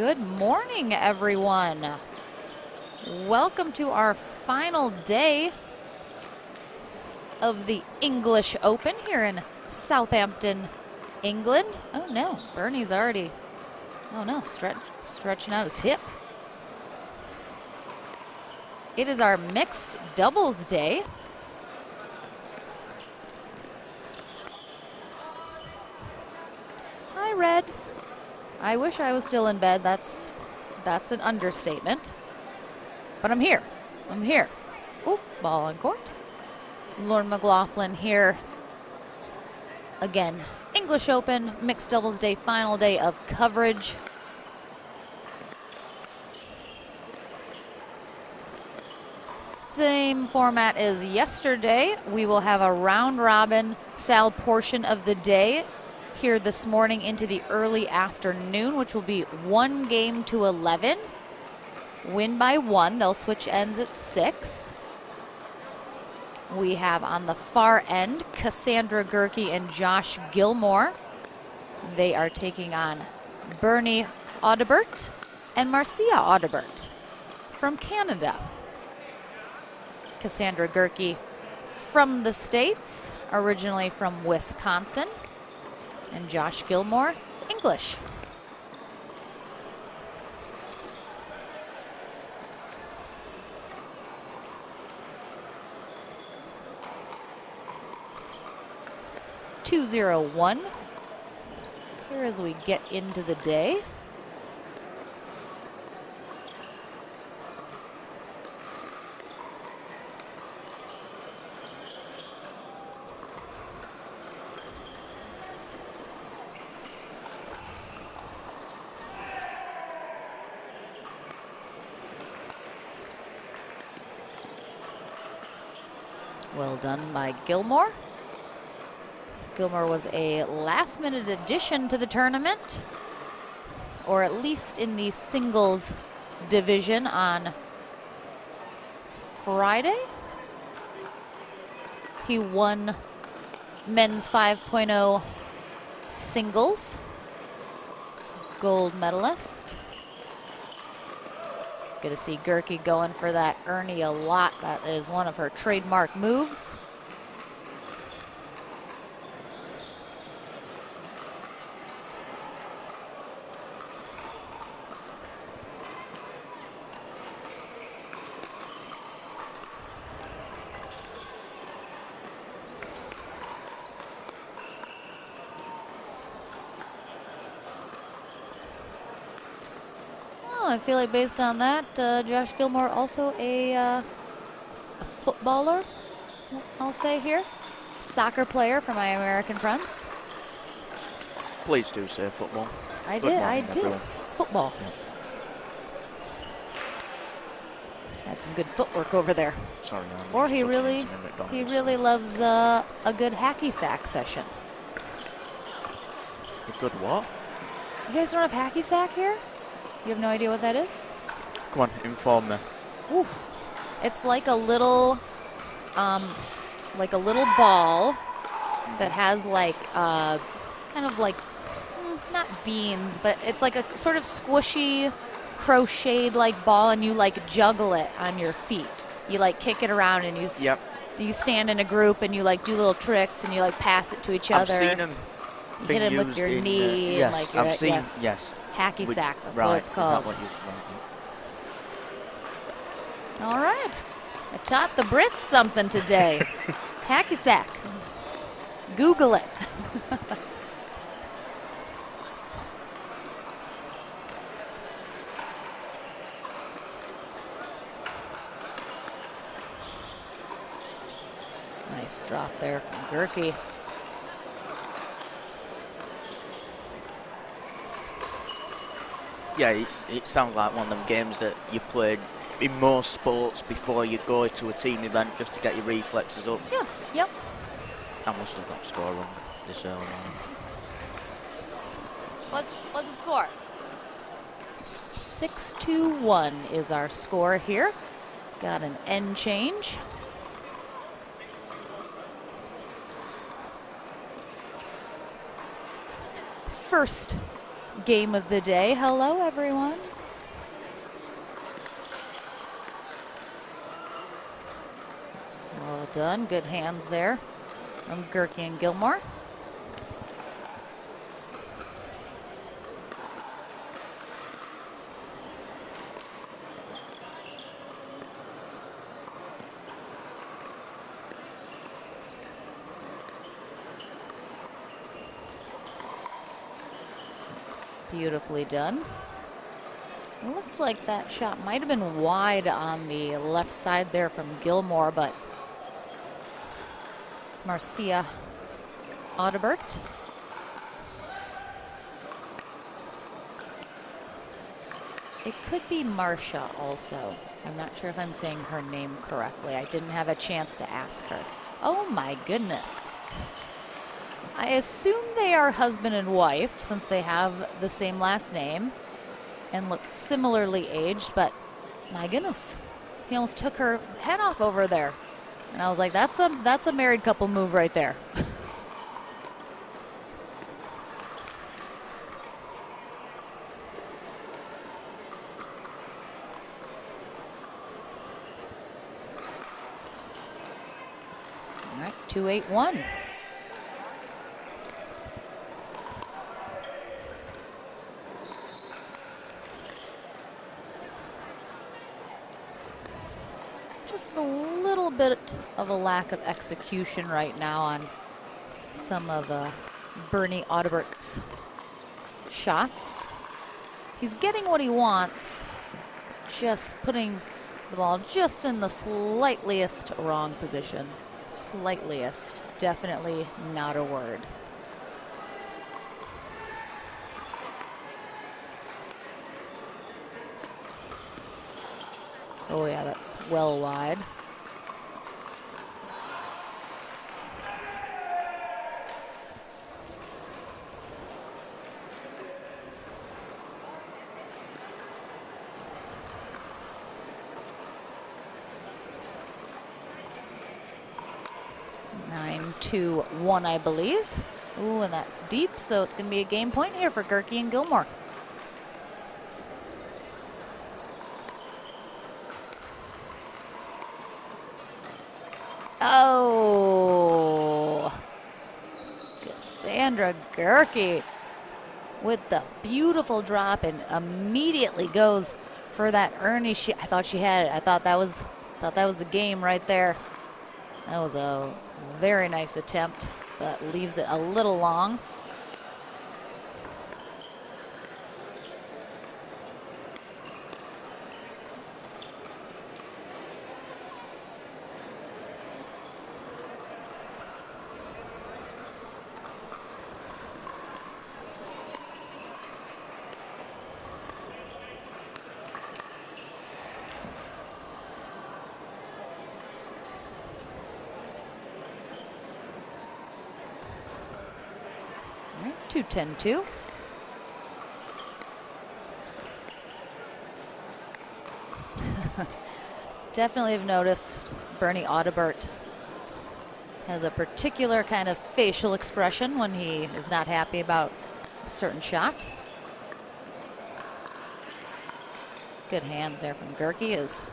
Good morning, everyone. Welcome to our final day of the English Open here in Southampton, England. Oh no, Bernie's already, oh no, stretching out his hip. It is our mixed doubles day. Hi, Red. I wish I was still in bed. That's an understatement. But I'm here. I'm here. Ooh, ball on court. Lauren McLaughlin here. Again, English Open, mixed doubles day, final day of coverage. Same format as yesterday. We will have a round robin style portion of the day here this morning into the early afternoon, which will be 1 game to 11. Win by 1. They'll switch ends at 6. We have on the far end Cassandra Gerke and Josh Gilmore. They are taking on Bernie Audibert and Marcia Audibert from Canada. Cassandra Gerke from the States, originally from Wisconsin. And Josh Gilmore, English. (2-0-1) here as we get into the day. Well done by Gilmore. Gilmore was a last-minute addition to the tournament, or at least in the singles division on Friday. He won men's 5.0 singles, gold medalist. Good to see Gerke going for that Ernie a lot. That is one of her trademark moves. I feel like based on that, Josh Gilmore also a footballer, I'll say here. Soccer player for my American friends. Please do say football. I did. Football. Yeah. Had some good footwork over there. Sorry, or he really loves a good hacky sack session. A good what? You guys don't have hacky sack here? You have no idea what that is? Come on, inform me. Oof. It's like a little ball that has like, it's kind of like, not beans, but it's like a sort of squishy, crocheted like ball, and you like juggle it on your feet. You like kick it around and you you stand in a group and you like do little tricks and you like pass it to each other. I've seen them. You hit him with your knee. Yes, and like I've seen. Yes. Hacky sack, that's right, what it's called. Is that what you, All right. I taught the Brits something today. Hacky sack. Google it. Nice drop there from Gerke. Yeah, it sounds like one of them games that you played in most sports before you go to a team event just to get your reflexes up. Yeah, yep. I must have got the score wrong this early on. What's the score? 6-2-1 is our score here. Got an end change. First game of the day. Hello, everyone. Well done. Good hands there from Gerke and Gilmore. Beautifully done. It looks like that shot might have been wide on the left side there from Gilmore, but Marcia Audibert. It could be Marcia also. I'm not sure if I'm saying her name correctly. I didn't have a chance to ask her. Oh my goodness. I assume they are husband and wife since they have the same last name and look similarly aged, but my goodness, he almost took her head off over there. And I was like, that's a married couple move right there. All right, 2-8-1. Just a little bit of a lack of execution right now on some of Bernie Audibert's shots. He's getting what he wants, just putting the ball just in the slightliest wrong position. Slightliest, definitely not a word. Oh yeah, that's well wide. Nine, 2-1, I believe. Ooh, and that's deep, so it's going to be a game point here for Gerke and Gilmore. Oh, Cassandra Gerke with the beautiful drop and immediately goes for that Ernie. I thought she had it. I thought that was the game right there. That was a very nice attempt, but leaves it a little long. All right, 2-10-2. Definitely have noticed Bernie Audibert has a particular kind of facial expression when he is not happy about a certain shot. Good hands there from Gerke as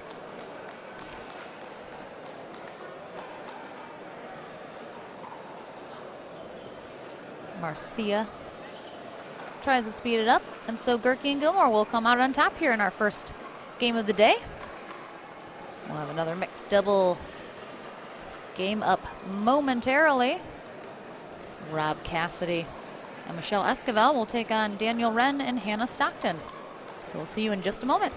Marcia tries to speed it up, and so Gerke and Gilmore will come out on top here in our first game of the day. We'll have another mixed double game up momentarily. Rob Cassidy and Michelle Esquivel will take on Daniel Wren and Hannah Stockton. So we'll see you in just a moment.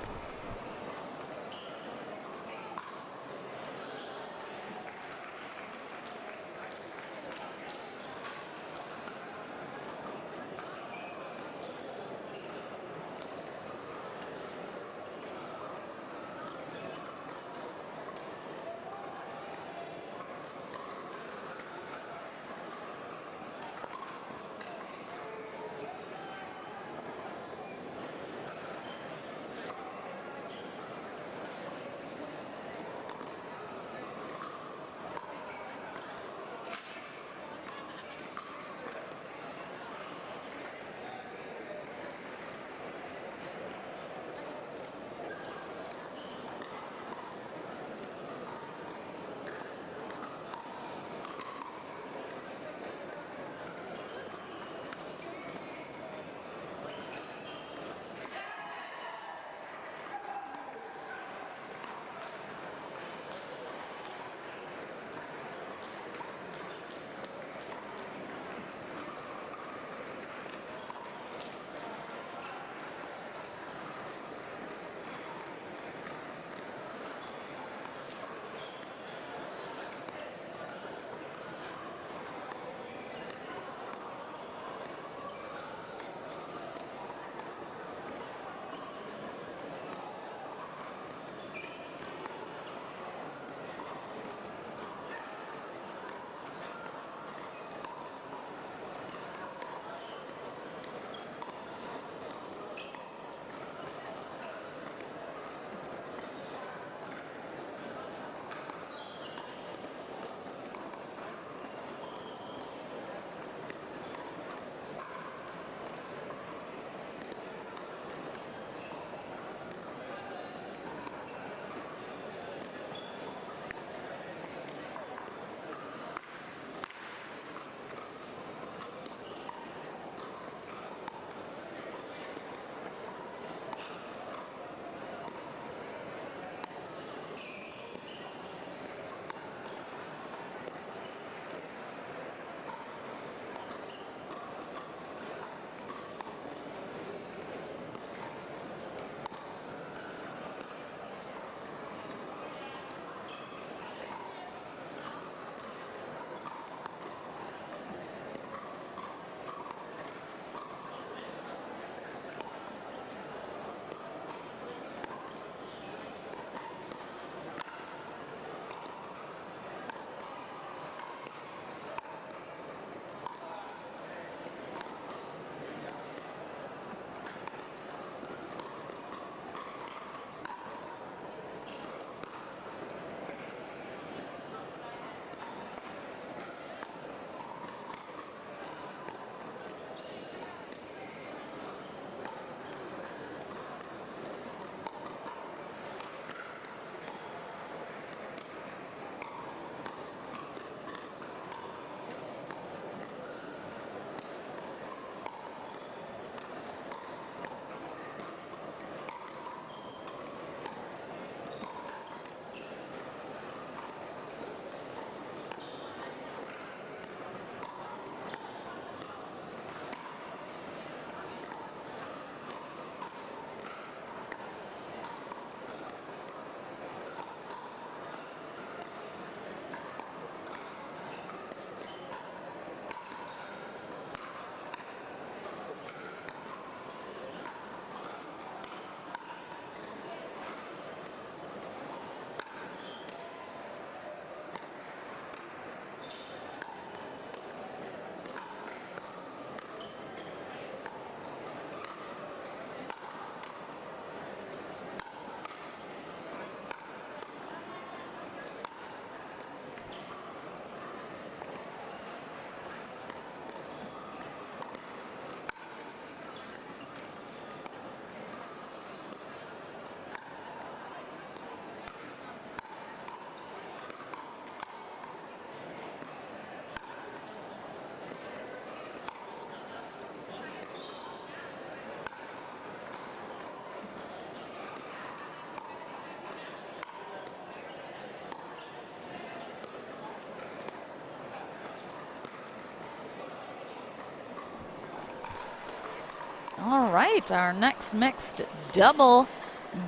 All right, our next mixed double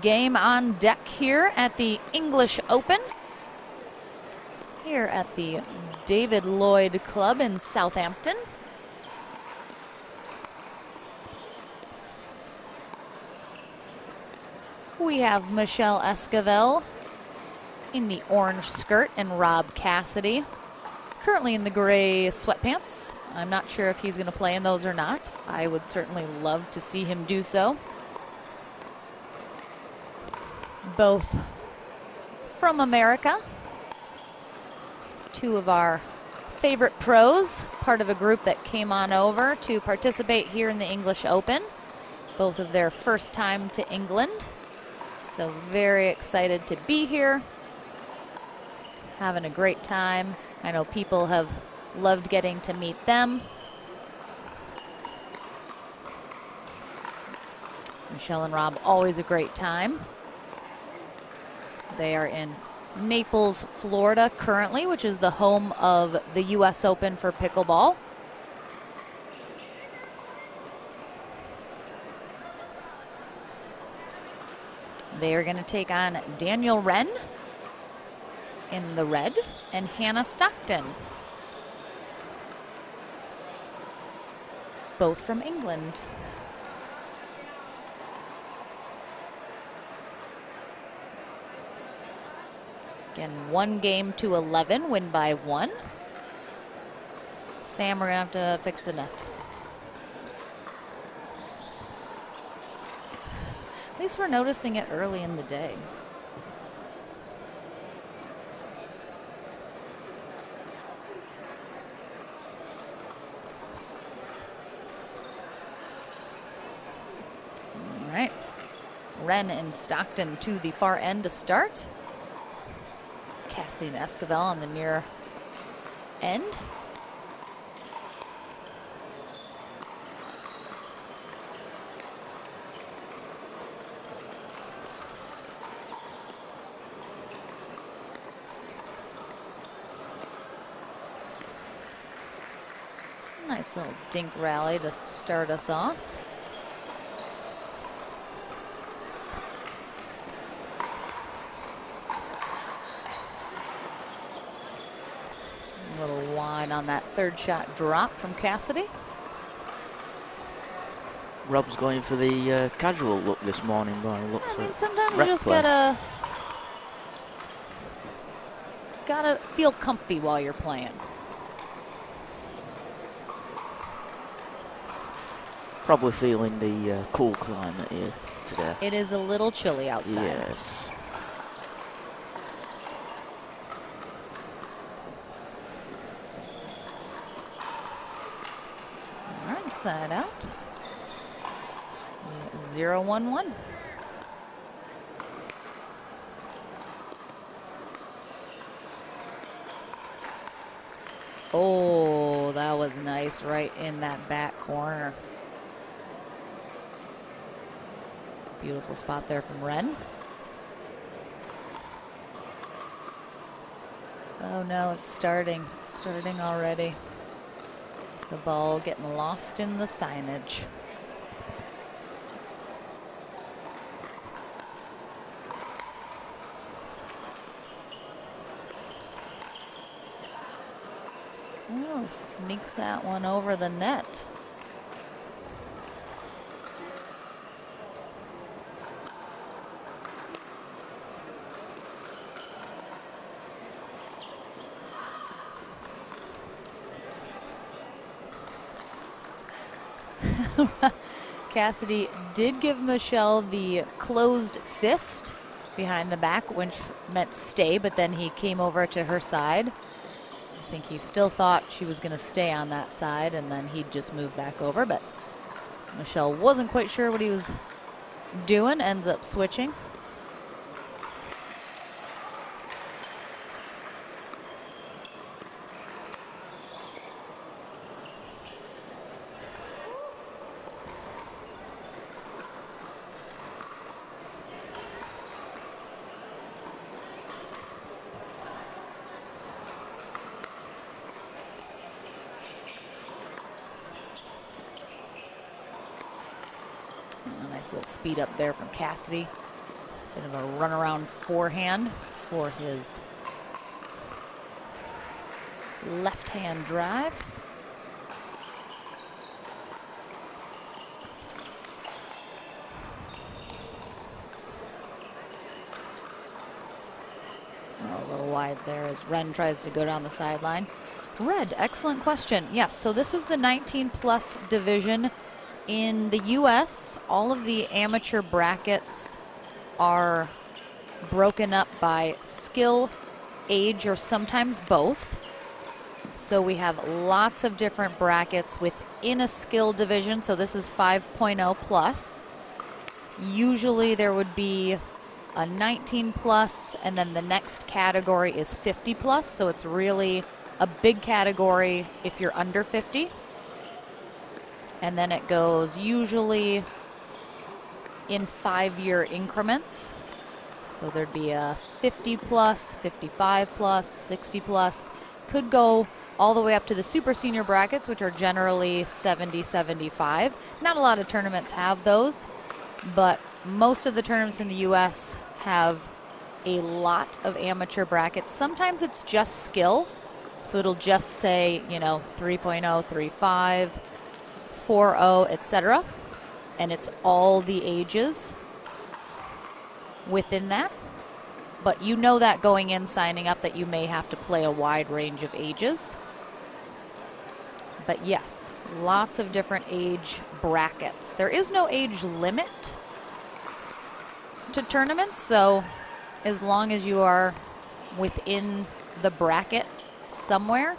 game on deck here at the English Open. Here at the David Lloyd Club in Southampton. We have Mcelveen Esquivel in the orange skirt and Rob Cassidy currently in the gray sweatpants. I'm not sure if he's going to play in those or not. I would certainly love to see him do so. Both from America. Two of our favorite pros, part of a group that came on over to participate here in the English Open. Both of their first time to England. So very excited to be here. Having a great time. I know people have loved getting to meet them. Michelle and Rob, always a great time. They are in Naples, Florida currently, which is the home of the US Open for pickleball. They are going to take on Daniel Wren in the red and Hannah Stockton, both from England. Again, 1 game to 11, win by 1. Sam, we're going to have to fix the net. At least we're noticing it early in the day. All right. Wren and Stockton to the far end to start. Cassidy and Esquivel on the near end. Nice little dink rally to start us off. A little wide on that third shot drop from Cassidy. Rob's going for the casual look this morning, by the looks I of mean, it. sometimes you just gotta feel comfy while you're playing. Probably feeling the cool climate here today. It is a little chilly outside. Yes. All right, side out. 0-1-1. Oh, that was nice right in that back corner. Beautiful spot there from Wren. Oh no, it's starting. It's starting already. The ball getting lost in the signage. Oh, sneaks that one over the net. Cassidy did give Michelle the closed fist behind the back, which meant stay, but then he came over to her side. I think he still thought she was going to stay on that side, and then he'd just move back over, but Michelle wasn't quite sure what he was doing, ends up switching. Nice little speed up there from Cassidy. Bit of a runaround forehand for his left-hand drive. Oh, a little wide there as Ren tries to go down the sideline. Red, excellent question. Yes, so this is the 19-plus division. In the U.S., all of the amateur brackets are broken up by skill, age, or sometimes both. So we have lots of different brackets within a skill division. So this is 5.0 plus. Usually there would be a 19 plus, and then the next category is 50 plus. So it's really a big category if you're under 50. And then it goes usually in 5-year increments. So there'd be a 50 plus, 55 plus, 60 plus. Could go all the way up to the super senior brackets, which are generally 70, 75. Not a lot of tournaments have those, but most of the tournaments in the U.S. have a lot of amateur brackets. Sometimes it's just skill. So it'll just say, you know, 3.0, 3.5, 4.0, etc. And it's all the ages within that. But you know that going in, signing up, that you may have to play a wide range of ages. But yes, lots of different age brackets. There is no age limit to tournaments, so as long as you are within the bracket somewhere.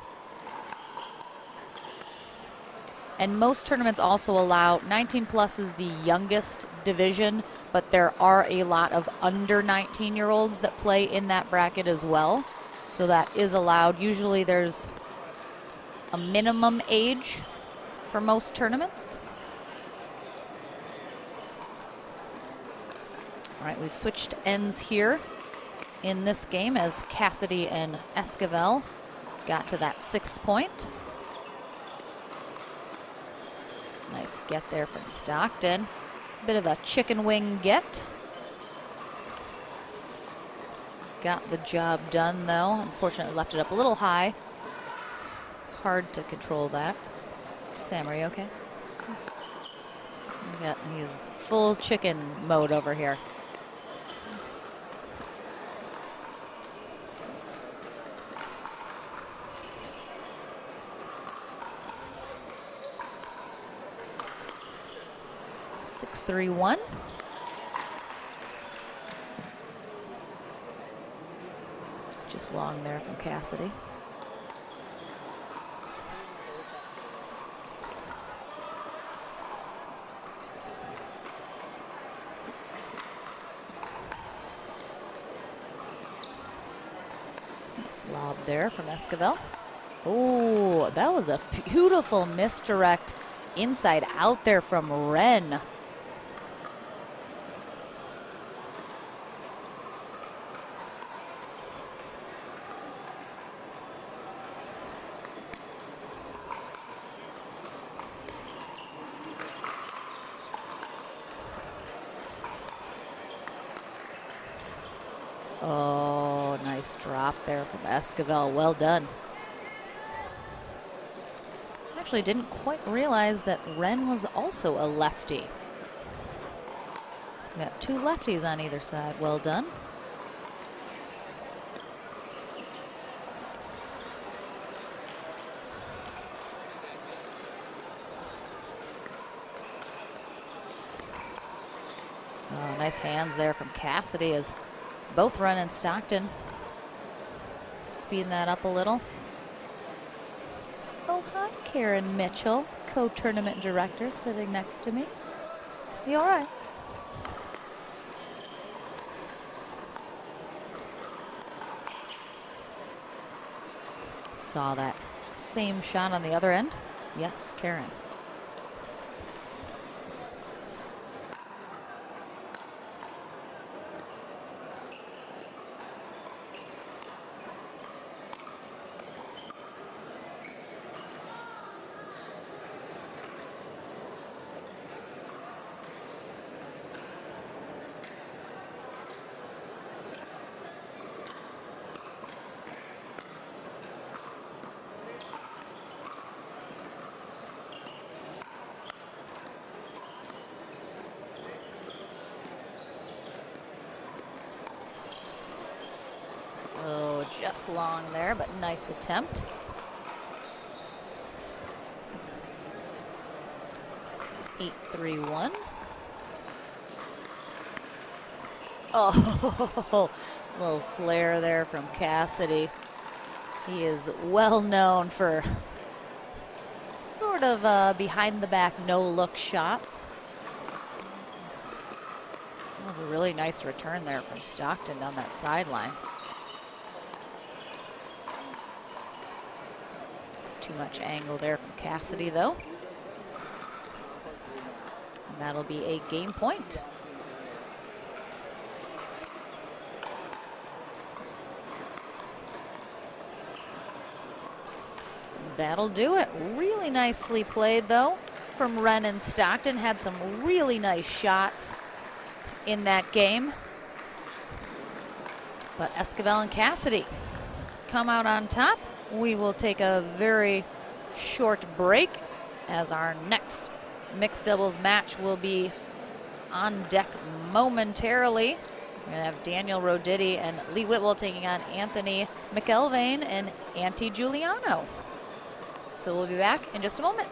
And most tournaments also allow 19 plus is the youngest division, but there are a lot of under 19-year-olds that play in that bracket as well. So that is allowed. Usually there's a minimum age for most tournaments. All right, we've switched ends here in this game as Cassidy and Esquivel got to that 6th point. Nice get there from Stockton. Bit of a chicken wing get. Got the job done though. Unfortunately left it up a little high. Hard to control that. Sam, are you okay? He's full chicken mode over here. Six, 3-1. Just long there from Cassidy. Nice lob there from Esquivel. Oh, that was a beautiful misdirect inside out there from Ren. Oh, nice drop there from Esquivel. Well done. Actually didn't quite realize that Ren was also a lefty. So we got 2 lefties on either side. Well done. Oh, nice hands there from Cassidy as both Ren and Stockton speeding that up a little. Oh, hi, Karen Mitchell, co-tournament director, sitting next to me. You all right? Saw that same shot on the other end. Yes, Karen. press long there, but nice attempt. Eight, 3-1. Oh, little flare there from Cassidy. He is well known for sort of behind the back, no look shots. That was a really nice return there from Stockton down that sideline. It's too much angle there from Cassidy though. And that'll be a game point. That'll do it. Really nicely played though from Wren and Stockton. Had some really nice shots in that game. But Esquivel and Cassidy come out on top. We will take a very short break as our next mixed doubles match will be on deck momentarily. We're gonna have Daniel Rodity and Lee Whitwell taking on Anthony Mcelveen and Giuliano. So we'll be back in just a moment.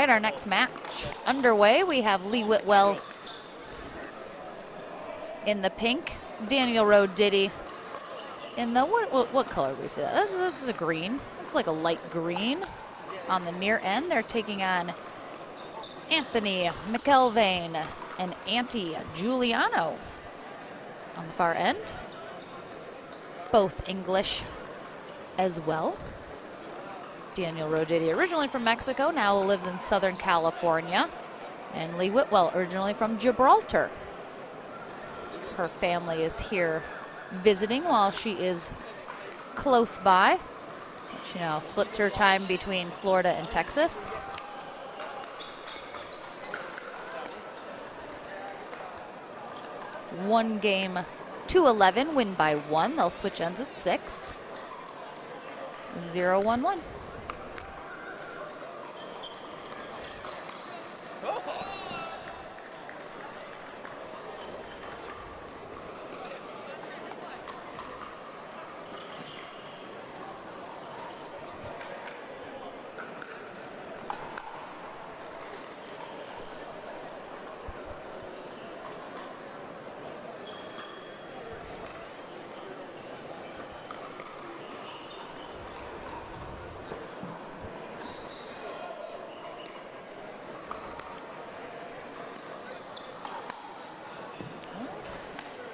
right, our next match underway. We have Lee Whitwell in the pink, Daniel Rodity in the, what color do we say that? This is a green. It's like a light green on the near end. They're taking on Anthony Mcelveen and Auntie Giuliano on the far end. Both English as well. Daniel Rodity, originally from Mexico, now lives in Southern California. And Lee Whitwell, originally from Gibraltar. Her family is here visiting while she is close by. She now splits her time between Florida and Texas. One game to 11, win by 1. They'll switch ends at 6. 0-1-1.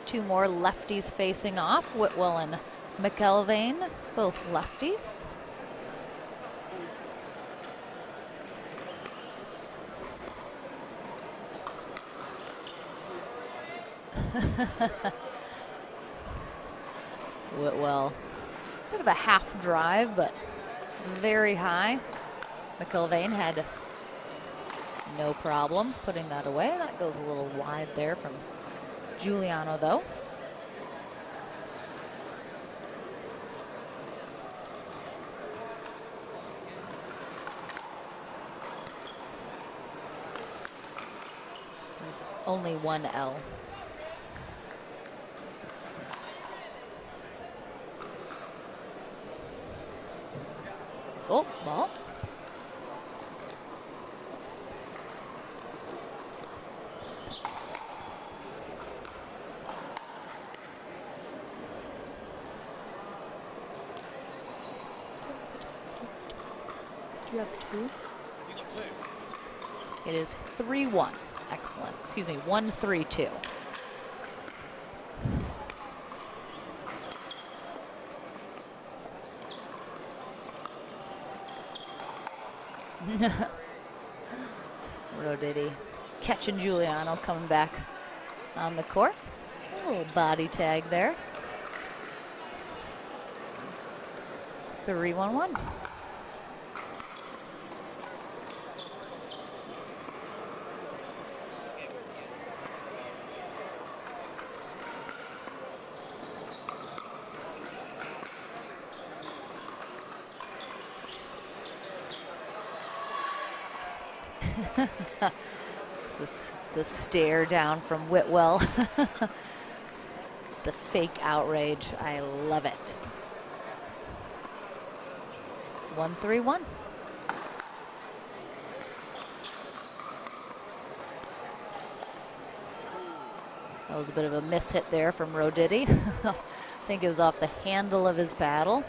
Two more lefties facing off, Whitwell and Mcelveen, both lefties. Whitwell, bit of a half drive, but very high. Mcelveen had no problem putting that away. That goes a little wide there from Giuliano, though. There's only one L. Oh, ball. You have 2? It is 3-1. Excellent. Excuse me, 1-3-2. Rodity catching Giuliano, coming back on the court. A little body tag there. 3-1-1. The stare down from Whitwell. The fake outrage. I love it. 1-3-1. That was a bit of a miss hit there from Rodity. I think it was off the handle of his paddle.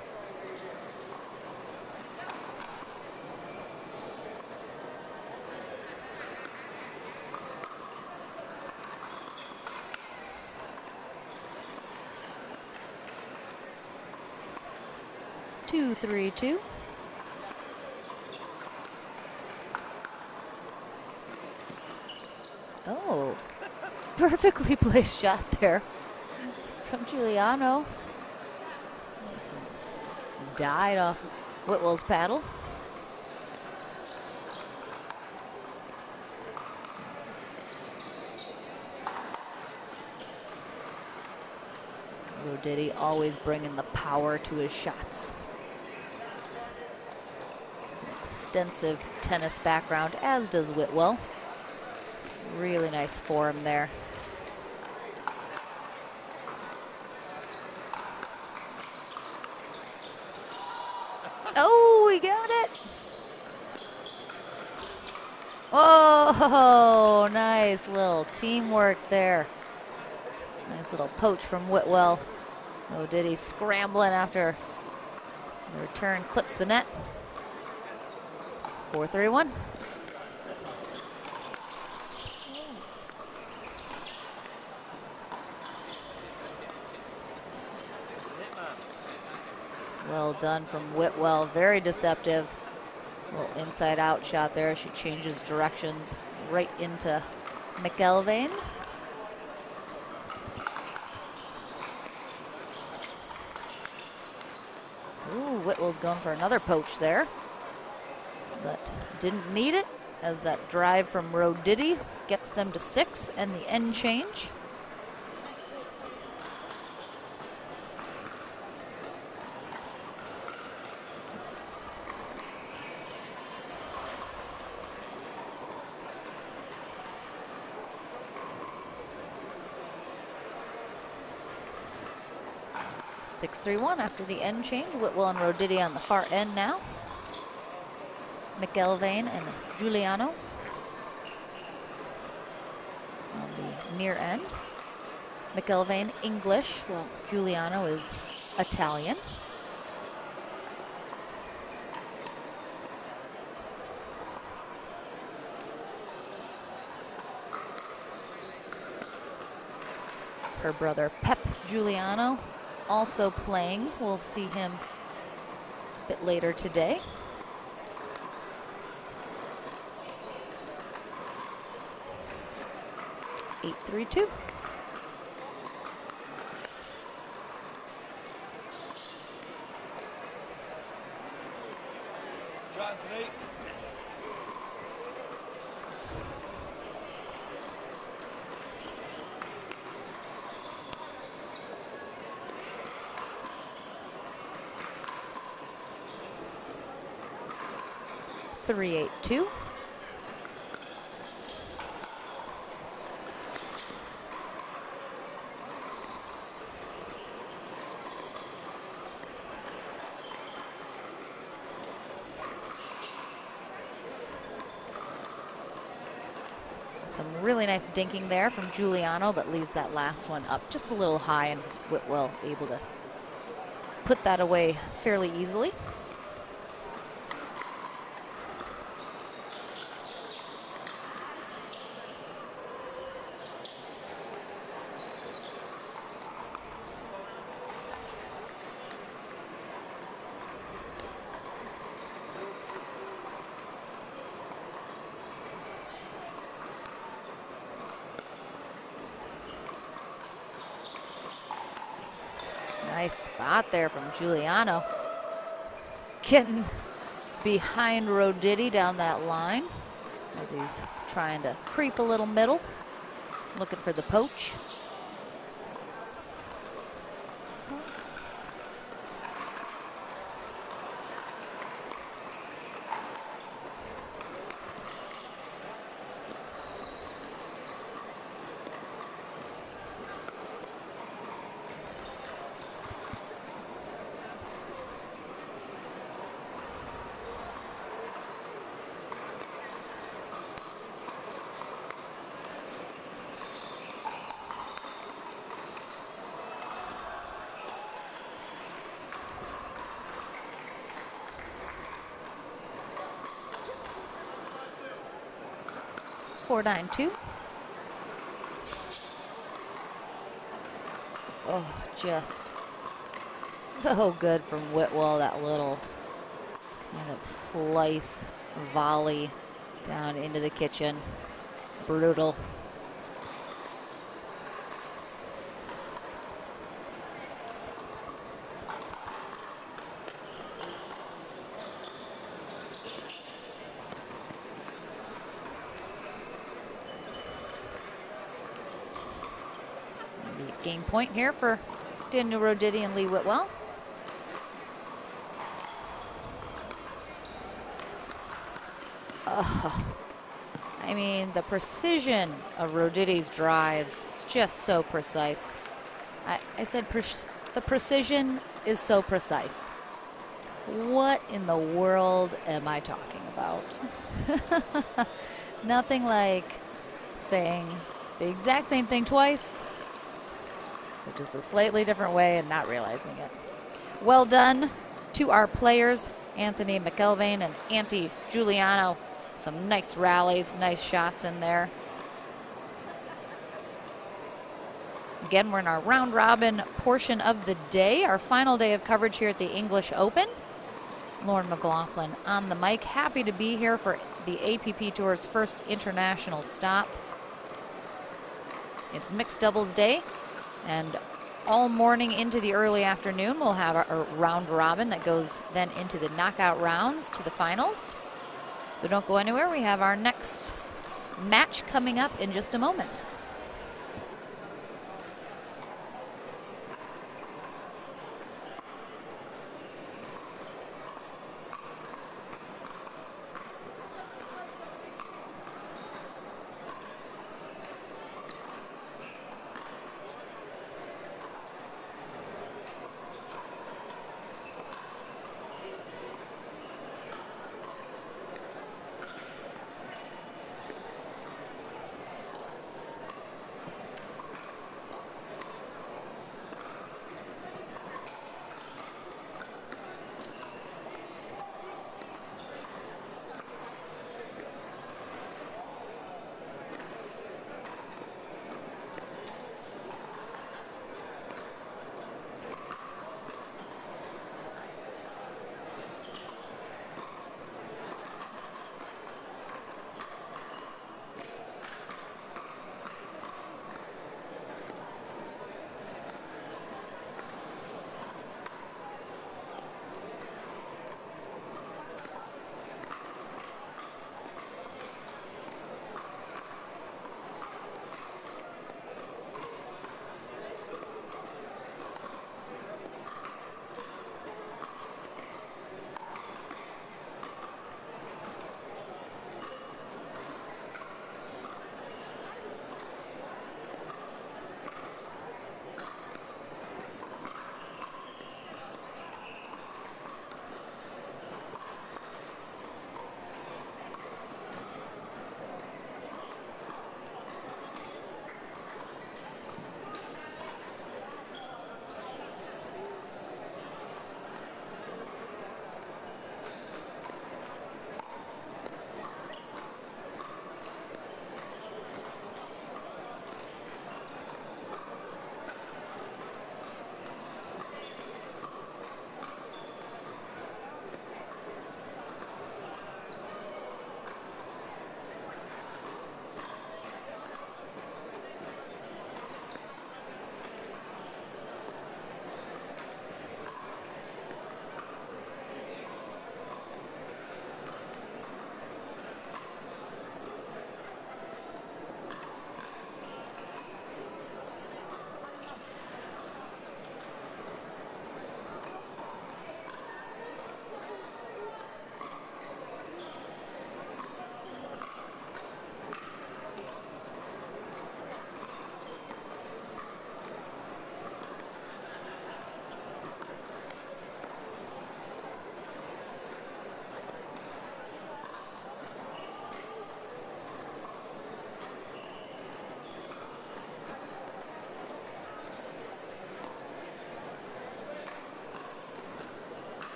Two, 3-2. Oh, perfectly placed shot there from Giuliano. Died off Whitwell's paddle. Rodity always bringing the power to his shots. Has an extensive tennis background, as does Whitwell. It's really nice form there. Oh, we got it. Oh, nice little teamwork there. Nice little poach from Whitwell. Rodity scrambling after the return clips the net. 4-3-1. Well done from Whitwell, very deceptive. Little inside out shot there. She changes directions right into Mcelveen. Ooh, Whitwell's going for another poach there, but didn't need it as that drive from Rodity gets them to 6 and the end change. Six, 3-1 after the end change. Whitwell and Rodity on the far end now. Mcelveen and Giuliano on the near end. Mcelveen English, while Giuliano is Italian. Her brother Pep Giuliano also playing. We'll see him a bit later today. Eight, 3-2. Three, 8-2. Some really nice dinking there from Giuliano, but leaves that last one up just a little high, and Whitwell able to put that away fairly easily. Nice spot there from Giuliano. Getting behind Rodity down that line as he's trying to creep a little middle, looking for the poach. Four, 9-2. Oh, just so good from Whitwell, that little kind of slice volley down into the kitchen. Brutal. Game point here for Daniel Rodity and Lee Whitwell. I mean, the precision of Rodity's drives, it's just so precise. I said the precision is so precise. What in the world am I talking about? Nothing like saying the exact same thing twice, but just a slightly different way and not realizing it. Well done to our players, Anthony Mcelveen and Auntie Giuliano. Some nice rallies, nice shots in there. Again, we're in our round robin portion of the day, our final day of coverage here at the English Open. Lauren McLaughlin on the mic. Happy to be here for the APP Tour's first international stop. It's mixed doubles day, and all morning into the early afternoon, we'll have our round robin that goes then into the knockout rounds to the finals. So don't go anywhere. We have our next match coming up in just a moment.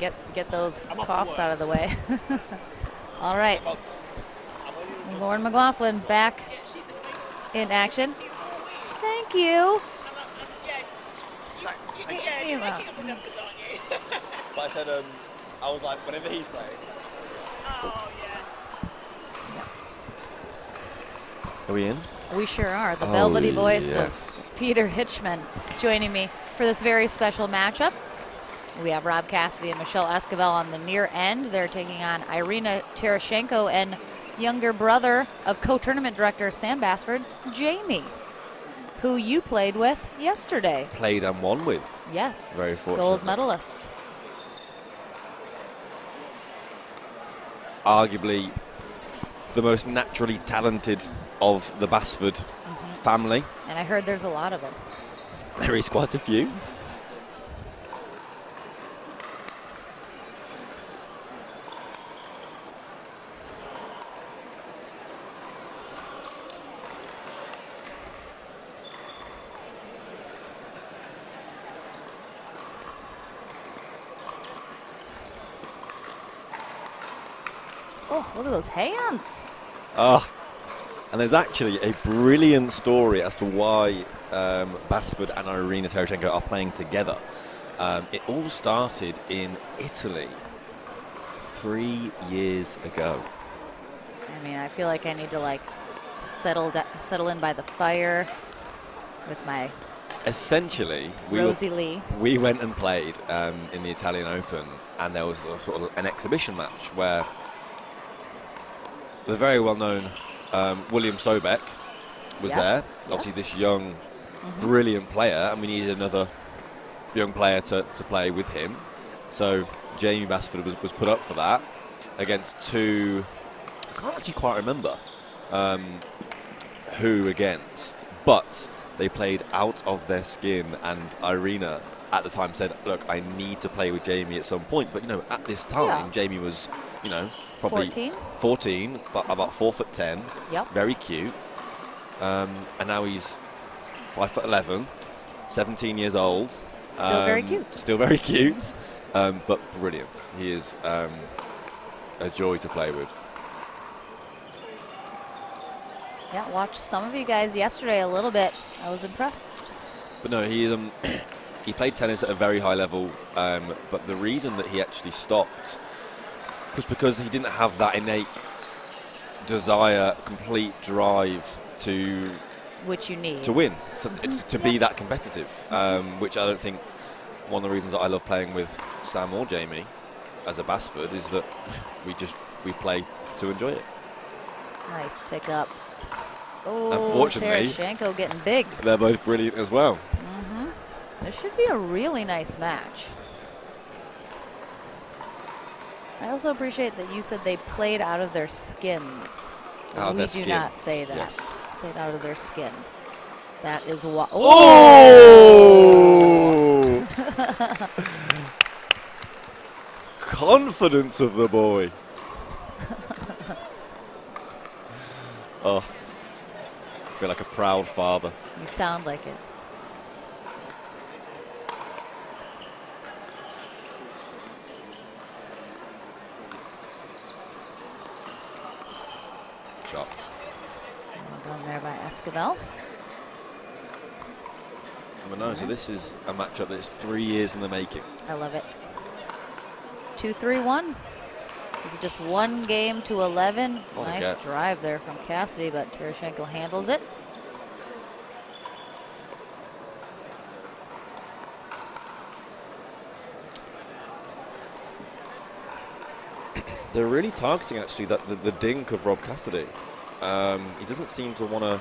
get those coughs out of the way. All right. Lauren McLaughlin back in action. Thank you. But I said, I was like, whenever he's playing. Are we in? We sure are. The velvety voice yes. of Peter Hitchman joining me for this very special matchup. We have Rob Cassidy and Mcelveen Esquivel on the near end. They're taking on Irina Tarashenko and younger brother of co-tournament director Sam Basford, Jamie, who you played with yesterday. Played and won with. Yes. Very fortunate. Gold medalist. Arguably the most naturally talented of the Basford family. And I heard there's a lot of them. There is quite a few. Oh, look at those hands. And there's actually a brilliant story as to why Basford and Irina Tarashenko are playing together. It all started in Italy 3 years ago. I mean, I feel like I need to like settle in by the fire with my Essentially, Rosie Lee. We went and played in the Italian Open, and there was a sort of an exhibition match where the very well-known William Sobek was there. Obviously, this young, brilliant player, and we needed another young player to play with him. So Jamie Basford was put up for that against two. I can't actually quite remember who against, but they played out of their skin, and Irina at the time said, look, I need to play with Jamie at some point. But, you know, at this time, Jamie was, you know, probably 14, but about 4'10". Yep. Very cute. And now he's 5'11", 17 years old. Still very cute. Still very cute, but brilliant. He is a joy to play with. Yeah, watched some of you guys yesterday a little bit. I was impressed. But no, he played tennis at a very high level, but the reason that he actually stopped was because he didn't have that innate desire, complete drive to... Which you need. To win, to be that competitive, which I don't think one of the reasons that I love playing with Sam or Jamie as a Basford is that we play to enjoy it. Nice pickups. Oh, unfortunately, Tarashenko getting big. They're both brilliant as well. This should be a really nice match. I also appreciate that you said they played out of their skins. Out of their skin. We do not say that. Yes. Played out of their skin. That is what. Oh! Confidence of the boy. Oh, I feel like a proud father. You sound like it. Shot. Well done there by Esquivel. But no, so this is a matchup that's 3 years in the making. I love it. 2-3-1. This is just one game to 11. Oh, nice drive there from Cassidy, but Tarashenko handles it. They're really targeting, actually, the dink of Rob Cassidy. He doesn't seem to want to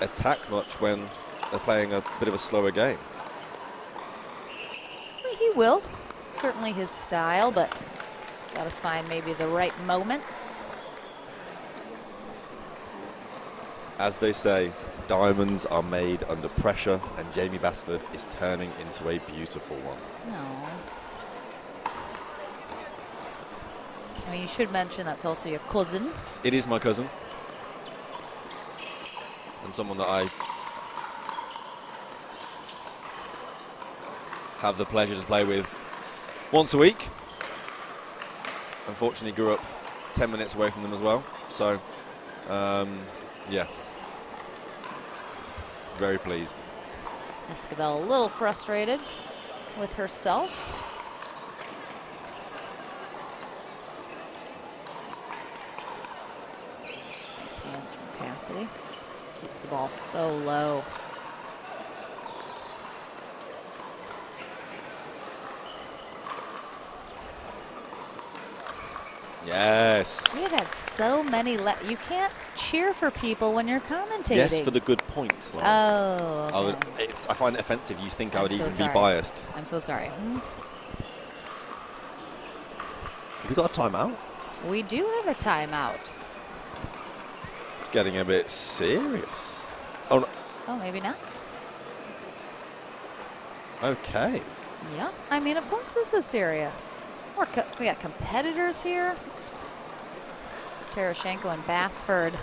attack much when they're playing a bit of a slower game. He will. Certainly his style, but got to find maybe the right moments. As they say, diamonds are made under pressure, and Jamie Basford is turning into a beautiful one. No. I mean, you should mention that's also your cousin. It is my cousin. And someone that I have the pleasure to play with once a week. Unfortunately, grew up 10 minutes away from them as well. So, yeah, very pleased. Esquivel a little frustrated with herself. Nice hands from Cassidy. Keeps the ball so low. Yes. We have had so many. You can't cheer for people when you're commentating. Yes, for the good point. Like, oh, okay. I find it offensive. You think I would I'm so even sorry. be biased. I'm so sorry. Have we got a timeout? We do have a timeout. It's getting a bit serious. Oh, no. Oh, maybe not. Okay. Yeah, I mean, of course this is serious. We got competitors here. Tarashenko and Basford,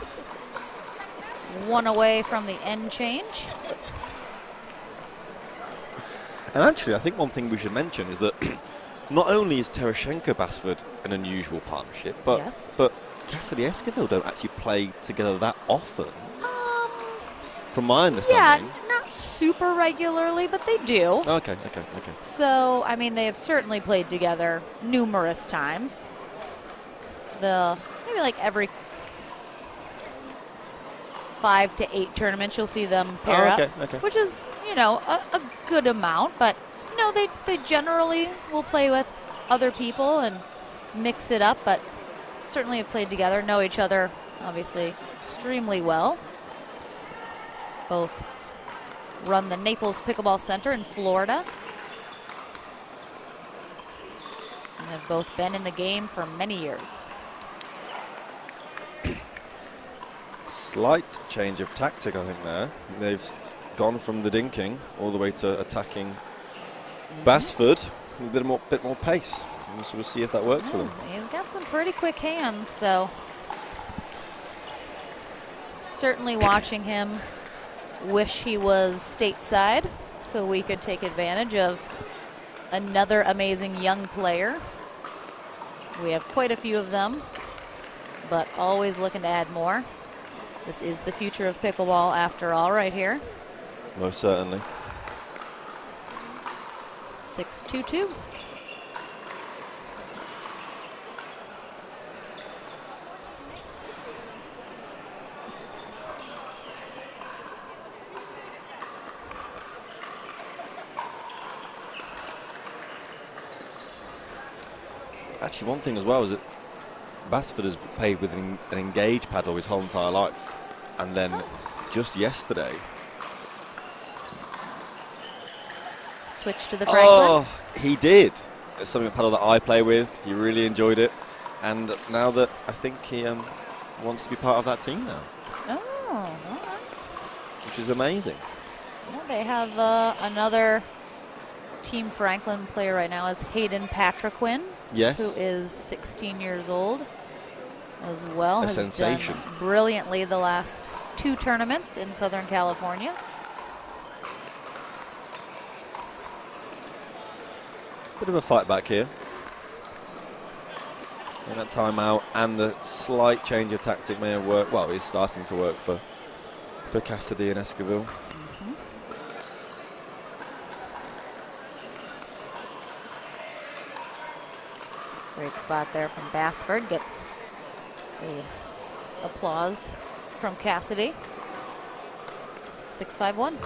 one away from the end change. And actually, I think one thing we should mention is that not only is Tarashenko-Basford an unusual partnership, but Cassidy Esquivel don't actually play together that often. From my understanding. Yeah, not super regularly, but they do. Okay. So, I mean, they have certainly played together numerous times. Maybe like every 5 to 8 tournaments, you'll see them pair up, which is, you know, a good amount. But no, they generally will play with other people and mix it up. But certainly have played together, know each other, obviously, extremely well. Both run the Naples Pickleball Center in Florida. And have both been in the game for many years. Slight change of tactic, I think, there. They've gone from the dinking all the way to attacking Basford with a bit more pace. And so we'll see if that works for them. He's got some pretty quick hands, so certainly watching him. Wish he was stateside so we could take advantage of another amazing young player. We have quite a few of them, but always looking to add more. This is the future of pickleball after all right here. Most certainly. 6-2-2. Actually, one thing as well is that Basford has played with an engaged paddle his whole entire life. And then just yesterday... Switch to the Franklin. Oh, he did. It's something a paddle that I play with. He really enjoyed it. And now that I think he wants to be part of that team now. Oh, all right. Which is amazing. Yeah, they have another Team Franklin player right now is Hayden Patriquin. Yes. Who is 16 years old as well. A has sensation. Done brilliantly the last 2 tournaments in Southern California. Bit of a fight back here. And that timeout and the slight change of tactic may have worked. Well, it's starting to work for Cassidy and Esquivel. Great spot there from Basford. Gets a applause from Cassidy. 6-5-1.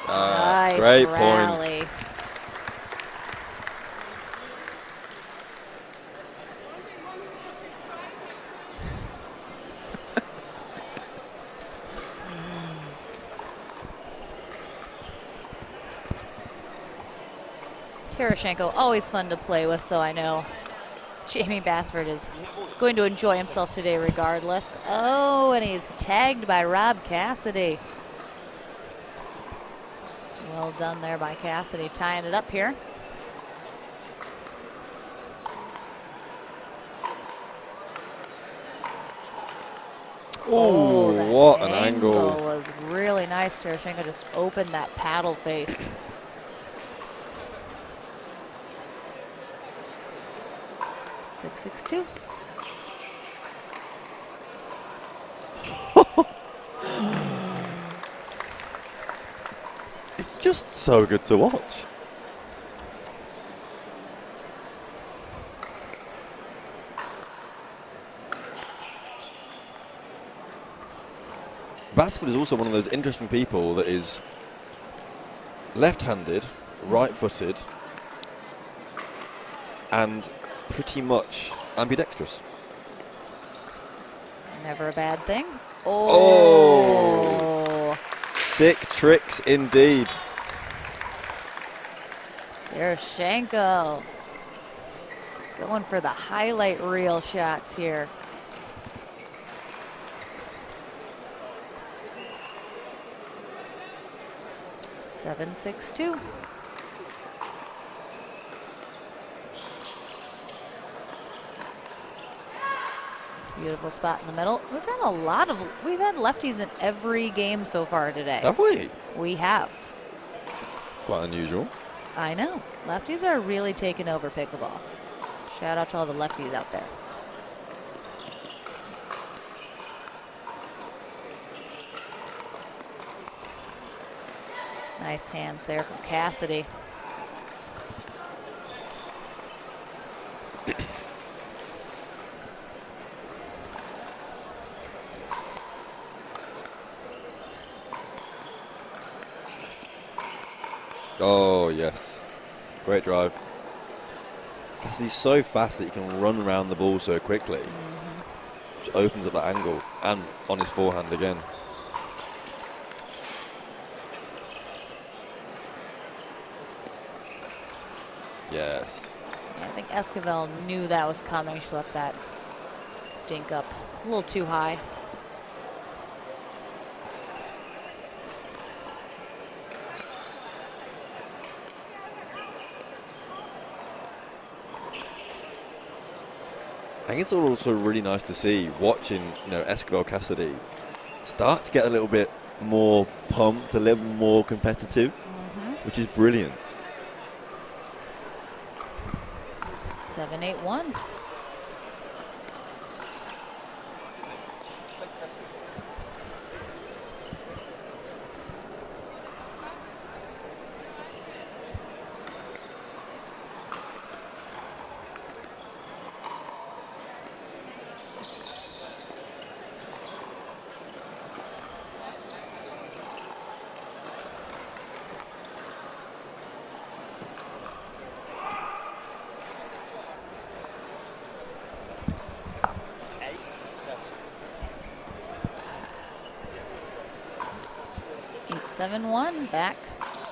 Nice great rally. Point. Tarashenko, always fun to play with, so I know Jamie Basford is going to enjoy himself today regardless. Oh, and he's tagged by Rob Cassidy. Well done there by Cassidy, tying it up here. Oh, what an angle. Was really nice. Tarashenko just opened that paddle face. Six, 6-2. It's just so good to watch. Basford is also one of those interesting people that is left-handed, right-footed, and pretty much ambidextrous. Never a bad thing. Oh. Sick tricks indeed. Tarashenko going for the highlight reel shots here. Seven, 6-2. Beautiful spot in the middle. We've had lefties in every game so far today. Have we? We have. It's quite unusual. I know. Lefties are really taking over pickleball. Shout out to all the lefties out there. Nice hands there from Cassidy. Oh, yes. Great drive. Cassidy's so fast that he can run around the ball so quickly. Which opens up that angle. And on his forehand again. Yes. I think Esquivel knew that was coming. She left that dink up a little too high. I think it's also really nice to see watching, Esquivel Cassidy start to get a little bit more pumped, a little more competitive, which is brilliant. 7-8-1. Eight, 7-1. Back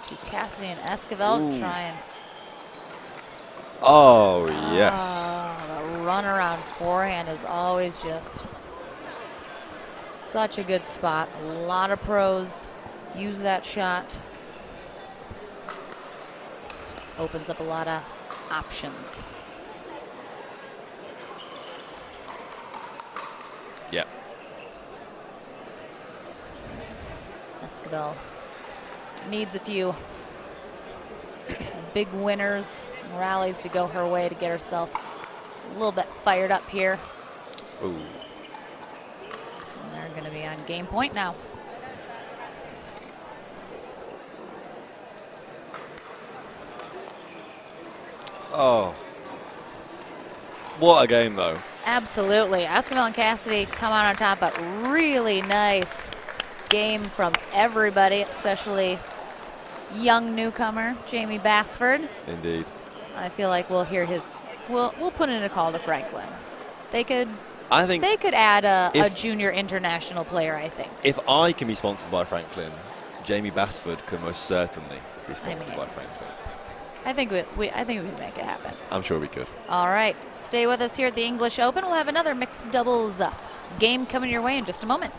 to Cassidy and Esquivel trying. Oh, yes. The runaround forehand is always just such a good spot. A lot of pros use that shot. Opens up a lot of options. Yep. Esquivel needs a few big winners, rallies to go her way to get herself a little bit fired up here. Ooh. And they're going to be on game point now. Oh. What a game, though. Absolutely. Esquivel and Cassidy come out on top, but really nice game from everybody, especially young newcomer Jamie Basford. Indeed. I feel like we'll hear his. We'll put in a call to Franklin. They could add a junior international player. I think. If I can be sponsored by Franklin, Jamie Basford can most certainly be sponsored by Franklin. I think we can make it happen. I'm sure we could. All right, stay with us here at the English Open. We'll have another mixed doubles game coming your way in just a moment.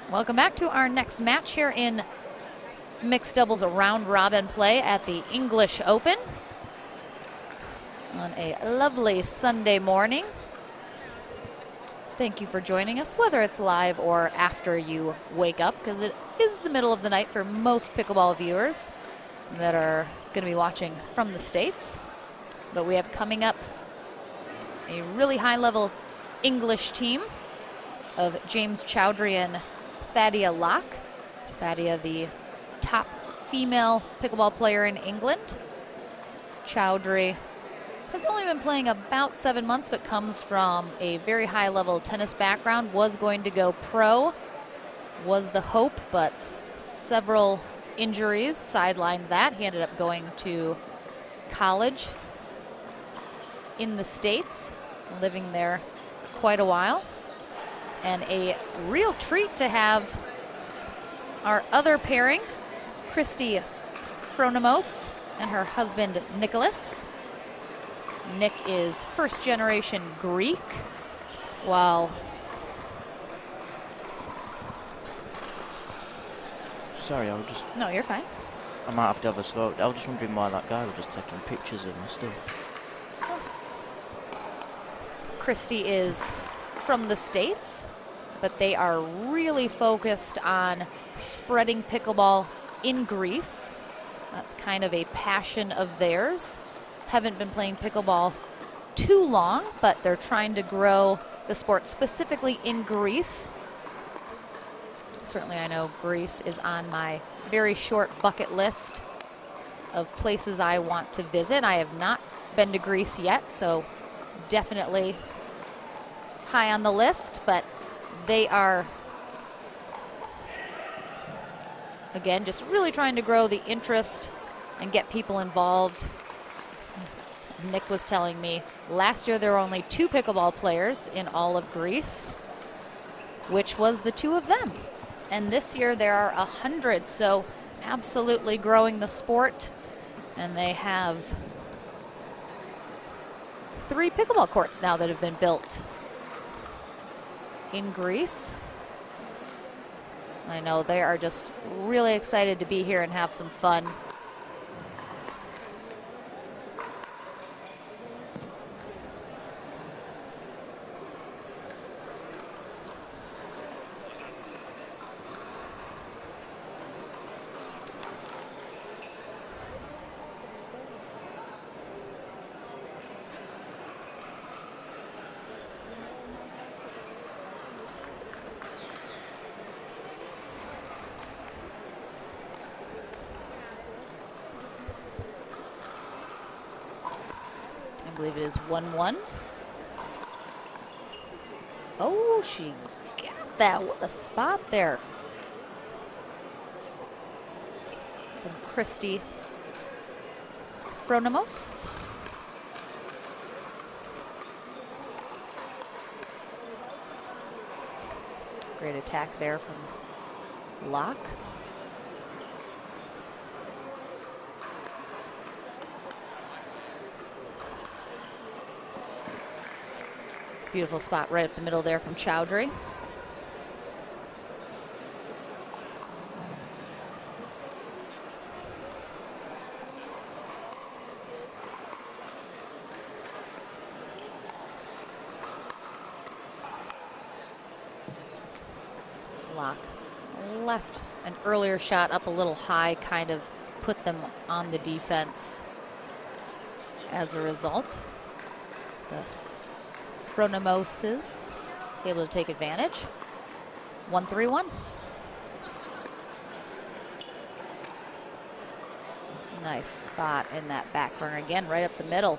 Welcome back to our next match here in mixed doubles round robin play at the English Open on a lovely Sunday morning. Thank you for joining us, whether it's live or after you wake up, because it is the middle of the night for most pickleball viewers that are going to be watching from the States. But we have coming up a really high-level English team of James Chowdhury and Lock. Thadia, the top female pickleball player in England. Chowdhury has only been playing about 7 months, but comes from a very high-level tennis background. Was going to go pro, was the hope, but several injuries sidelined that. He ended up going to college in the States, living there quite a while. And a real treat to have our other pairing, Christy Fronimos and her husband Nicholas. Nick is first generation Greek, while Sorry, I was just... No, you're fine. I might have to have a smoke. I was just wondering why that guy was just taking pictures of my stuff. Christy is from the States, but they are really focused on spreading pickleball in Greece. That's kind of a passion of theirs. Haven't been playing pickleball too long, but they're trying to grow the sport specifically in Greece. Certainly I know Greece is on my very short bucket list of places I want to visit. I have not been to Greece yet, so definitely high on the list, but they are, again, just really trying to grow the interest and get people involved. Nick was telling me last year there were only 2 pickleball players in all of Greece, which was the 2 of them. And this year there are 100, so absolutely growing the sport. And they have 3 pickleball courts now that have been built in Greece. I know they are just really excited to be here and have some fun. I believe it is 1-1. Oh, she got that. What a spot there from Christy Fronimos. Great attack there from Lock. Beautiful spot right up the middle there from Chowdhury. Lock left an earlier shot up a little high, kind of put them on the defense as a result. The Fronimoses able to take advantage. 1-3-1. Nice spot in that back corner again, right up the middle.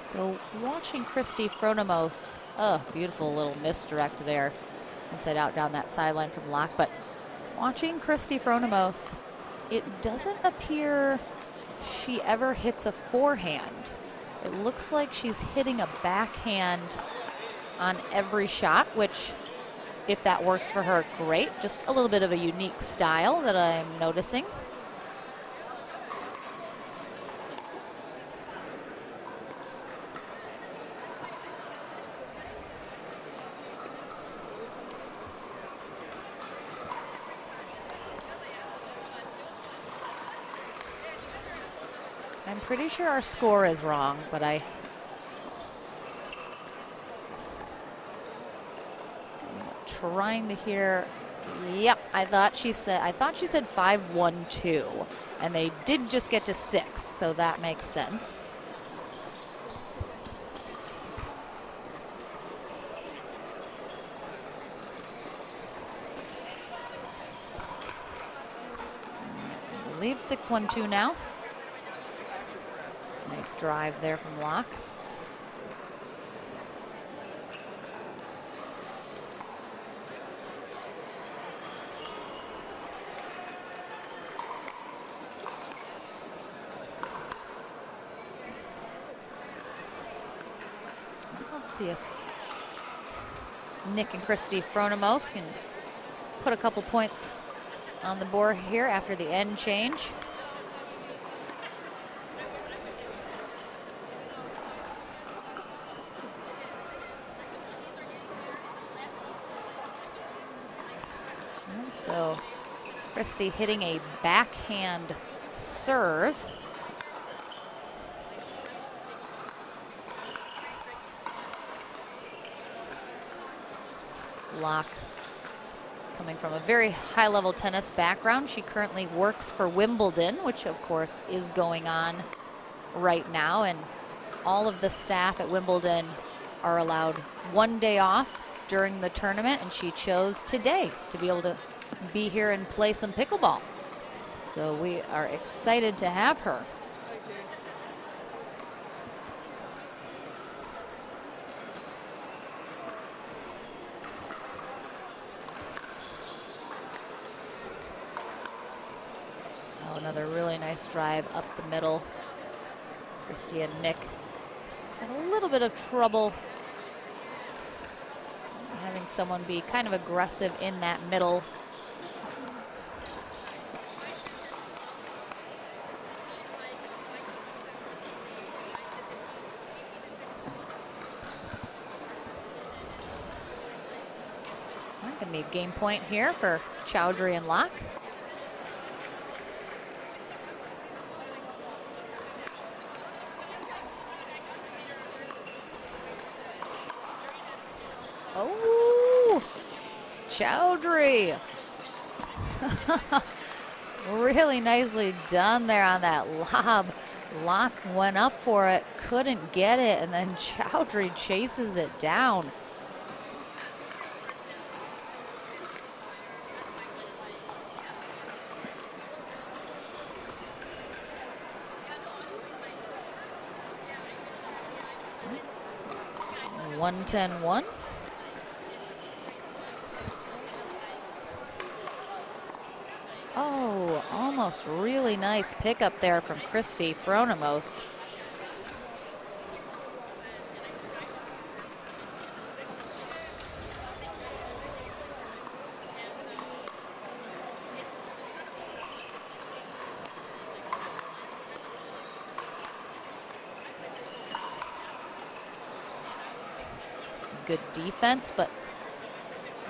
So watching Christy Fronimos, oh, beautiful little misdirect there. inside out down that sideline from Lock. But watching Christy Fronimos, it doesn't appear she ever hits a forehand. It looks like she's hitting a backhand on every shot, which, if that works for her, great. Just a little bit of a unique style that I'm noticing. I'm pretty sure our score is wrong, but I'm trying to hear. Yep, I thought she said 5-1-2, and they did just get to 6, so that makes sense. I believe 6-1-2 now. Nice drive there from Lock. Let's see if Nick and Christy Fronimos can put a couple points on the board here after the end change. So Christy hitting a backhand serve. Lock coming from a very high-level tennis background. She currently works for Wimbledon, which of course is going on right now, and all of the staff at Wimbledon are allowed 1 day off during the tournament, and she chose today to be able to be here and play some pickleball. So we are excited to have her. Oh, another really nice drive up the middle. Christy and Nick had a little bit of trouble having someone be kind of aggressive in that middle. Gonna be a game point here for Chowdhury and Lock. Oh, Chowdhury. Really nicely done there on that lob. Lock went up for it, couldn't get it, and then Chowdhury chases it down. One 10-1. Oh, almost really nice pickup there from Christy Fronimos. Good defense, but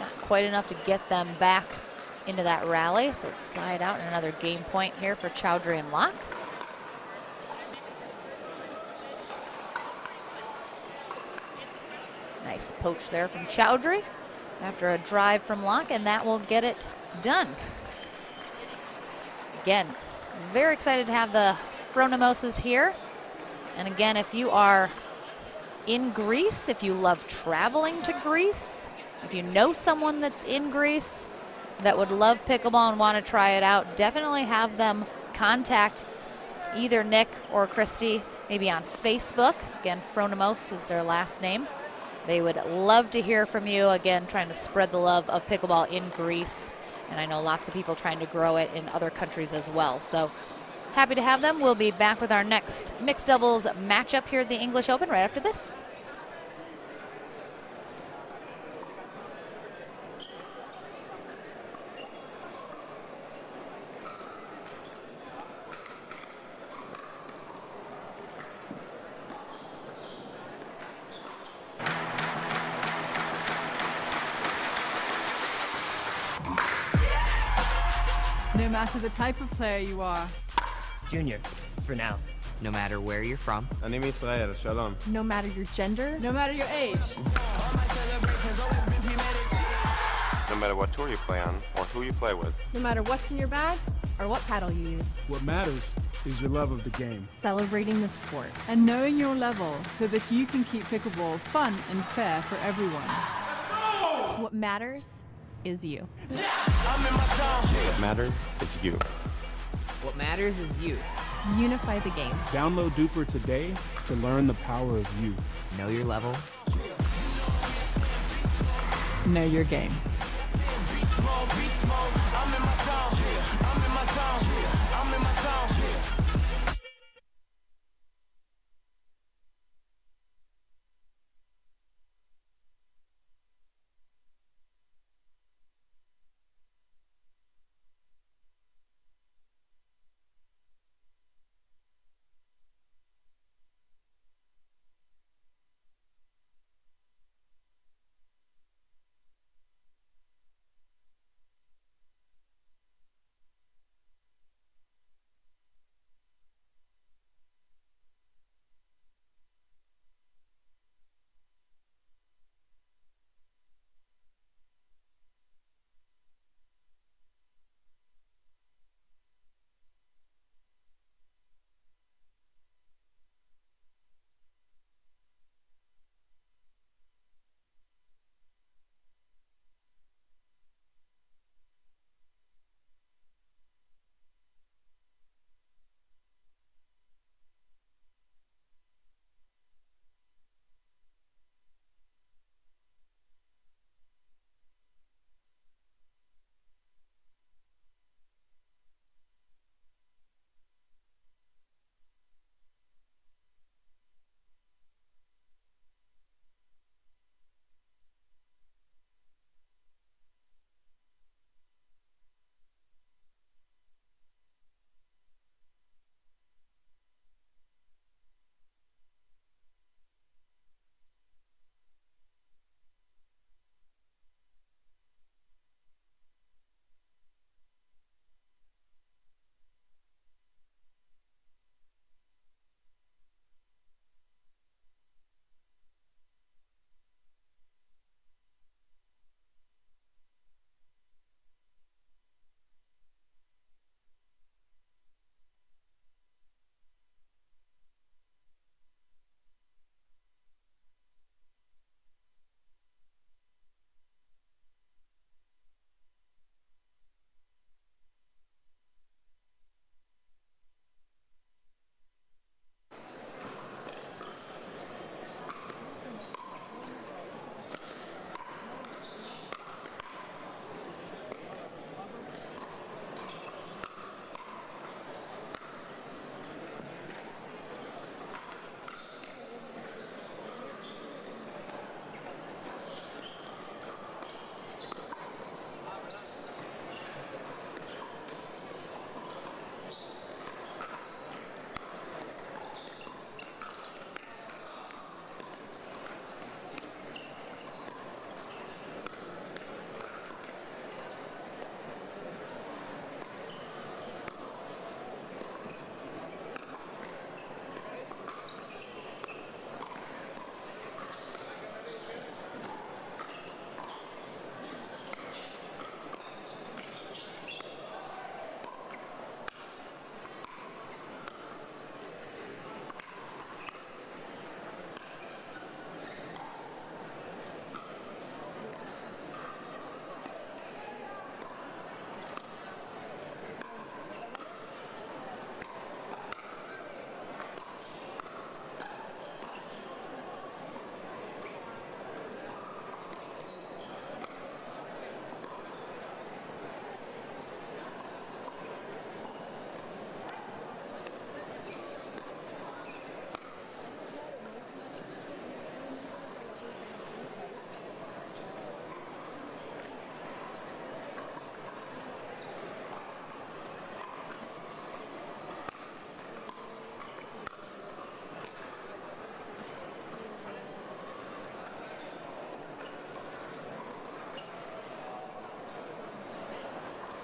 not quite enough to get them back into that rally. So side out and another game point here for Chowdhury and Lock. Nice poach there from Chowdhury after a drive from Lock, and that will get it done. Again, very excited to have the Fronimoses here. And again, if you are in Greece, if you love traveling to Greece, if you know someone that's in Greece that would love pickleball and want to try it out, definitely have them contact either Nick or Christy, maybe on Facebook. Again, Fronimos is their last name. They would love to hear from you. Again, trying to spread the love of pickleball in Greece. And I know lots of people trying to grow it in other countries as well. So happy to have them. We'll be back with our next mixed doubles matchup here at the English Open right after this. No matter the type of player you are. Junior, for now. No matter where you're from. אני מישראל, שלום. No matter your gender. No matter your age. No matter what tour you play on or who you play with. No matter what's in your bag or what paddle you use. What matters is your love of the game. Celebrating the sport. And knowing your level so that you can keep pickleball fun and fair for everyone. What matters is you. What matters is you. What matters is you. Unify the game. Download Duper today to learn the power of you. Know your level. Know your game.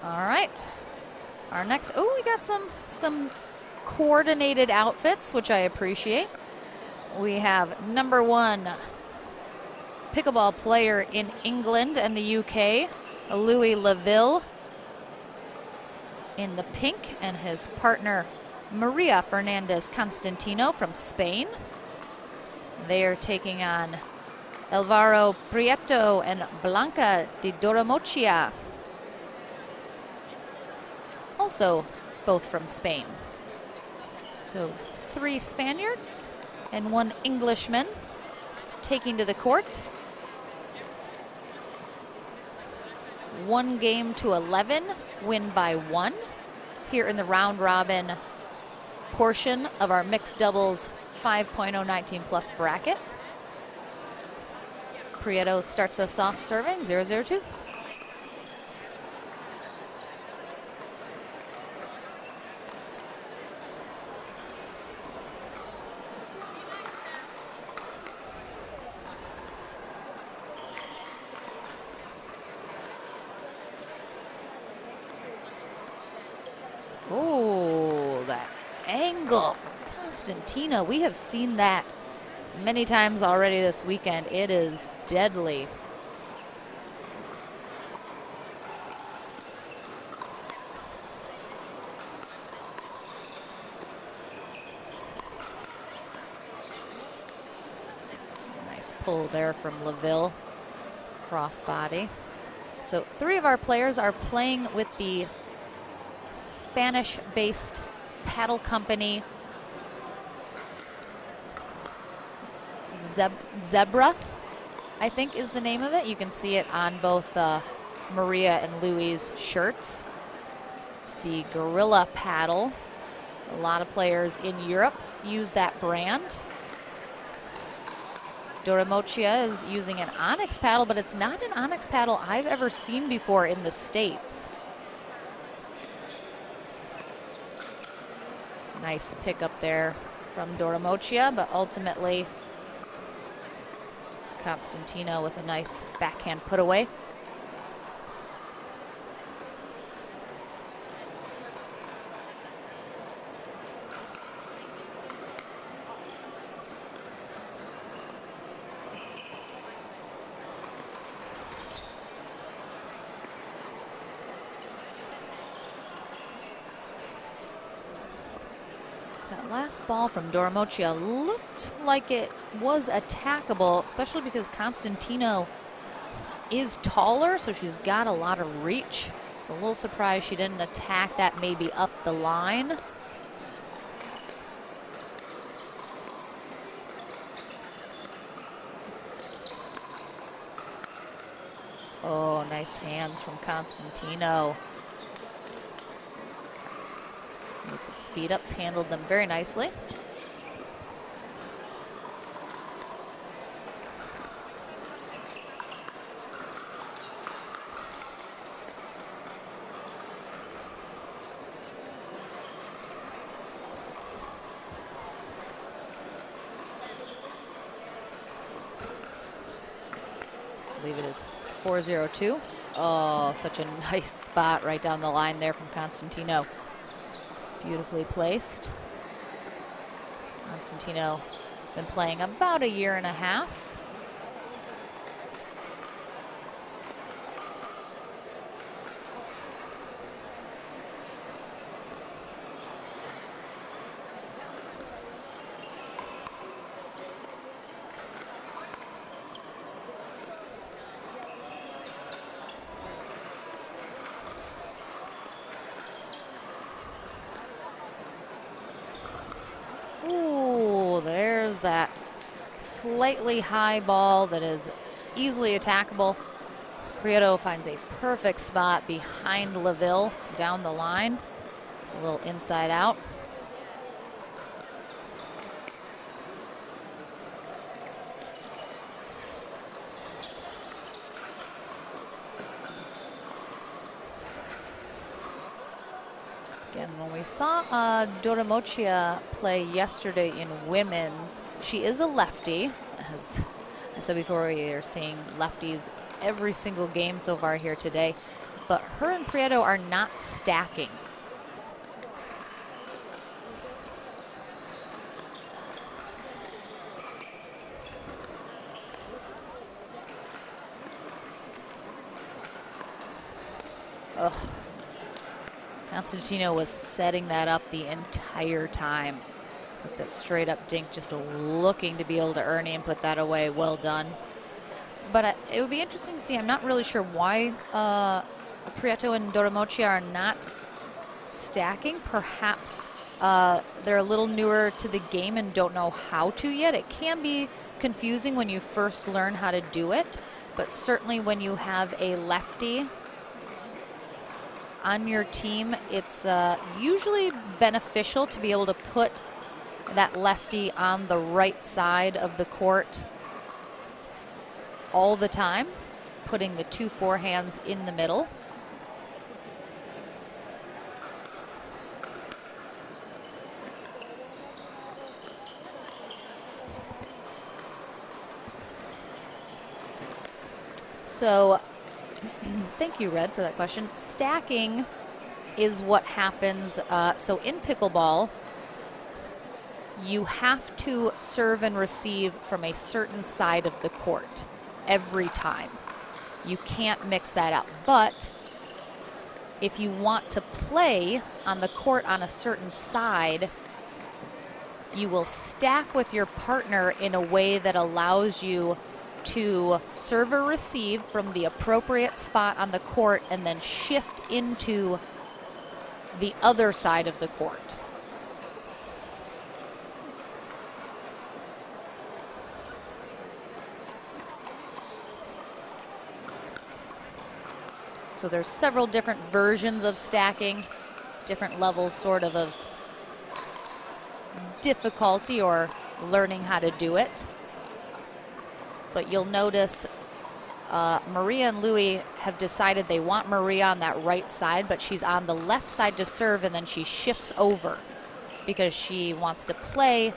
All right. Our next, oh, we got some coordinated outfits, which I appreciate. We have number 1 pickleball player in England and the UK, Louis Laville, in the pink, and his partner Maria Fernandez Constantino from Spain. They are taking on Alvaro Prieto and Blanca de Doromochia, also both from Spain. So 3 Spaniards and 1 Englishman taking to the court. 1 game to 11, win by 1 here in the round robin portion of our mixed doubles 5.0 19 plus bracket. Prieto starts us off serving 0-0-2. Oh, that angle from Constantino. We have seen that many times already this weekend. It is deadly. Nice pull there from Laville. Crossbody. So 3 of our players are playing with the Spanish-based paddle company Zebra, I think is the name of it. You can see it on both Maria and Louis' shirts. It's the Gorilla paddle. A lot of players in Europe use that brand. Doromochia is using an Onyx paddle, but it's not an Onyx paddle I've ever seen before in the States. Nice pick up there from Doromochia, but ultimately Constantino with a nice backhand put away. Last ball from Doromochia looked like it was attackable, especially because Constantino is taller, so she's got a lot of reach. So a little surprised she didn't attack that maybe up the line. Oh, nice hands from Constantino. With the speed ups, handled them very nicely. I believe it is 4-0-2. Oh, such a nice spot right down the line there from Constantino. Beautifully placed. Constantino been playing about a year and a half. That slightly high ball that is easily attackable. Prieto finds a perfect spot behind Laville down the line. A little inside out. Again, when we saw Doromochia play yesterday in women's, she is a lefty. As I said before, we are seeing lefties every single game so far here today. but her and Prieto are not stacking. Ugh. Constantino was setting that up the entire time with that straight up dink, just looking to be able to earn and put that away. Well done. But it would be interesting to see. I'm not really sure why Prieto and Doromochia are not stacking. Perhaps they're a little newer to the game and don't know how to yet. It can be confusing when you first learn how to do it, but certainly when you have a lefty on your team, it's usually beneficial to be able to put that lefty on the right side of the court all the time, putting the 2 forehands in the middle. So thank you, Red, for that question. Stacking is what happens. So in pickleball, you have to serve and receive from a certain side of the court every time. You can't mix that up. But if you want to play on the court on a certain side, you will stack with your partner in a way that allows you to serve or receive from the appropriate spot on the court and then shift into the other side of the court. So there's several different versions of stacking, different levels sort of difficulty or learning how to do it. But you'll notice Maria and Louis have decided they want Maria on that right side, but she's on the left side to serve, and then she shifts over because she wants to play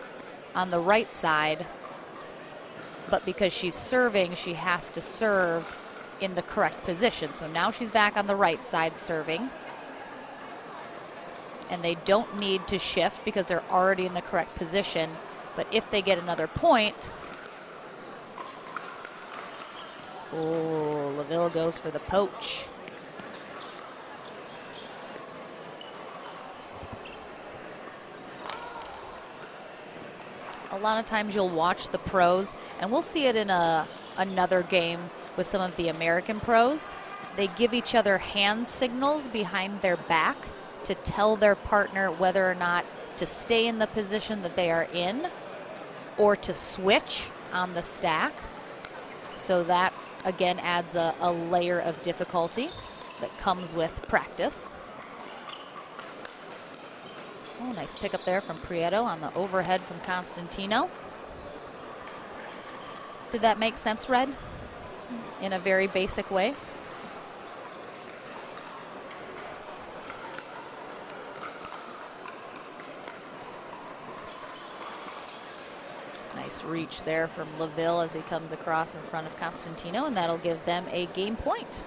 on the right side. But because she's serving, she has to serve in the correct position. So now she's back on the right side serving. And they don't need to shift because they're already in the correct position. But if they get another point, oh, Laville goes for the poach. A lot of times you'll watch the pros, and we'll see it in another game with some of the American pros. They give each other hand signals behind their back to tell their partner whether or not to stay in the position that they are in or to switch on the stack. So that again adds a layer of difficulty that comes with practice. Oh, nice pickup there from Prieto on the overhead from Constantino. Did that make sense, Red? In a very basic way? Nice reach there from Laville as he comes across in front of Constantino, and that'll give them a game point.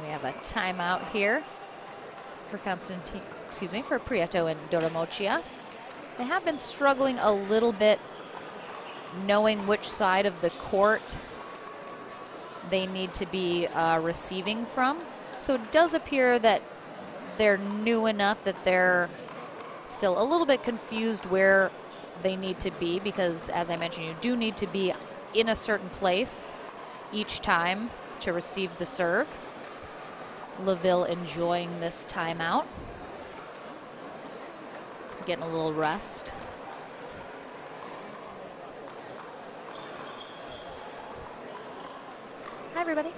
We have a timeout here for for Prieto and Doromochia. They have been struggling a little bit knowing which side of the court they need to be receiving from. So it does appear that they're new enough that they're still a little bit confused where they need to be, because as I mentioned, you do need to be in a certain place each time to receive the serve. Laville enjoying this timeout, getting a little rest. Hi, everybody.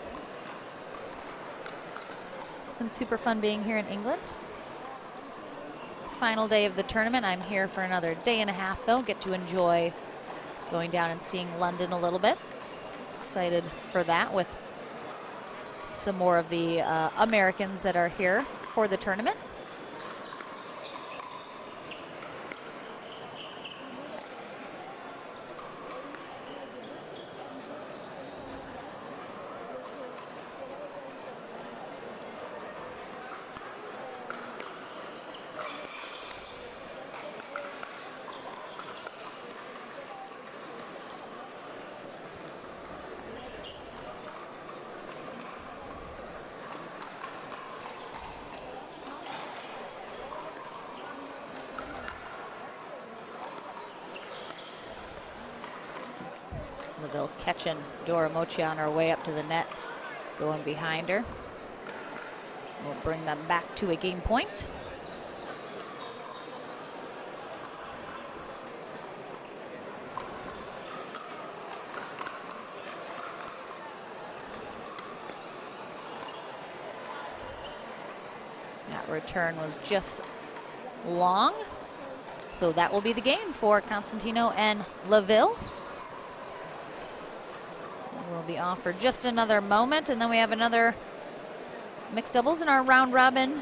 It's been super fun being here in England. Final day of the tournament. I'm here for another day and a half, though. Get to enjoy going down and seeing London a little bit. Excited for that with some more of the Americans that are here for the tournament. Laville catching Dora Mochi on her way up to the net, going behind her. We'll bring them back to a game point. That return was just long. So that will be the game for Constantino and Laville. We'll be off for just another moment, and then we have another mixed doubles in our round robin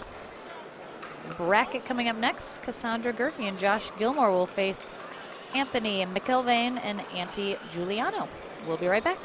bracket coming up next. Cassandra Gerke and Josh Gilmore will face Anthony Mcelveen and Auntie Giuliano. We'll be right back.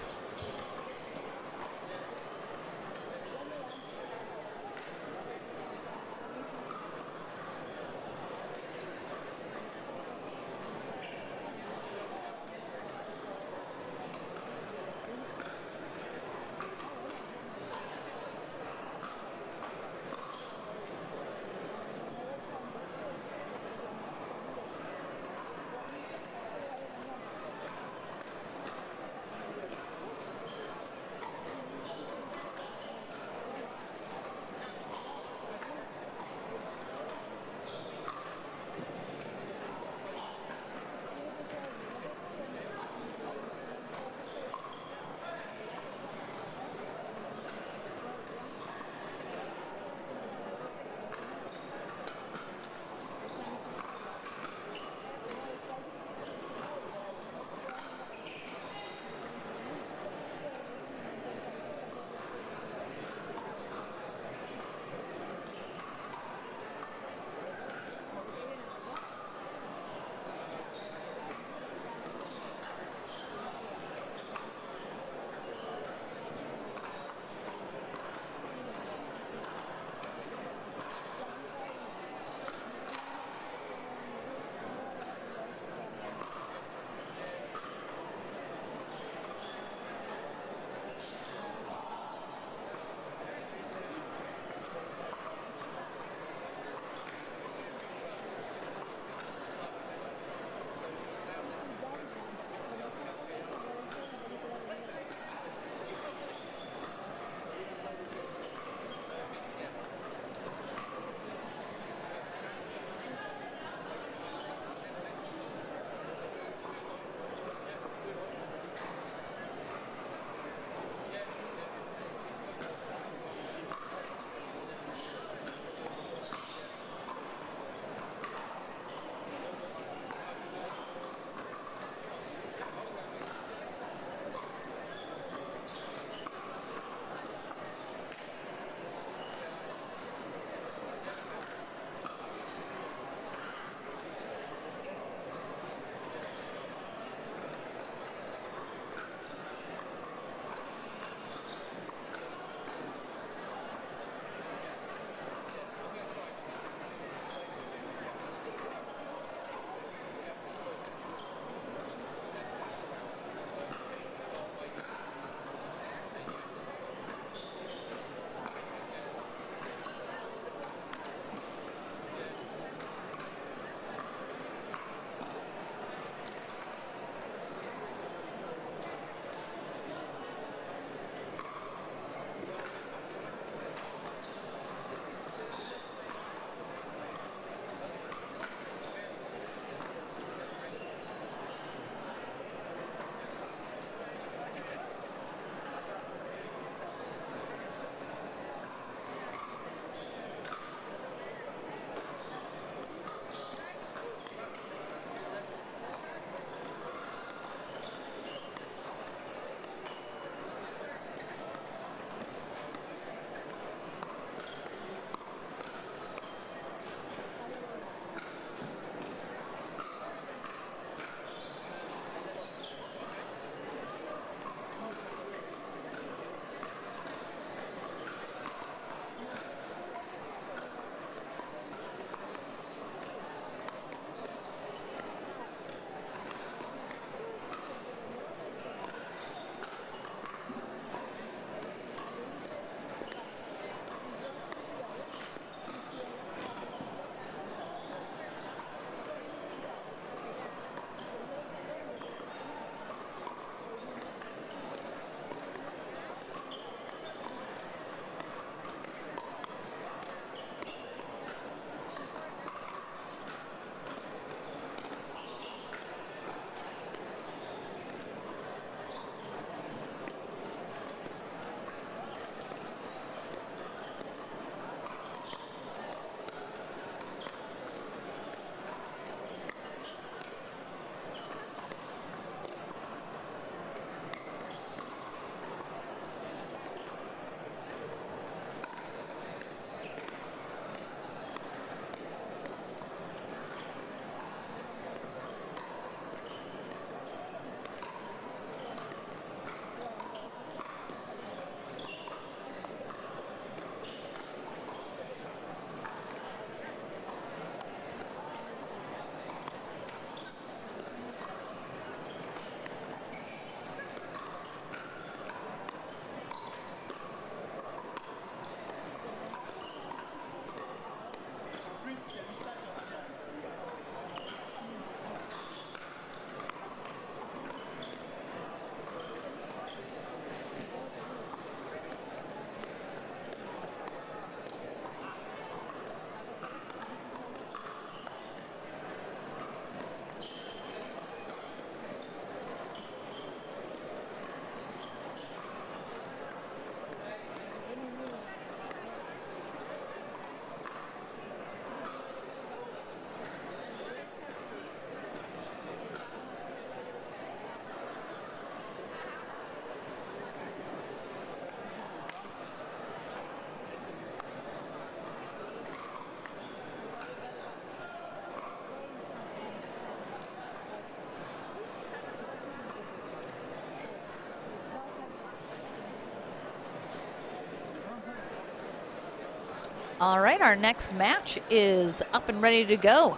All right, our next match is up and ready to go.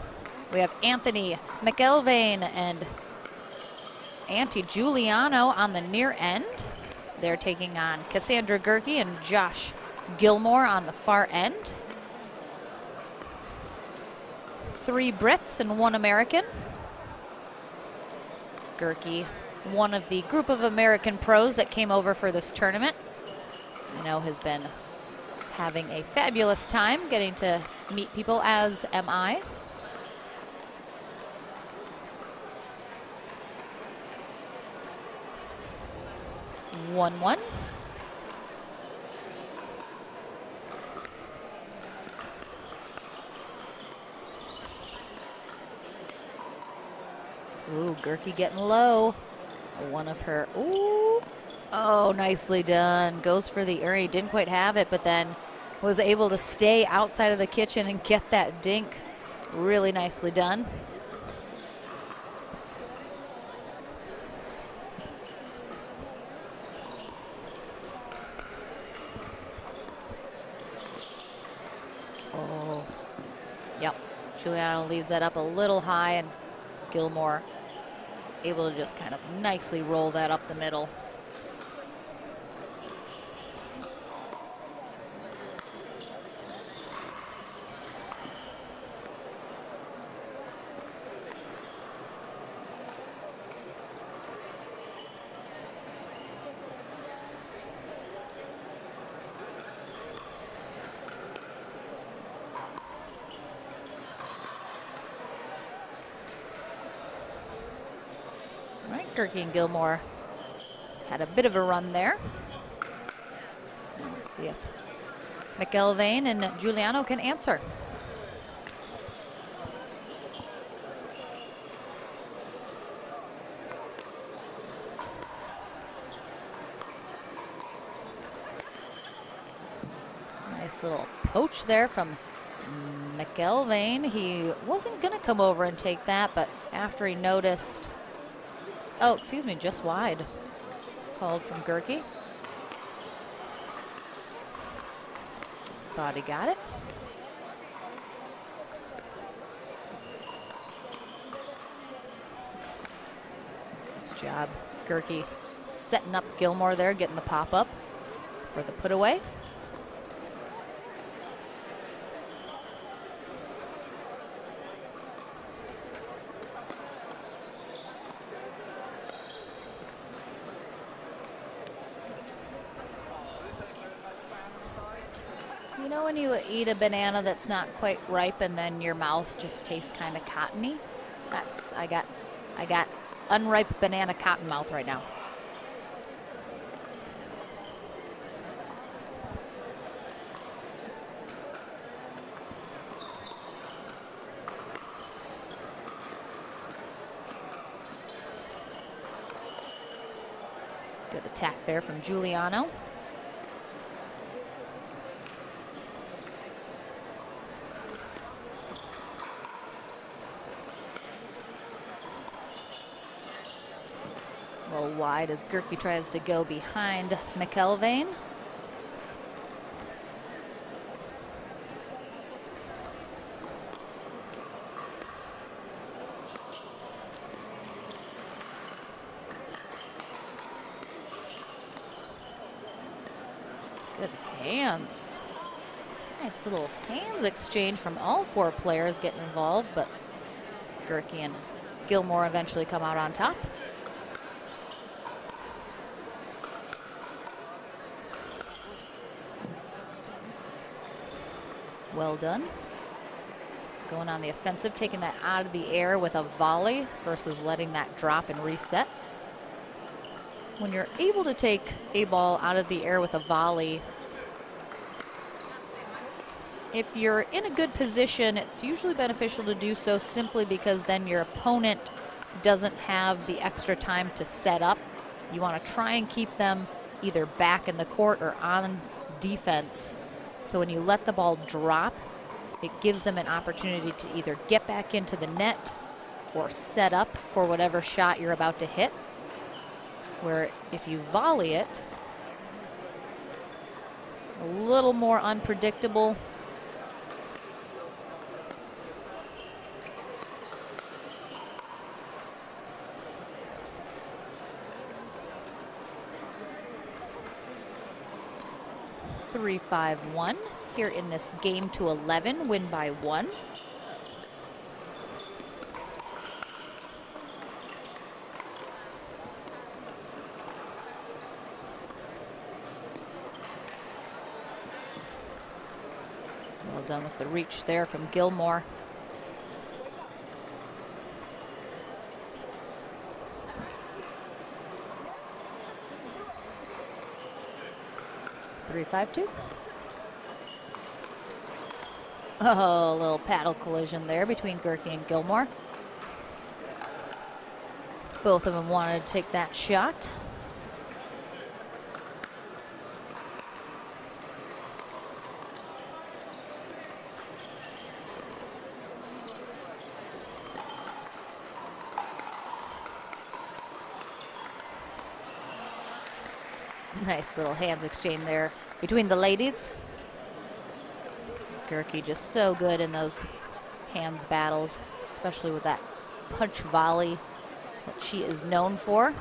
We have Anthony Mcelveen and Giuliano on the near end. They're taking on Cassandra Gerke and Josh Gilmore on the far end. 3 Brits and 1 American. Gerke, one of the group of American pros that came over for this tournament. I know has been having a fabulous time getting to meet people, as am I. One. Ooh, Gerke getting low. One of her, ooh. Oh, nicely done. Goes for the area. Didn't quite have it, but then was able to stay outside of the kitchen and get that dink. Really nicely done. Oh, yep. Giuliano leaves that up a little high, and Gilmore able to just kind of nicely roll that up the middle. Gerke and Gilmore had a bit of a run there. Let's see if Mcelveen and Giuliano can answer. Nice little poach there from Mcelveen. He wasn't going to come over and take that, but after he noticed, oh, excuse me, just wide. Called from Gerke. Thought he got it. Nice job, Gerke setting up Gilmore there, getting the pop up for the put away. You know when you eat a banana that's not quite ripe and then your mouth just tastes kind of cottony? That's, I got unripe banana cotton mouth right now. Good attack there from Giuliano. A little wide as Gerke tries to go behind Mcelveen. Good hands. Nice little hands exchange from all 4 players getting involved, but Gerke and Gilmore eventually come out on top. Well done. Going on the offensive, taking that out of the air with a volley versus letting that drop and reset. When you're able to take a ball out of the air with a volley, if you're in a good position, it's usually beneficial to do so simply because then your opponent doesn't have the extra time to set up. You want to try and keep them either back in the court or on defense. So when you let the ball drop, it gives them an opportunity to either get back into the net or set up for whatever shot you're about to hit. Where if you volley it, a little more unpredictable. 3-5-1 here in this game to 11, win by 1. Well done with the reach there from Gilmore. Three, 5-2. Oh, a little paddle collision there between Gerke and Gilmore. Both of them wanted to take that shot. Nice little hands exchange there between the ladies. Gerke just so good in those hands battles, especially with that punch volley that she is known for.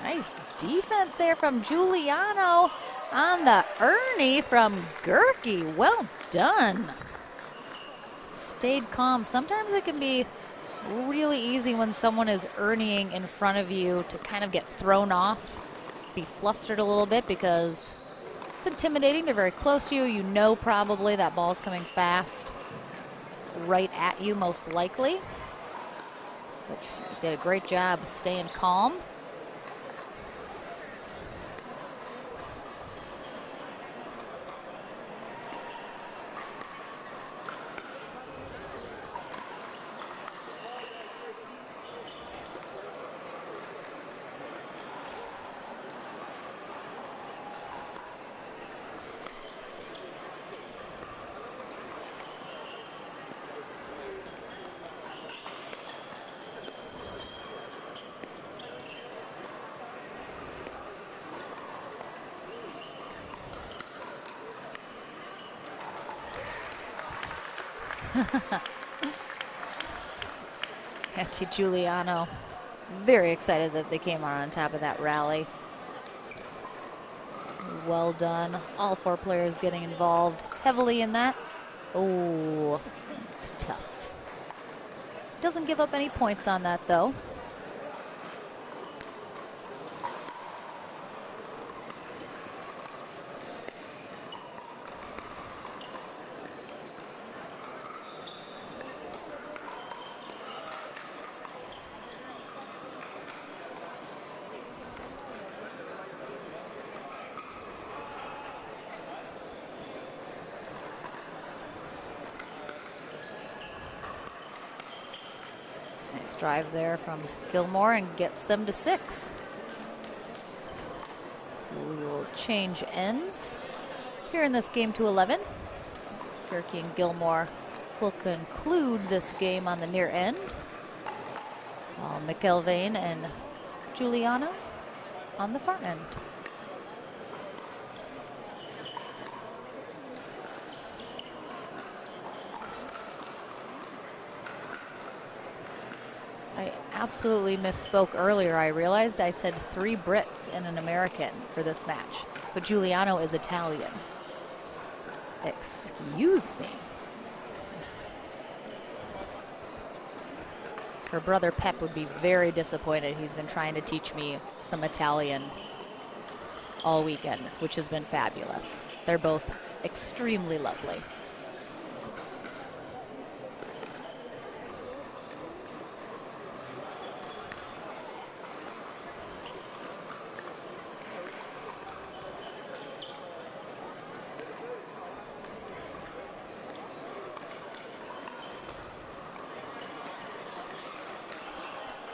Nice defense there from Giuliano on the Ernie from Gerke. Well done. Stayed calm. Sometimes it can be really easy when someone is Ernieing in front of you to kind of get thrown off, be flustered a little bit because it's intimidating. They're very close to you. You know probably that ball's coming fast right at you most likely. But she did a great job staying calm. Auntie Giuliano, very excited that they came on top of that rally. Well done. All 4 players getting involved heavily in that. Oh, it's tough. Doesn't give up any points on that, though. Nice drive there from Gilmore and gets them to 6. We will change ends here in this game to 11. Gerke and Gilmore will conclude this game on the near end. While Mcelveen and Giuliano on the far end. I absolutely misspoke earlier. I realized I said 3 Brits and an American for this match, but Giuliano is Italian. Excuse me. Her brother Pep would be very disappointed. He's been trying to teach me some Italian all weekend, which has been fabulous. They're both extremely lovely.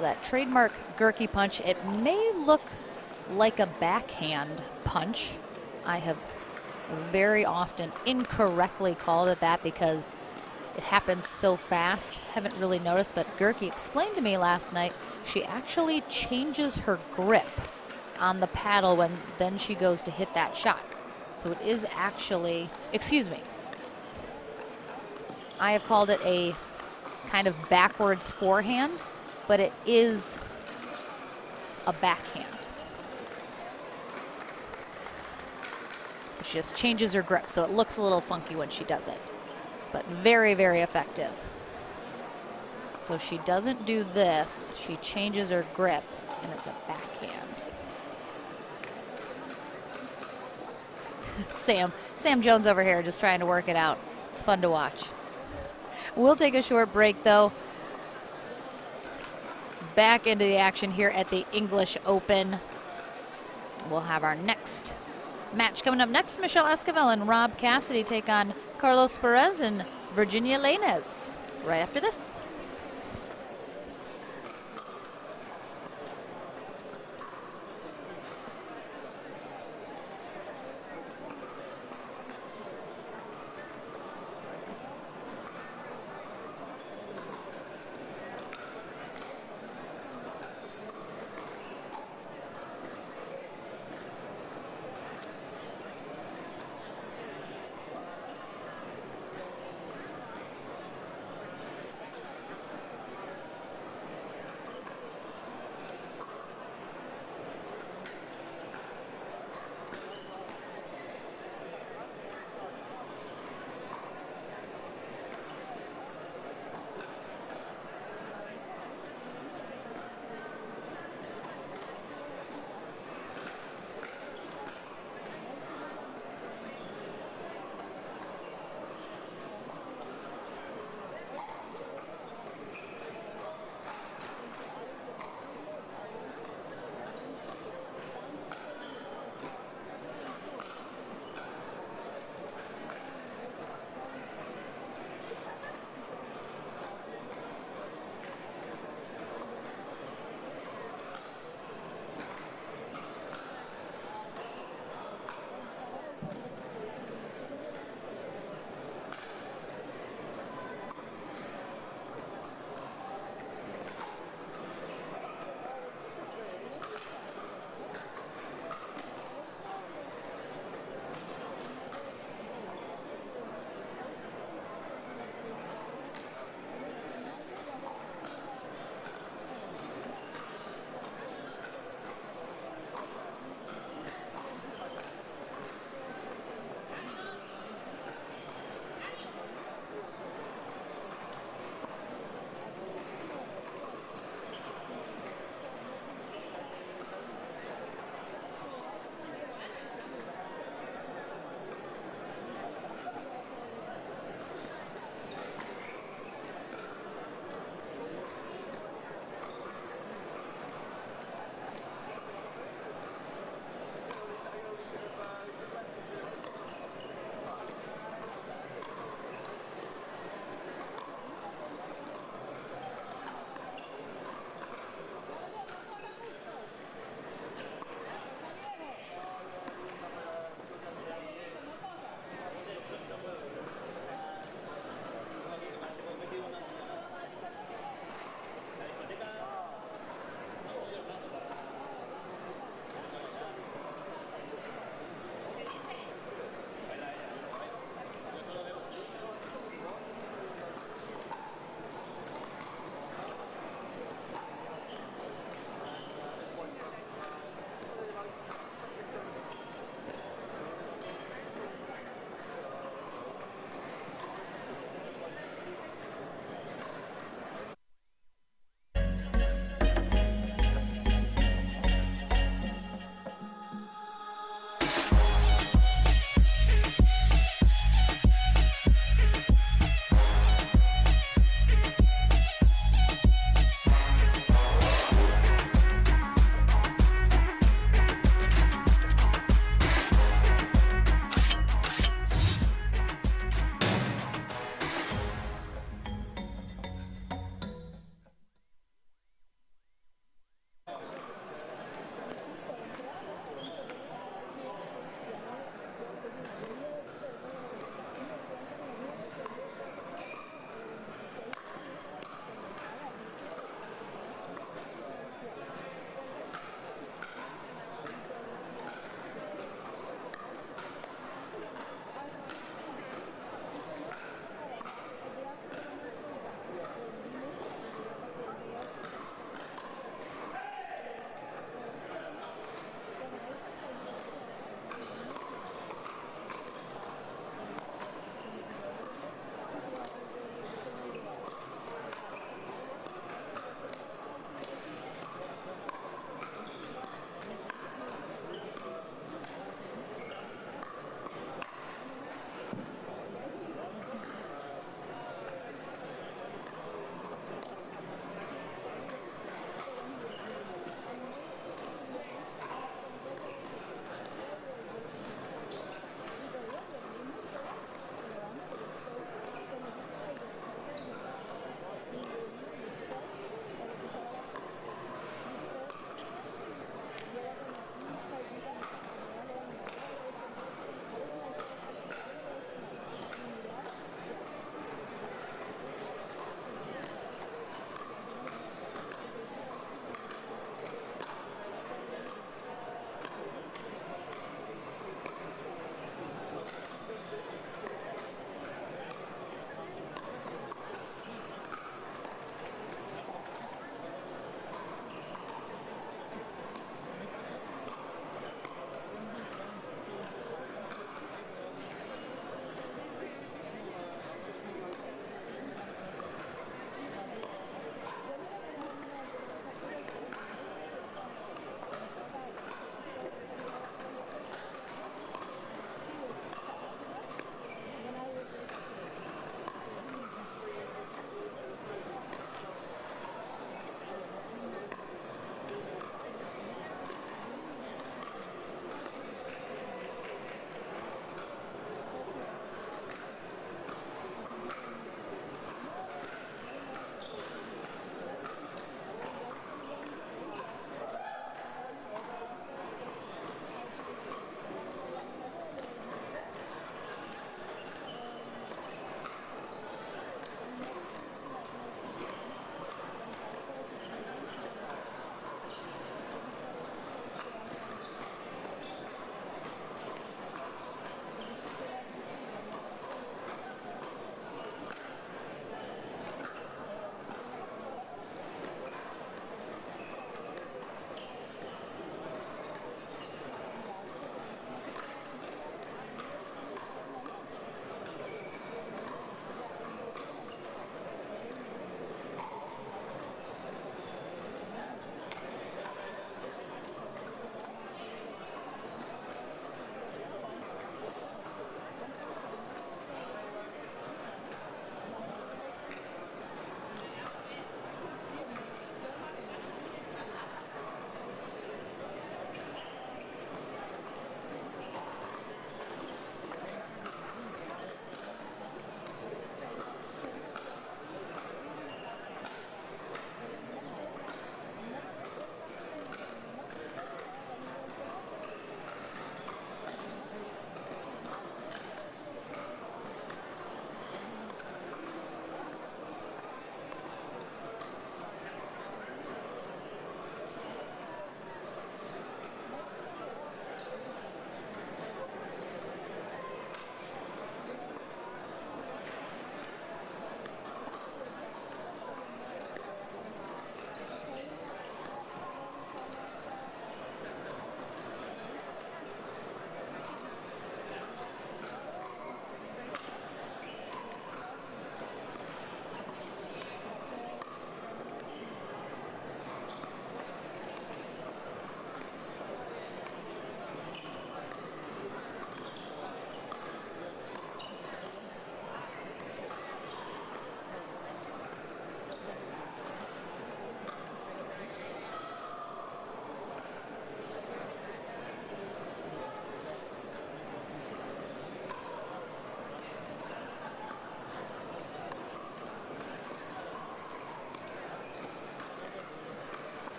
So that trademark Gerke punch, it may look like a backhand punch. I have very often incorrectly called it that because it happens so fast. Haven't really noticed, but Gerke explained to me last night she actually changes her grip on the paddle when then she goes to hit that shot. So it is actually, excuse me, I have called it a kind of backwards forehand, but it is a backhand. She just changes her grip, so it looks a little funky when she does it, but very, very effective. So she doesn't do this, she changes her grip, and it's a backhand. Sam Jones over here just trying to work it out. It's fun to watch. We'll take a short break, though. Back into the action here at the English Open. We'll have our next match coming up next. Mcelveen Esquivel and Rob Cassidy take on Carlos Perez and Virginia Lainez right after this.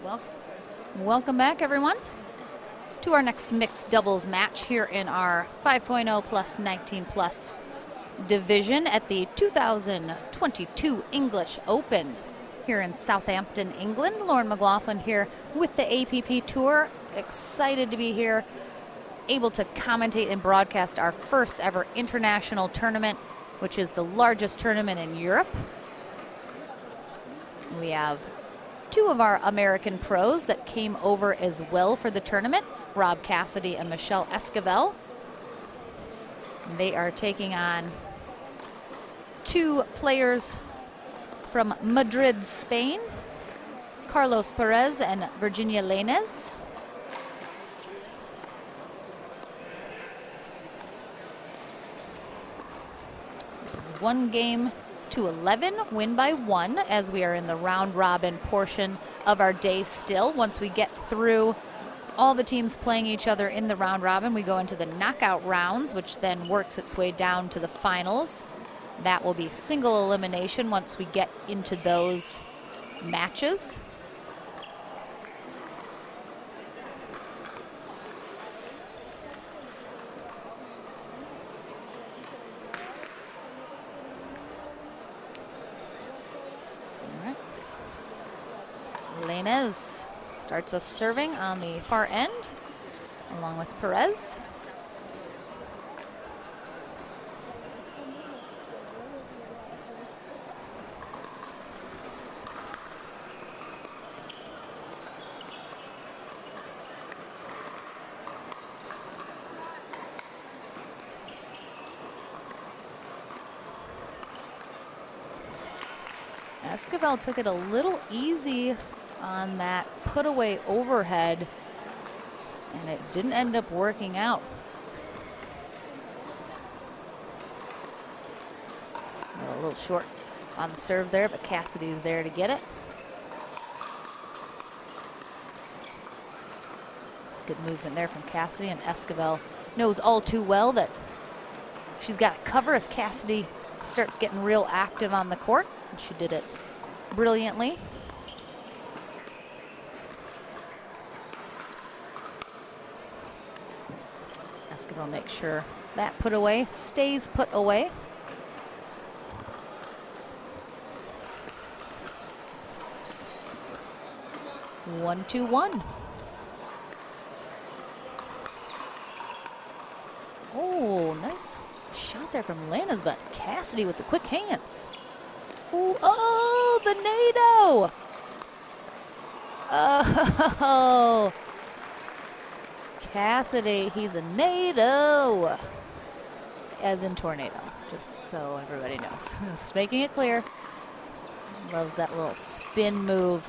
Well, welcome back, everyone, to our next mixed doubles match here in our 5.0 plus 19 plus division at the 2022 English Open here in Southampton, England. Lauren McLaughlin here with the APP Tour. Excited to be here, able to commentate and broadcast our first ever international tournament, which is the largest tournament in Europe. We have two of our American pros that came over as well for the tournament, Rob Cassidy and Mcelveen Esquivel. They are taking on two players from Madrid, Spain, Carlos Perez and Virginia Lainez. This is 1 game to 11, win by 1, as we are in the round robin portion of our day still. Once we get through all the teams playing each other in the round robin, we go into the knockout rounds, which then works its way down to the finals. That will be single elimination once we get into those matches. Lainez starts us serving on the far end, along with Perez. Esquivel took it a little easy on that put away overhead, and it didn't end up working out. A little short on the serve there, but Cassidy's there to get it. Good movement there from Cassidy, and Esquivel knows all too well that she's got to cover if Cassidy starts getting real active on the court, and she did it brilliantly. Esquivel make sure that put away stays put away. One, 2-1. Oh, nice shot there from Lainez, but Cassidy with the quick hands. Ooh, oh, the NATO. Oh, Cassidy, he's a NATO, as in tornado, just so everybody knows. Just making it clear. Loves that little spin move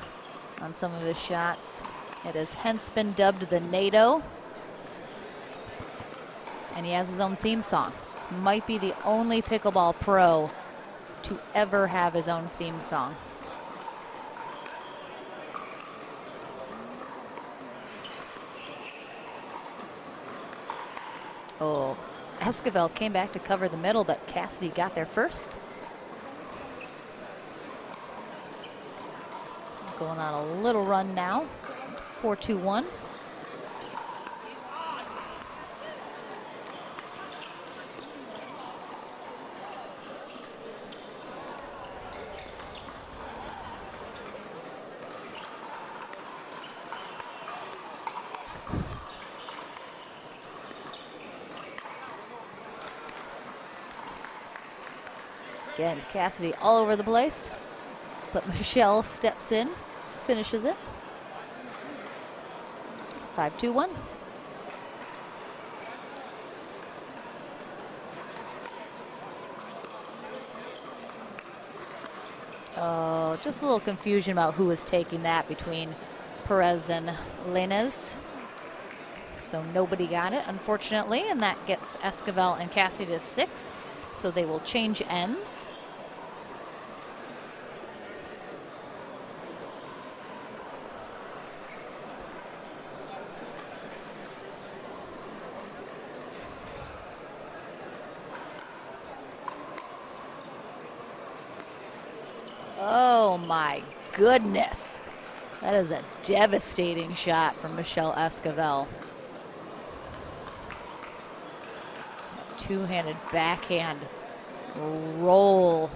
on some of his shots. It has hence been dubbed the NATO. And he has his own theme song. Might be the only pickleball pro to ever have his own theme song. Oh, Esquivel came back to cover the middle, but Cassidy got there first. Going on a little run now, 4-2-1. Again, Cassidy all over the place, but Michelle steps in, finishes it. 5-2-1. Oh, just a little confusion about who was taking that between Perez and Lainez. So nobody got it, unfortunately, and that gets Esquivel and Cassidy to 6. So they will change ends. Oh my goodness. That is a devastating shot from Esquivel. Two-handed backhand roll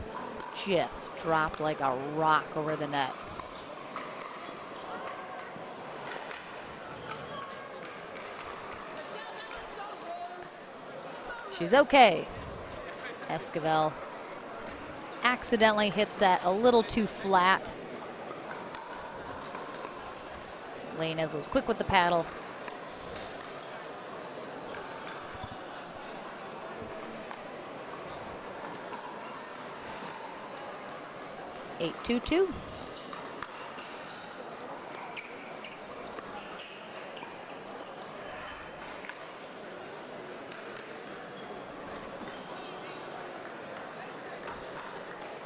just dropped like a rock over the net. She's okay. Esquivel accidentally hits that a little too flat. Lainez was quick with the paddle. Eight 2-2.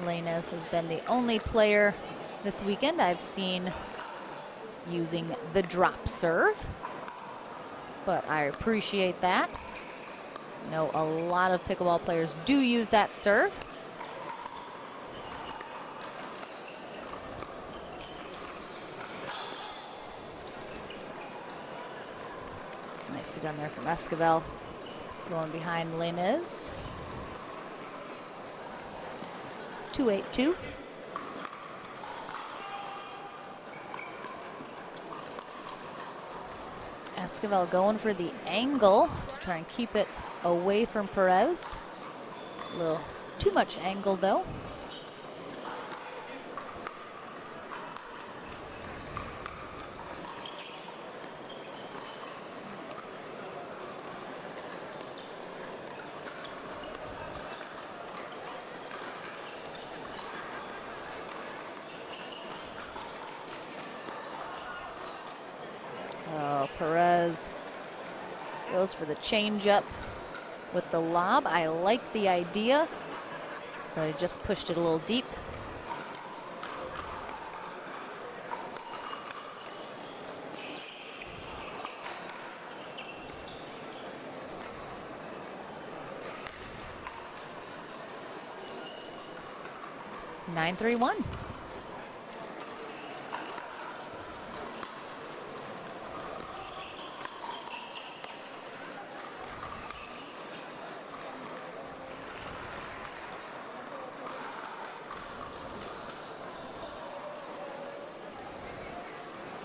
Lainez has been the only player this weekend I've seen using the drop serve, but I appreciate that. I know a lot of pickleball players do use that serve. Nicely done there from Esquivel. Going behind Lainez. 2-8-2. Esquivel going for the angle to try and keep it away from Perez. A little too much angle though. Perez goes for the change-up with the lob. I like the idea, but I just pushed it a little deep. Nine 3-1.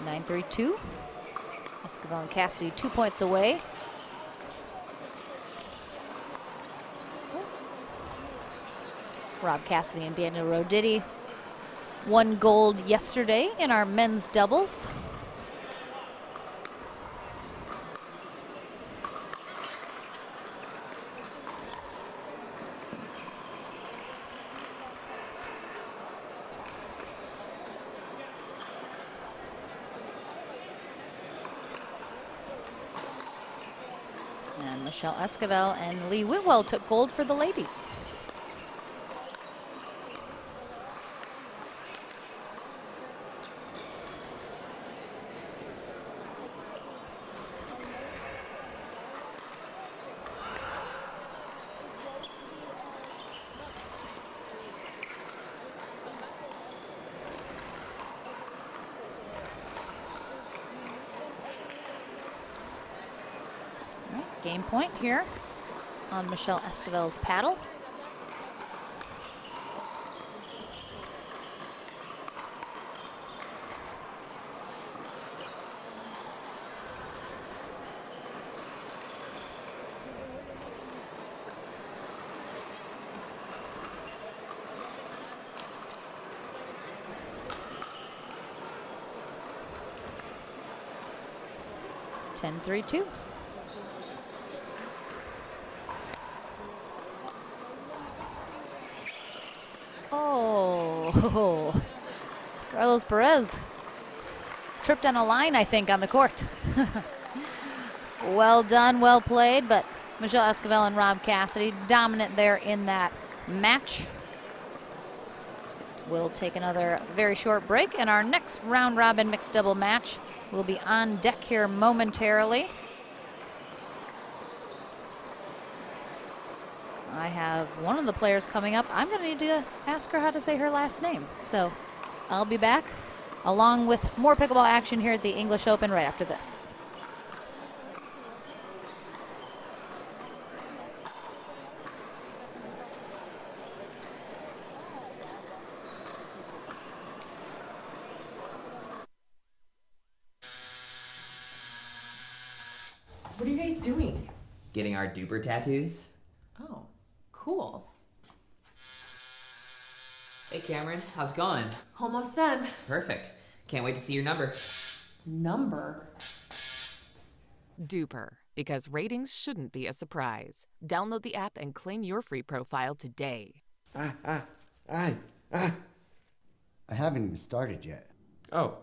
Nine 3-2. Esquivel and Cassidy 2 points away. Rob Cassidy and Daniel Rodity won gold yesterday in our men's doubles. And Esquivel and Lee Whitwell took gold for the ladies. Game point here on Esquivel's paddle. Ten 3-2. Oh, Carlos Perez tripped on a line, I think, on the court. Well done, well played, but Esquivel and Rob Cassidy dominant there in that match. We'll take another very short break, and our next round robin mixed double match will be on deck here momentarily. I have one of the players coming up. I'm going to need to ask her how to say her last name. So I'll be back along with more pickleball action here at the English Open right after this. What are you guys doing? Getting our duper tattoos? Oh, cool. Hey Cameron, how's it going? Almost done. Perfect. Can't wait to see your number. Number? Duper, because ratings shouldn't be a surprise. Download the app and claim your free profile today. I haven't even started yet. Oh.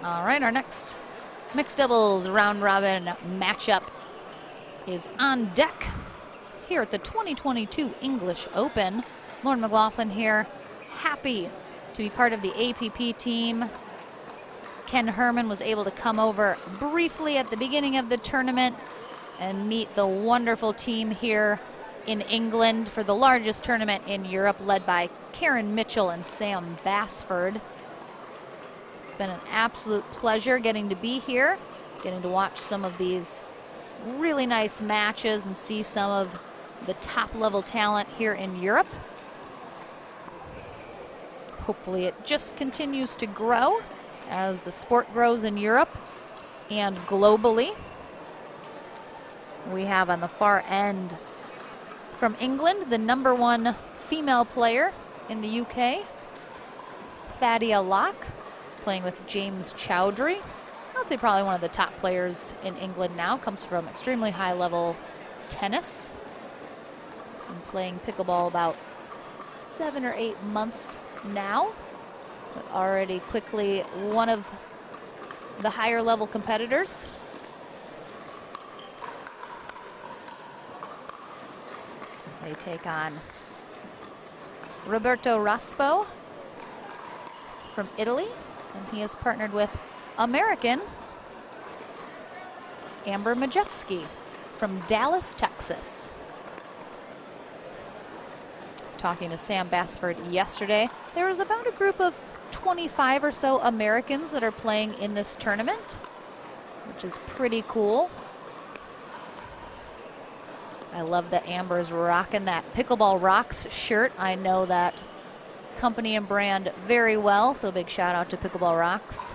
All right, our next mixed doubles round robin matchup is on deck here at the 2022 English Open. Lauren McLaughlin here, happy to be part of the APP team. Ken Herman was able to come over briefly at the beginning of the tournament and meet the wonderful team here in England for the largest tournament in Europe, led by Karen Mitchell and Sam Basford. It's been an absolute pleasure getting to be here, getting to watch some of these really nice matches and see some of the top level talent here in Europe. Hopefully it just continues to grow as the sport grows in Europe and globally. We have on the far end from England, the #1 female player in the UK, Thadia Lock, playing with James Chowdhury. I'd say probably one of the top players in England now, comes from extremely high level tennis. Been playing pickleball about 7 or 8 months now, but already quickly one of the higher level competitors. They take on Roberto Raspo from Italy, and he is partnered with American Amber Majewski from Dallas, Texas. Talking to Sam Basford yesterday, there was about a group of 25 or so Americans that are playing in this tournament, which is pretty cool. I love that Amber's rocking that Pickleball Rocks shirt. I know that company and brand very well, so a big shout out to Pickleball Rocks.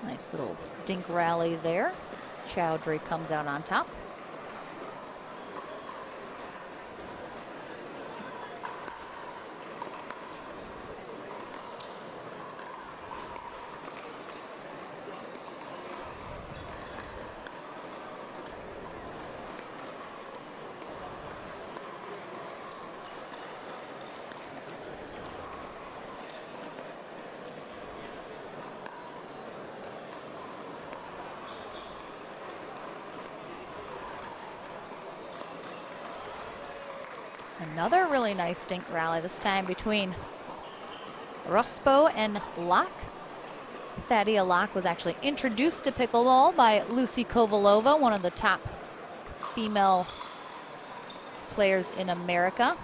Nice little dink rally there. Chowdhury comes out on top. Another really nice dink rally, this time between Raspo and Lock. Thadia Lock was actually introduced to pickleball by Lucy Kovalova, one of the top female players in America.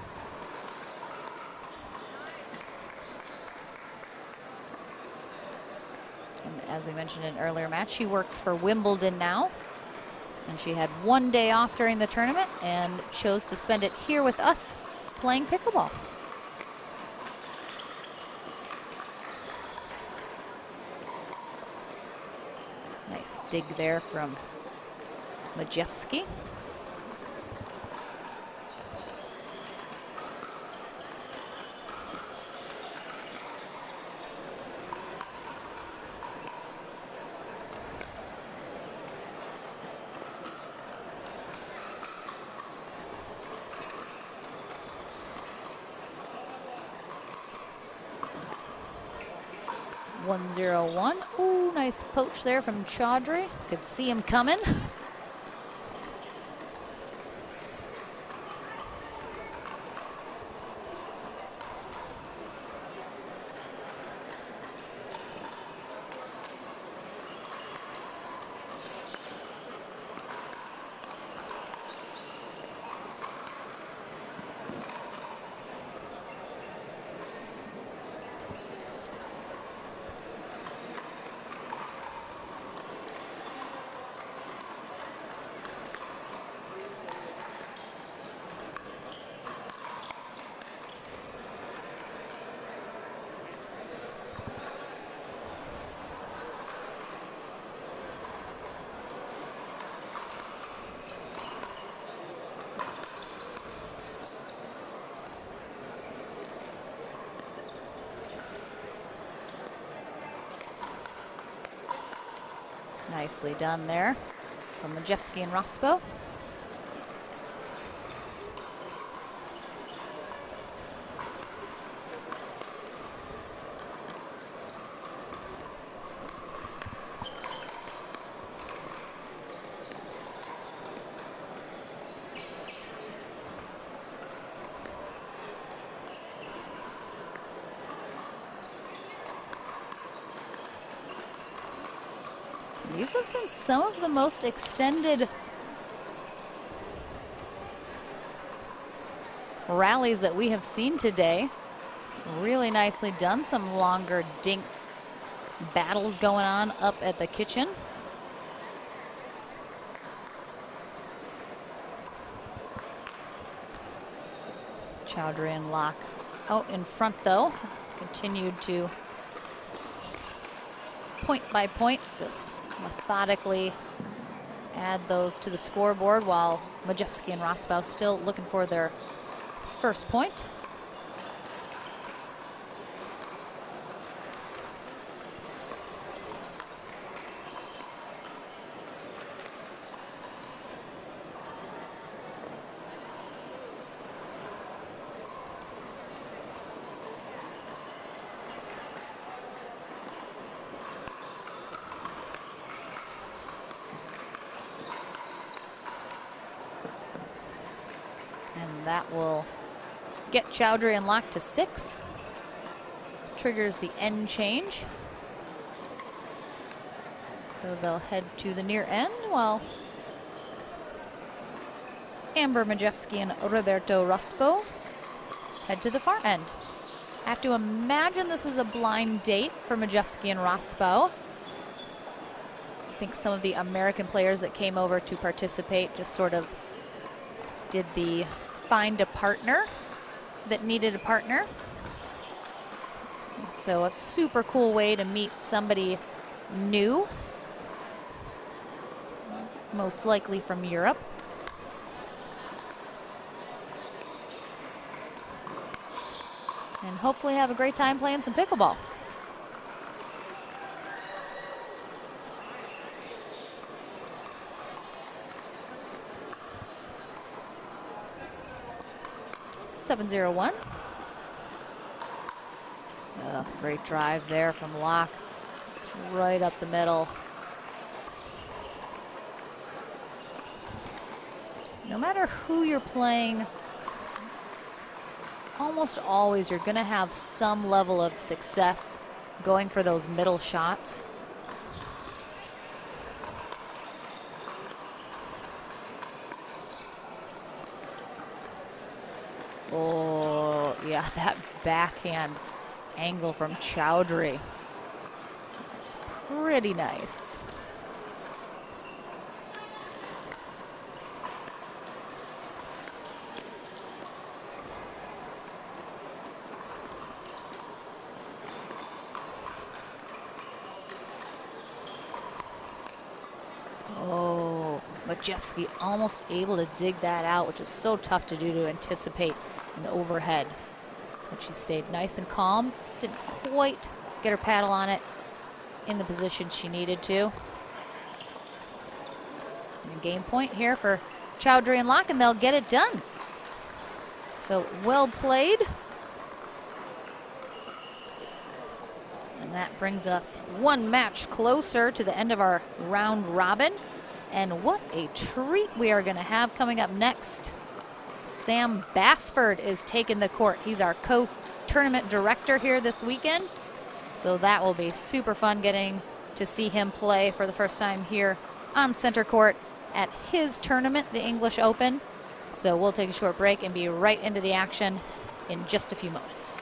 And as we mentioned in an earlier match, she works for Wimbledon now. And she had one day off during the tournament and chose to spend it here with us playing pickleball. Nice dig there from Majewski. (1-0-1). Ooh, nice poach there from Chowdhury. Could see him coming. Nicely done there from Majewski and Rospo. These have been some of the most extended rallies that we have seen today. Really nicely done. Some longer dink battles going on up at the kitchen. Chowdhury and Lock out in front though. Continued to point by point, just methodically add those to the scoreboard, while Majewski and Rospo still looking for their first point. That will get Chowdhury and Lock to 6. Triggers the end change. So they'll head to the near end while Amber Majewski and Roberto Rospo head to the far end. I have to imagine this is a blind date for Majewski and Rospo. I think some of the American players that came over to participate just sort of did the find a partner that needed a partner. So a super cool way to meet somebody new, most likely from Europe. And hopefully have a great time playing some pickleball. .701. Great drive there from Lock. Just right up the middle. No matter who you're playing, almost always you're going to have some level of success going for those middle shots. Oh, yeah, that backhand angle from Chowdhury. It's pretty nice. Oh, Majewski almost able to dig that out, which is so tough to do, to anticipate an overhead. But she stayed nice and calm. Just didn't quite get her paddle on it in the position she needed to. And a game point here for Chowdhury and Lock, and they'll get it done. So well played. And that brings us one match closer to the end of our round robin. And what a treat we are going to have coming up next. Sam Basford is taking the court. He's our co-tournament director here this weekend. So that will be super fun getting to see him play for the first time here on center court at his tournament, the English Open. So we'll take a short break and be right into the action in just a few moments.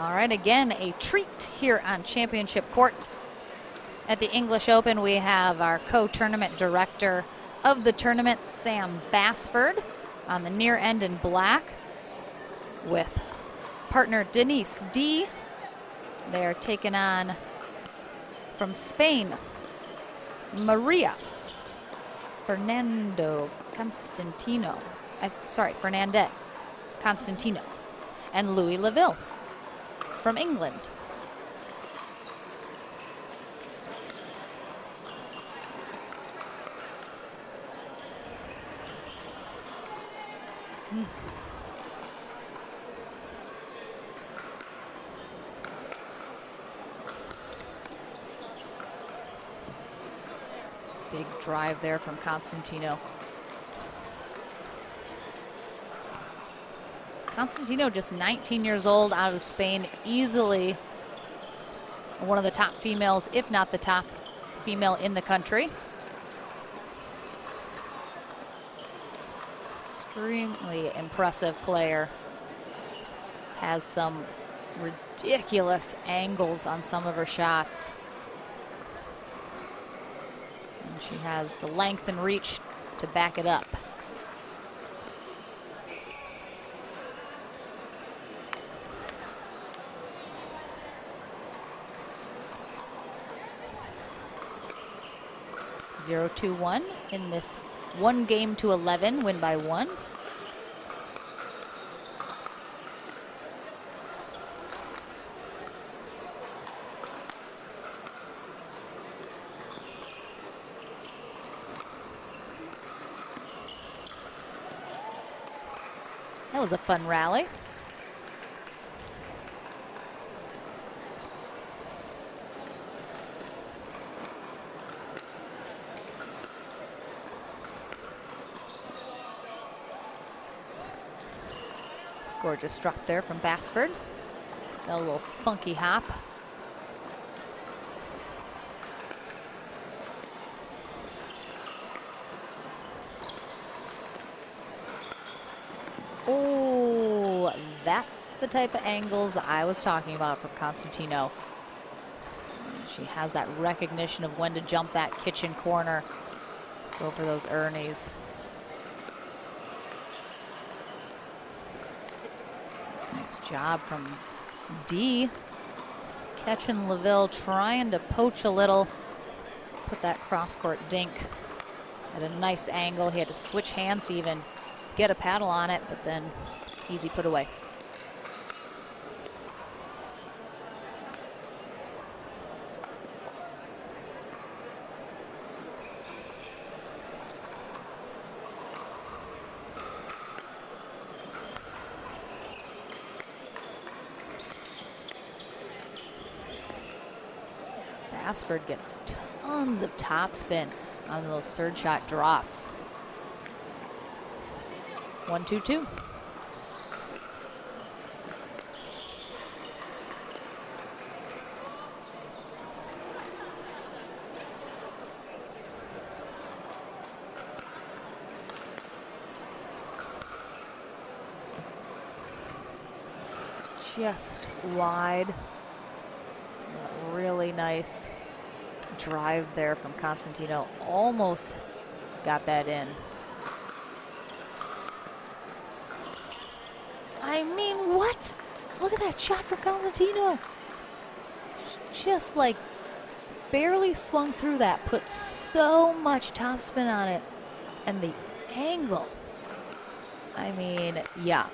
All right, again, a treat here on Championship Court. At the English Open, we have our co-tournament director of the tournament, Sam Basford, on the near end in black, with partner Denise D. They are taking on, from Spain, Maria Fernandez Constantino, and Louis Laville from England. Big drive there from Constantino. Constantino, just 19 years old, out of Spain, easily one of the top females, if not the top female in the country. Extremely impressive player. Has some ridiculous angles on some of her shots. And she has the length and reach to back it up. Zero, 2-1 in this 1-game-to-11 win by 1. That was a fun rally. Gorgeous drop there from Basford. Got a little funky hop. Oh, that's the type of angles I was talking about from Constantino. She has that recognition of when to jump that kitchen corner. Go for those Ernies. Nice job from D. Catching Laville, trying to poach a little. Put that cross-court dink at a nice angle. He had to switch hands to even get a paddle on it, but then easy put away. Basford gets tons of topspin on those third shot drops. 1-2-2. Just wide. Really nice drive there from Constantino. Almost got that in. I mean, what? Look at that shot from Constantino. Just like barely swung through that, put so much topspin on it, and the angle. I mean, yeah,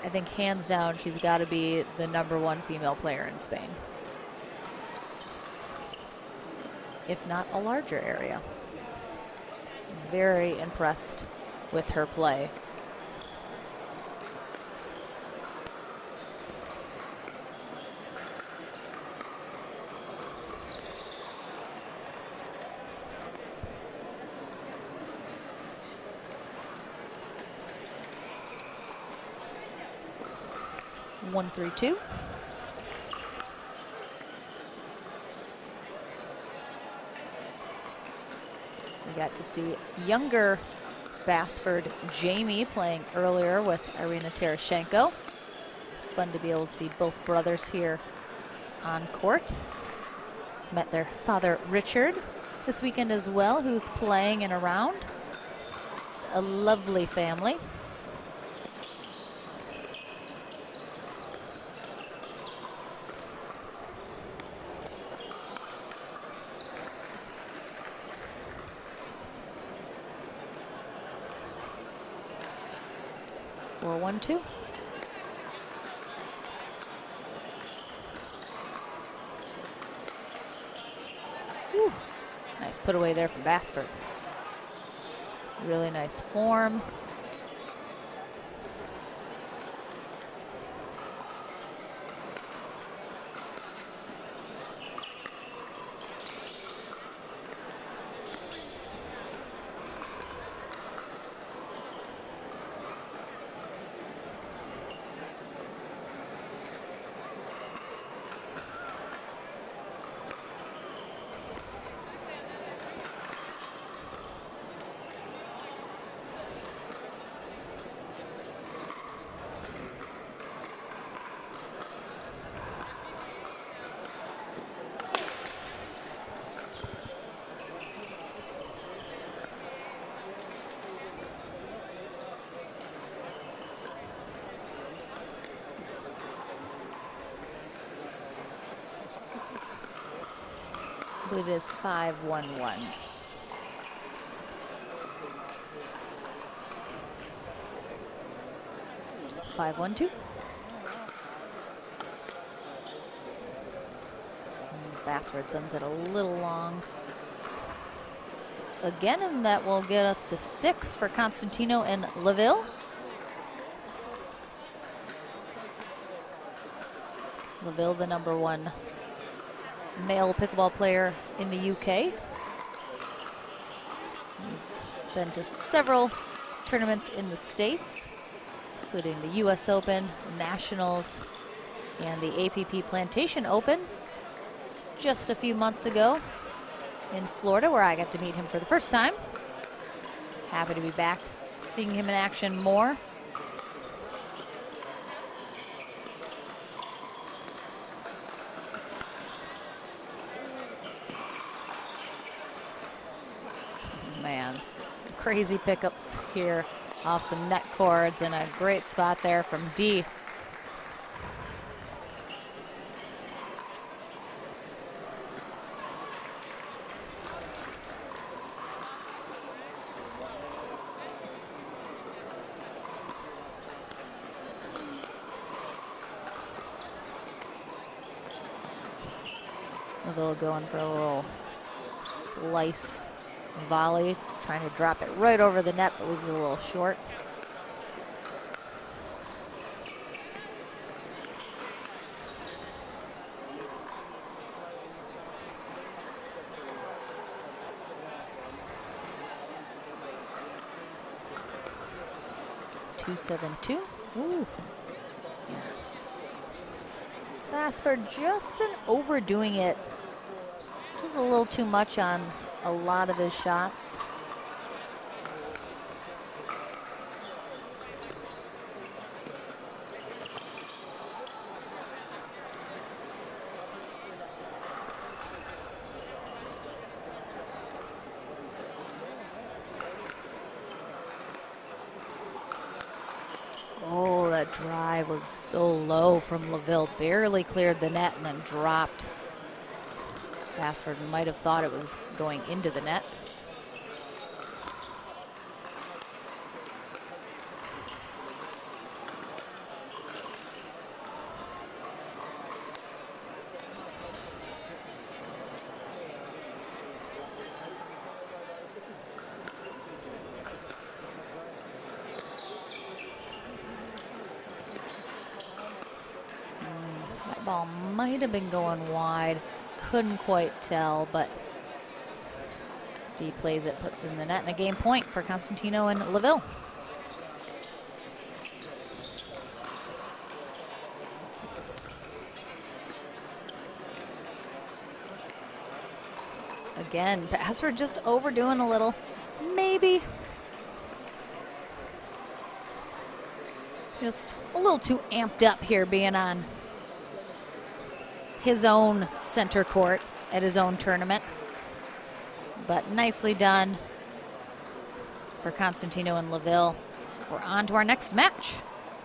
I think hands down she's got to be the #1 female player in Spain, if not a larger area. Very impressed with her play. One, 3-2. We got to see younger Basford Jamie playing earlier with Irina Tarashenko. Fun to be able to see both brothers here on court. Met their father, Richard, this weekend as well, who's playing and around. Just a lovely family. Four, 1-2. Whew. Nice put away there from Basford. Really nice form. I believe it is 5-1-1. Five, 1-2. Basford sends it a little long again, and that will get us to 6 for Constantino and Laville. Laville, the #1 male pickleball player in the UK. He's been to several tournaments in the States, including the US Open, Nationals, and the APP Plantation Open just a few months ago in Florida, where I got to meet him for the first time. Happy to be back, seeing him in action more. Man, some crazy pickups here off some net cords, and a great spot there from D. Laville going for a little slice volley, trying to drop it right over the net, but leaves it a little short. Two, 7-2. Ooh. Yeah. Basford just been overdoing it. Just a little too much on a lot of his shots. Oh, that drive was so low from Laville. Barely cleared the net and then dropped. Basford might have thought it was going into the net. That ball might have been going wide. Couldn't quite tell, but D plays it, puts it in the net, and a game point for Constantino and Laville. Again, Basford just overdoing a little. Maybe Just a little too amped up here being on his own center court at his own tournament. But nicely done for Constantino and Laville. We're on to our next match.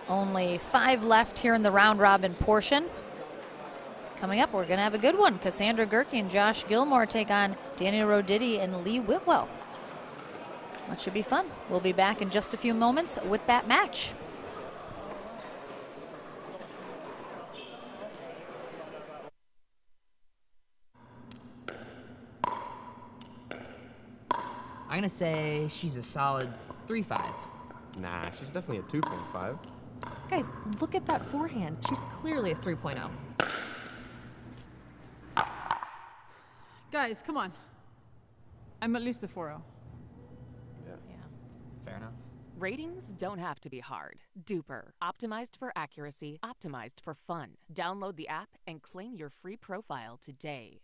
Only 5 left here in the round robin portion. Coming up, we're going to have a good one. Cassandra Gerke and Josh Gilmore take on Daniel Rodity and Lee Whitwell. That should be fun. We'll be back in just a few moments with that match. I'm gonna say she's a solid 3-5. Nah, she's definitely a 2.5. Guys, look at that forehand. She's clearly a 3.0. Guys, come on. I'm at least a 4.0. Yeah. Fair enough. Ratings don't have to be hard. Duper. Optimized for accuracy, optimized for fun. Download the app and claim your free profile today.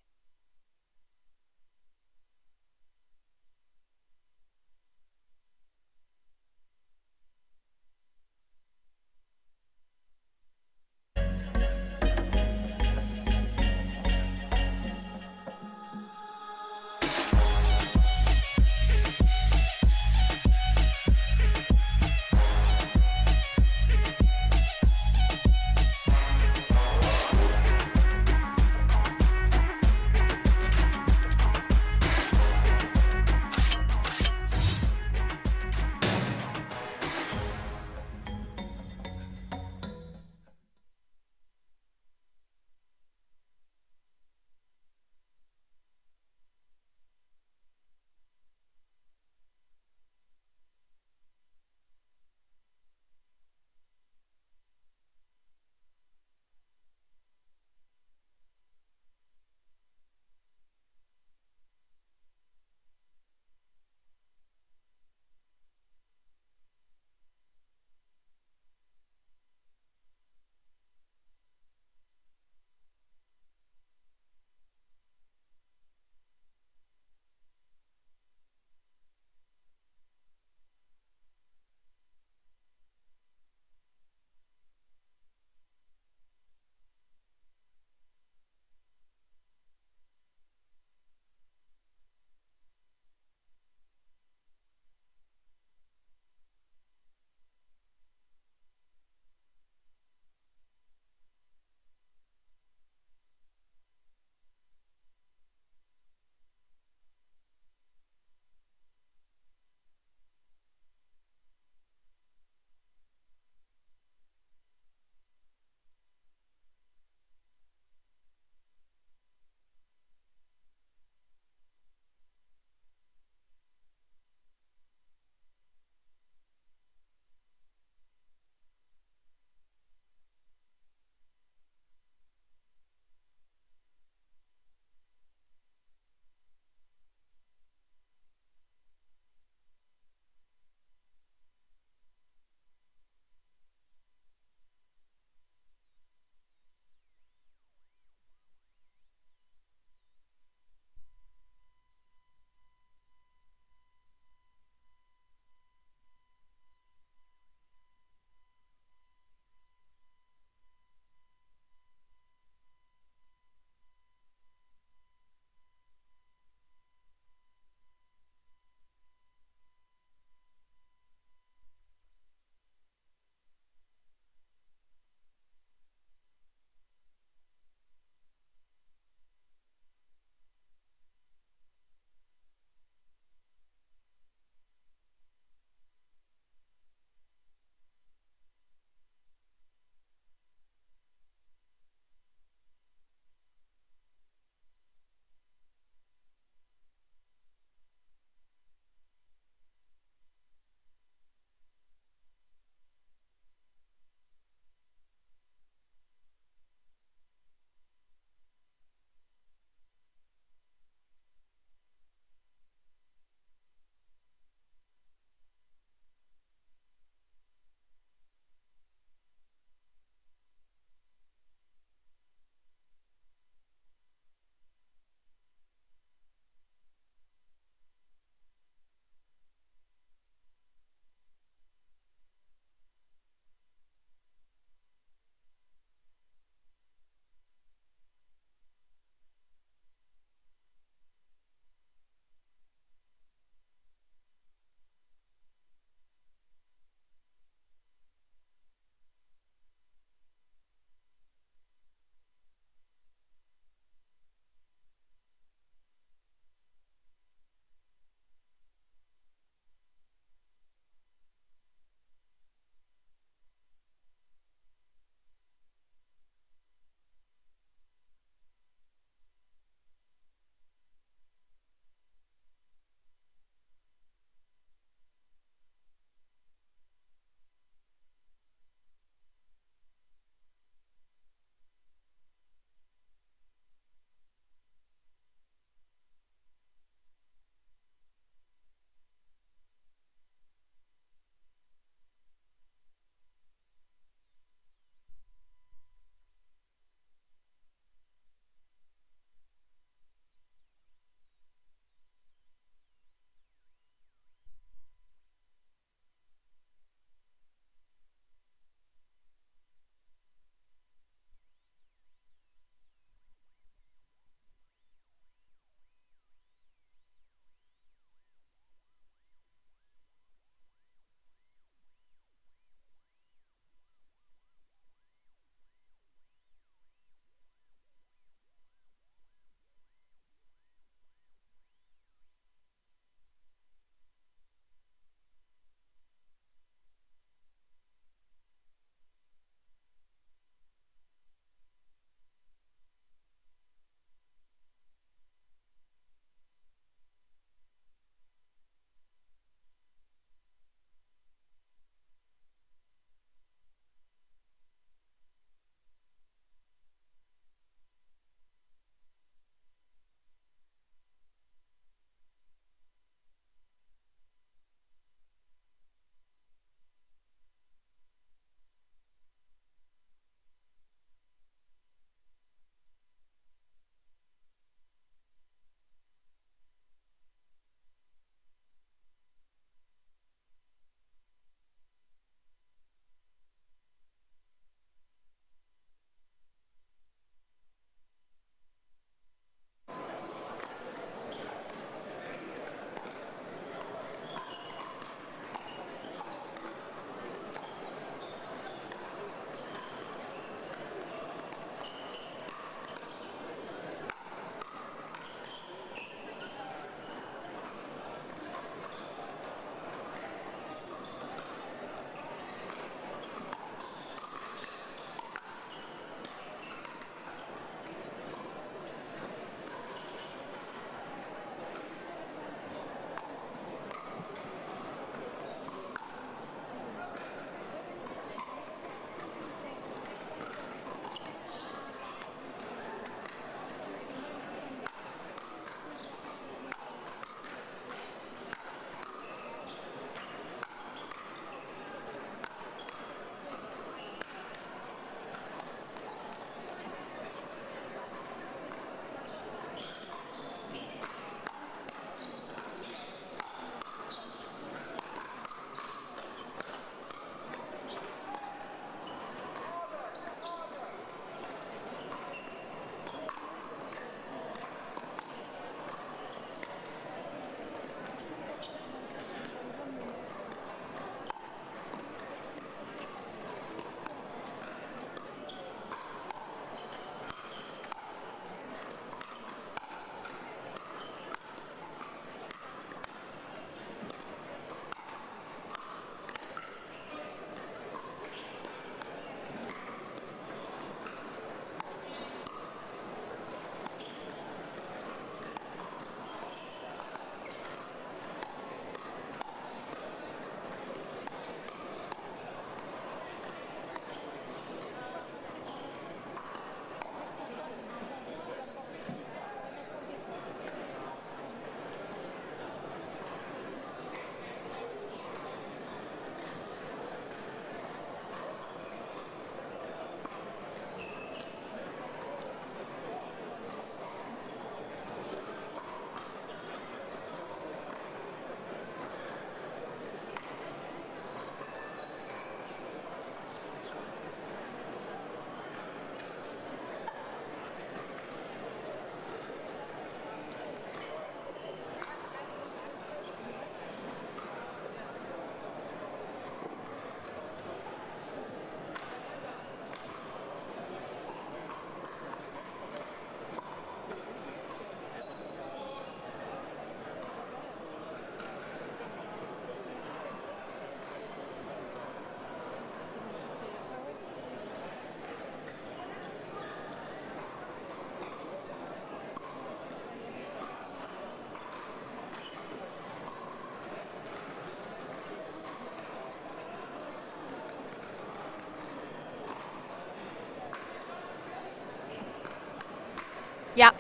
Yeah.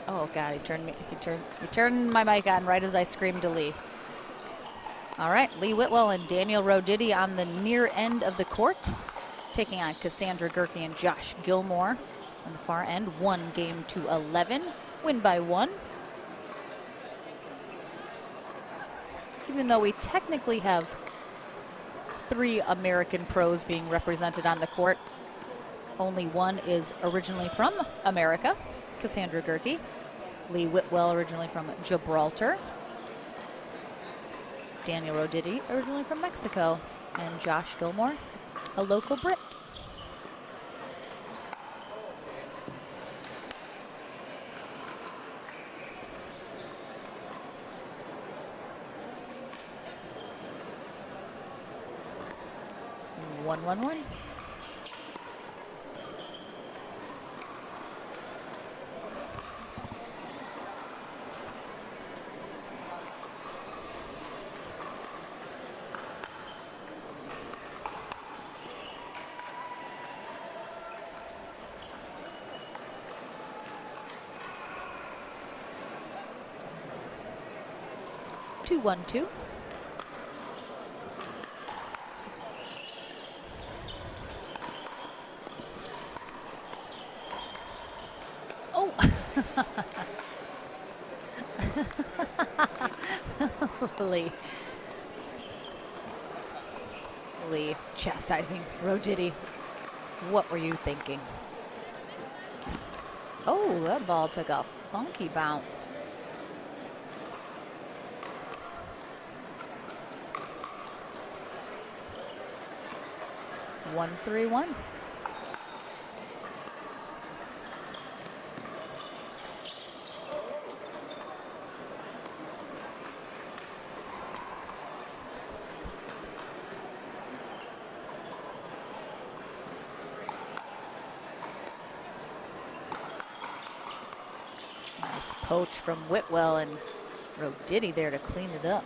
Oh God, he turned my mic on right as I screamed to Lee. All right, Lee Whitwell and Daniel Rodity on the near end of the court, taking on Cassandra Gerke and Josh Gilmore on the far end. 1-11, win by 1. Even though we technically have 3 American pros being represented on the court, only one is originally from America, Cassandra Gerke. Lee Whitwell originally from Gibraltar. Daniel Rodity originally from Mexico. And Josh Gilmore, a local Brit. One. Two, 1-2. Oh. Lee chastising Rodity. What were you thinking? Oh, that ball took a funky bounce. One, 3-1. Nice poach from Whitwell and Rodity there to clean it up.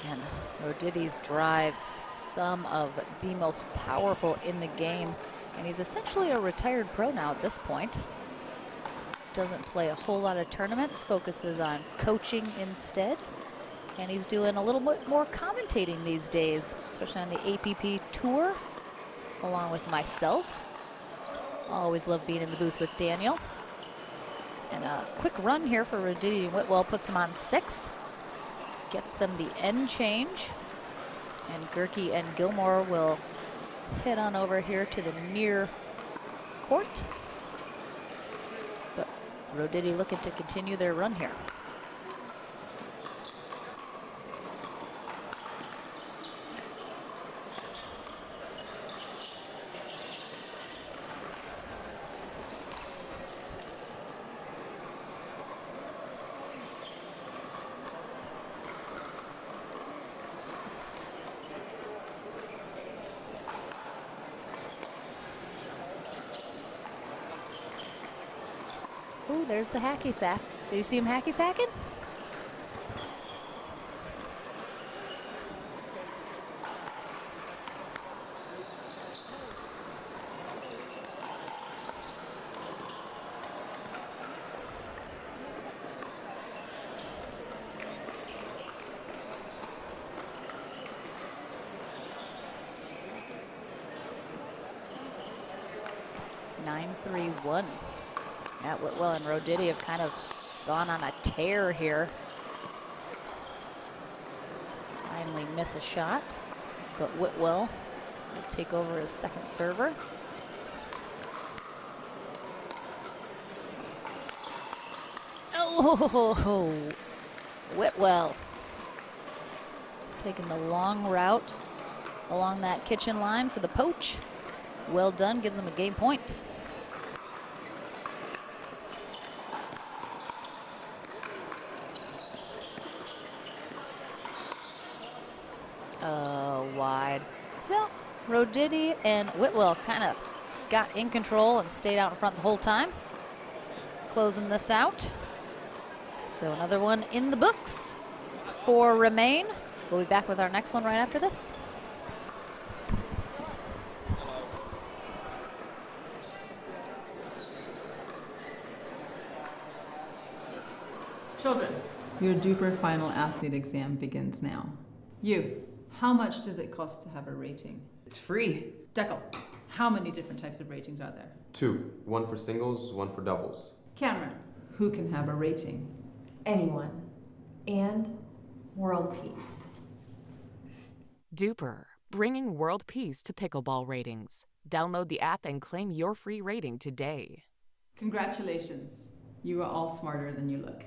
Again, Rodity's drives some of the most powerful in the game, and he's essentially a retired pro now at this point. Doesn't play a whole lot of tournaments, focuses on coaching instead, and he's doing a little bit more commentating these days, especially on the APP tour, along with myself. Always love being in the booth with Daniel. And a quick run here for Rodity and Whitwell puts him on 6. Gets them the end change. And Gerke and Gilmore will head on over here to the near court. But Rodity looking to continue their run here. Ooh, there's the hacky sack. Did you see him hacky sacking? Yeah, Whitwell and Rodity have kind of gone on a tear here. Finally miss a shot, but Whitwell will take over as second server. Oh, Whitwell taking the long route along that kitchen line for the poach. Well done, gives him a game point. Wide. So Rodity and Whitwell kind of got in control and stayed out in front the whole time. closing this out. So another one in the books. 4 remain. We'll be back with our next one right after this. Children, your Duper final athlete exam begins now. You, how much does it cost to have a rating? It's free. Deckel, how many different types of ratings are there? 2. 1 for singles, 1 for doubles. Cameron, who can have a rating? Anyone. And world peace. Duper, bringing world peace to pickleball ratings. Download the app and claim your free rating today. Congratulations. You are all smarter than you look.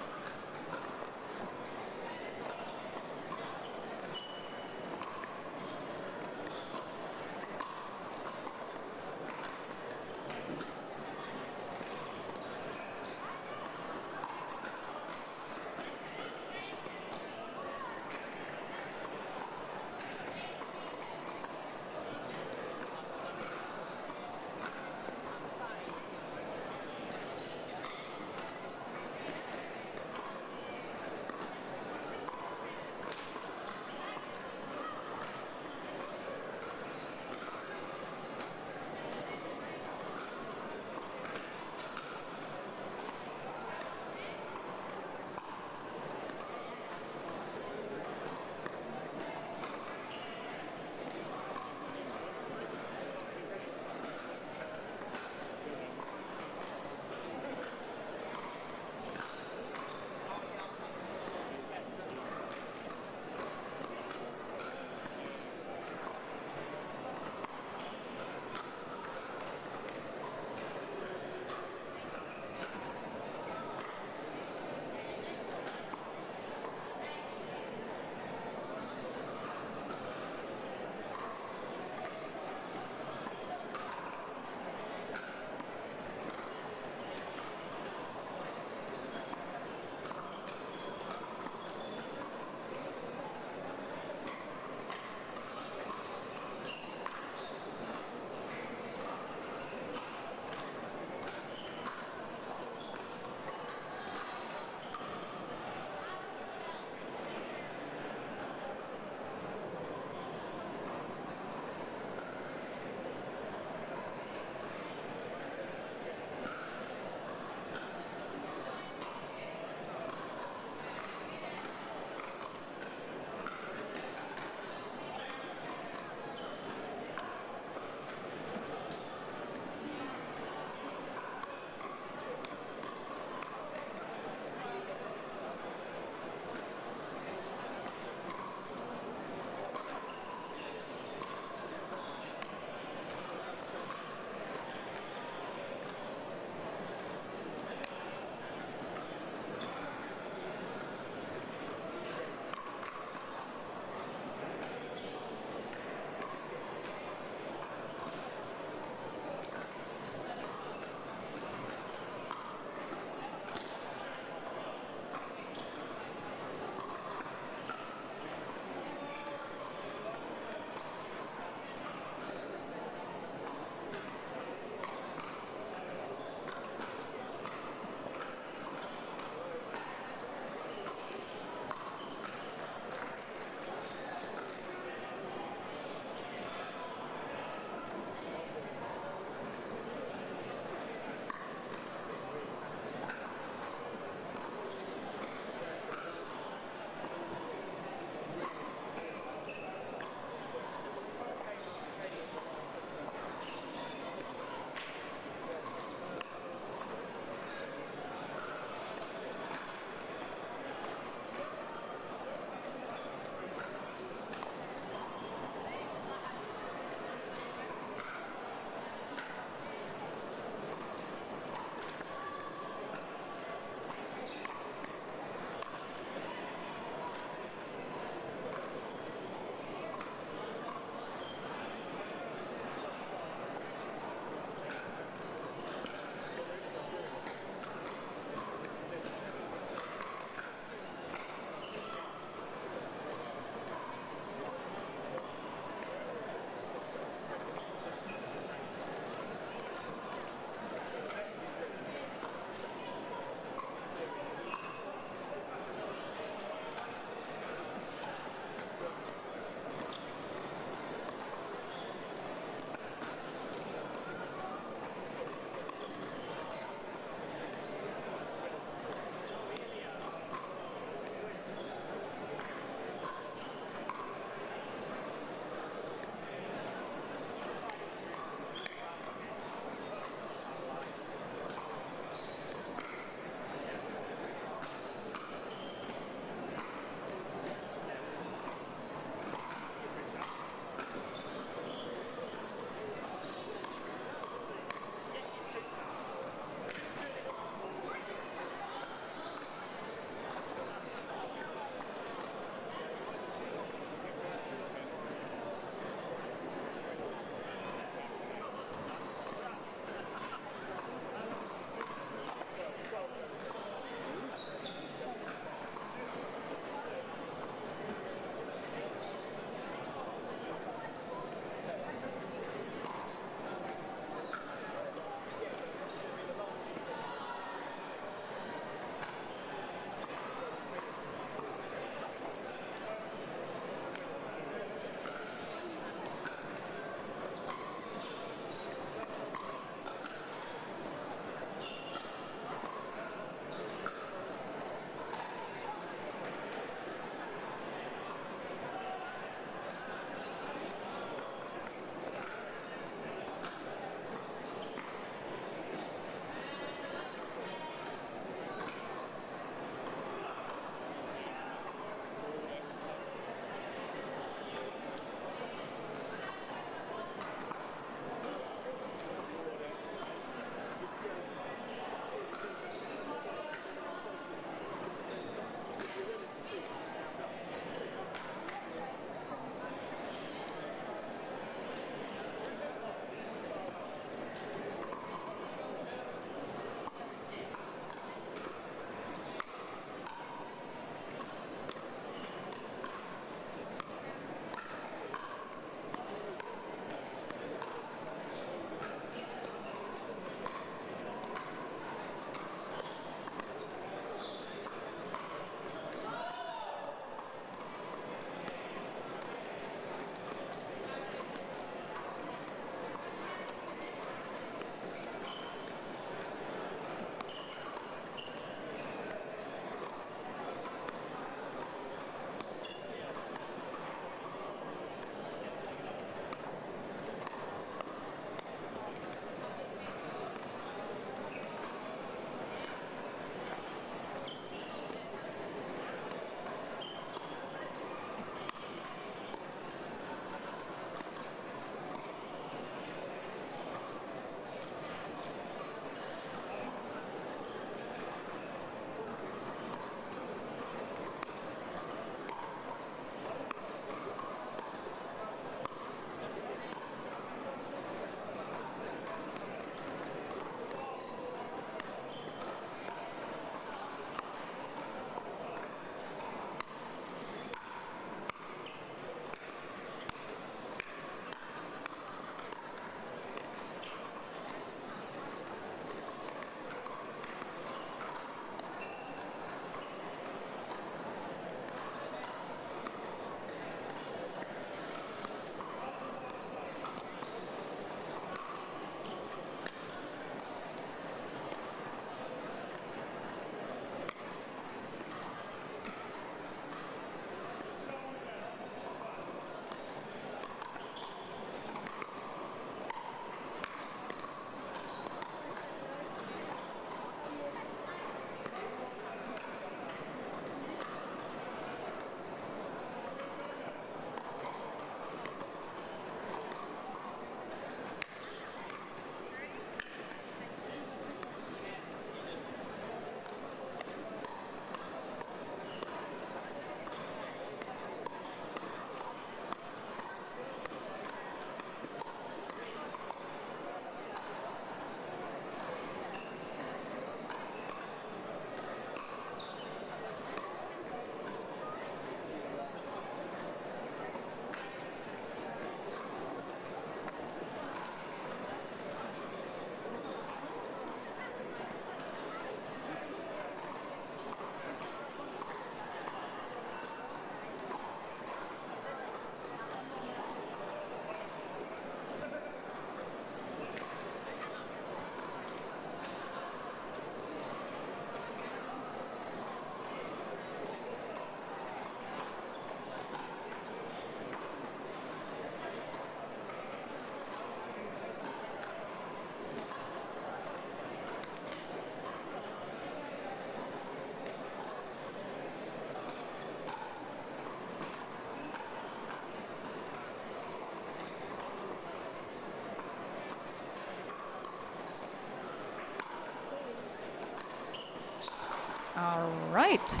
All right.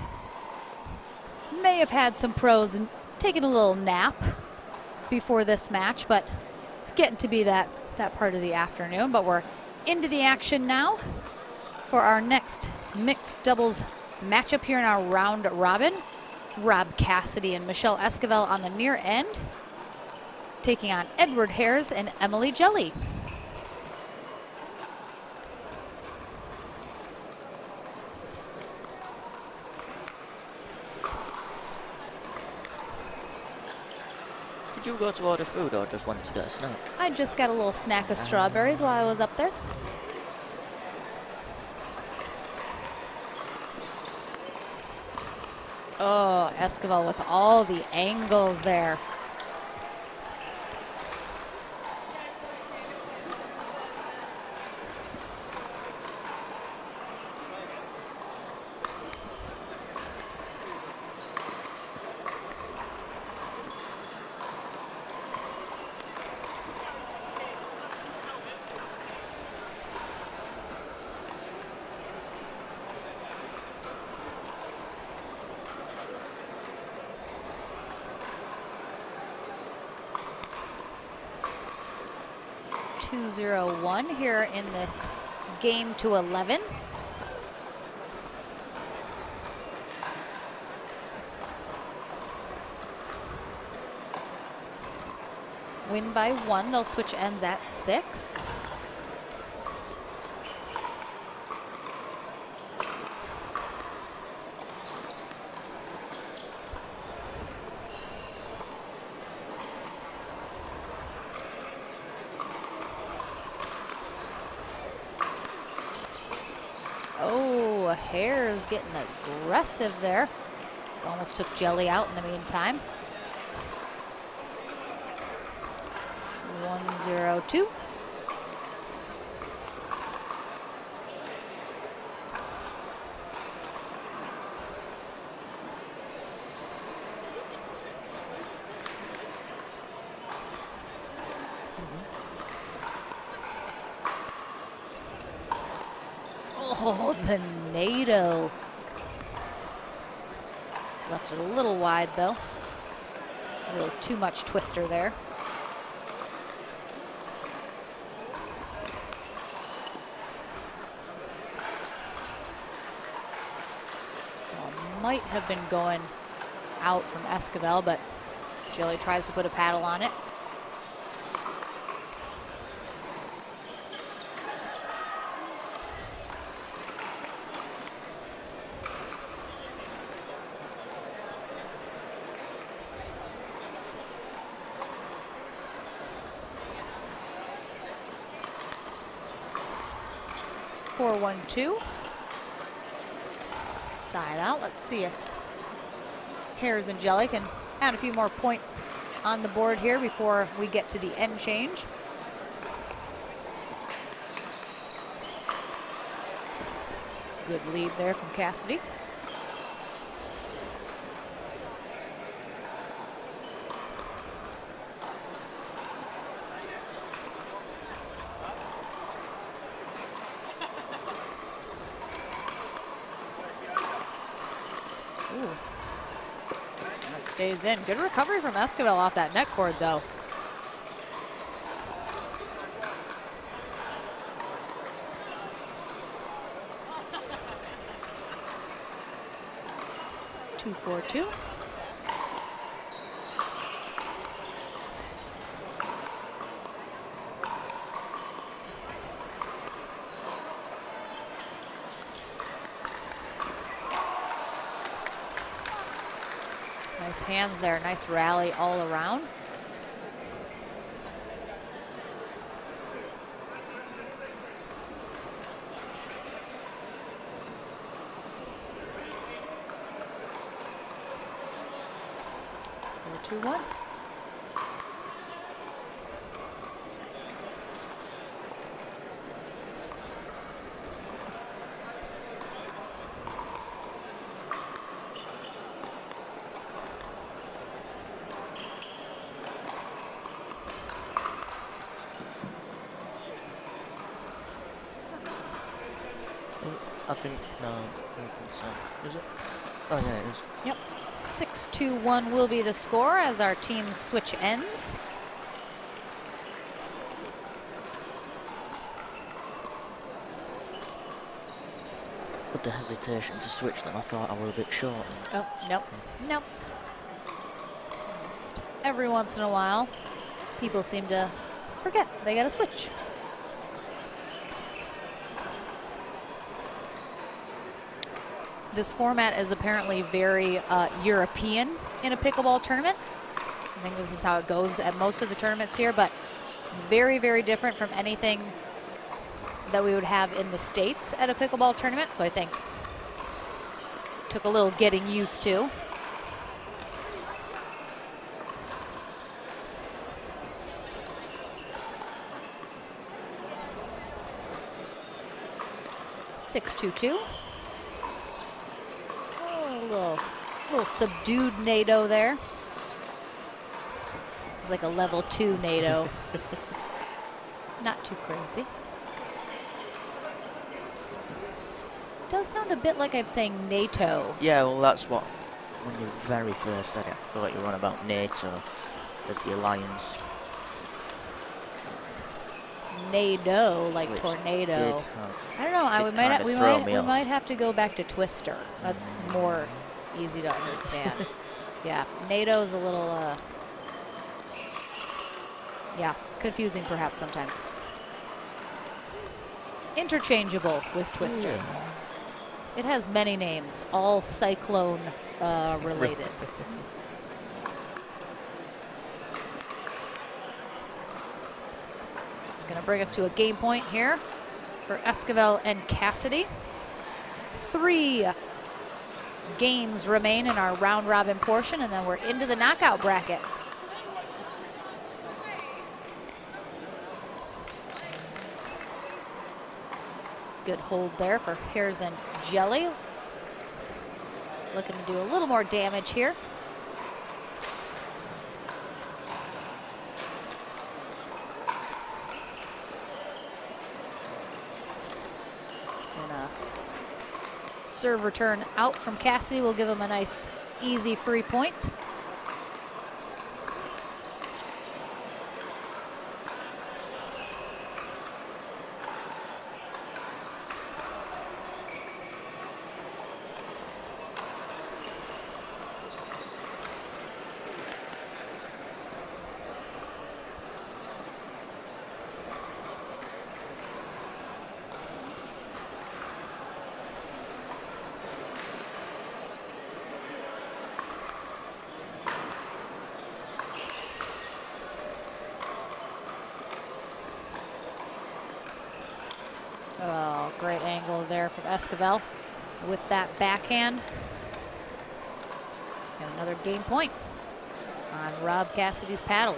May have had some pros and taken a little nap before this match, but it's getting to be that part of the afternoon. But we're into the action now for our next mixed doubles matchup here in our round robin. Rob Cassidy and Mcelveen Esquivel on the near end, taking on Edward Hares and Emily Jelly. Did you go to order food or just wanted to get a snack? I just got a little snack of strawberries while I was up there. Oh, Esquivel with all the angles there. Here in this game to 11. Win by 1. They'll switch ends at 6. Hares getting aggressive there. Almost took Jelly out in the meantime. 1-0-2. Oh, the NATO. Left it a little wide, though. A little too much twister there. Well, might have been going out from Esquivel, but Jelly tries to put a paddle on it. Four, 1-2. Side out. Let's see if Hares and Jelly can add a few more points on the board here before we get to the end change. Good lead there from Cassidy. Stays in. Good recovery from Esquivel off that net cord, though. Two, 4-2. Nice hands there, nice rally all around. Four, 2-1. I think, no, I don't think so. Is it? Oh, yeah, it is. Yep. 6-2-1 will be the score as our teams switch ends. With the hesitation to switch them, I thought I were a bit short. Oh, nope. Nope. Just every once in a while, people seem to forget they got to switch. This format is apparently very European in a pickleball tournament. I think this is how it goes at most of the tournaments here, but very, very different from anything that we would have in the States at a pickleball tournament. So I think took a little getting used to. (6-2-2). Oh, a little subdued NATO there. It's like a level 2 NATO. Not too crazy. Does sound a bit like I'm saying NATO. Yeah, well, that's what, when you very first said it, I thought you were on about NATO as the alliance. It's NATO, like Which tornado. I don't know. We might have to go back to Twister. That's more easy to understand. Yeah, NATO's a little, yeah, confusing perhaps sometimes. Interchangeable with Twister. Yeah. It has many names, all cyclone related. It's going to bring us to a game point here for Esquivel and Cassidy. 3 games remain in our round robin portion, and then we're into the knockout bracket. Good hold there for Hares and Jelly. Looking to do a little more damage here. And a serve return out from Cassidy will give him a nice, easy free point. Oh, great angle there from Esquivel with that backhand. And another game point on Rob Cassidy's paddle.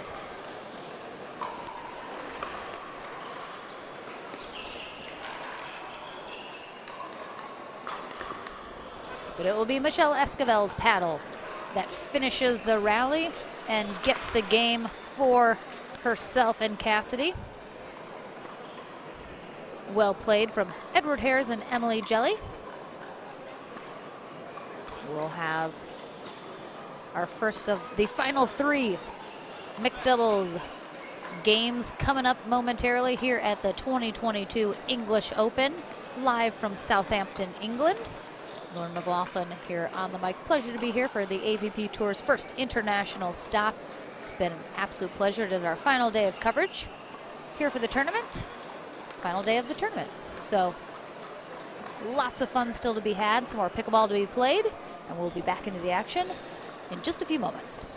But it will be Michelle Esquivel's paddle that finishes the rally and gets the game for herself and Cassidy. Well played from Edward Hares and Emily Jelly. We'll have our first of the final 3 mixed doubles games coming up momentarily here at the 2022 English Open, live from Southampton, England. Lauren McLaughlin here on the mic. Pleasure to be here for the APP Tour's first international stop. It's been an absolute pleasure. It is our final day of coverage here for the tournament. Final day of the tournament. So lots of fun still to be had, some more pickleball to be played, and we'll be back into the action in just a few moments.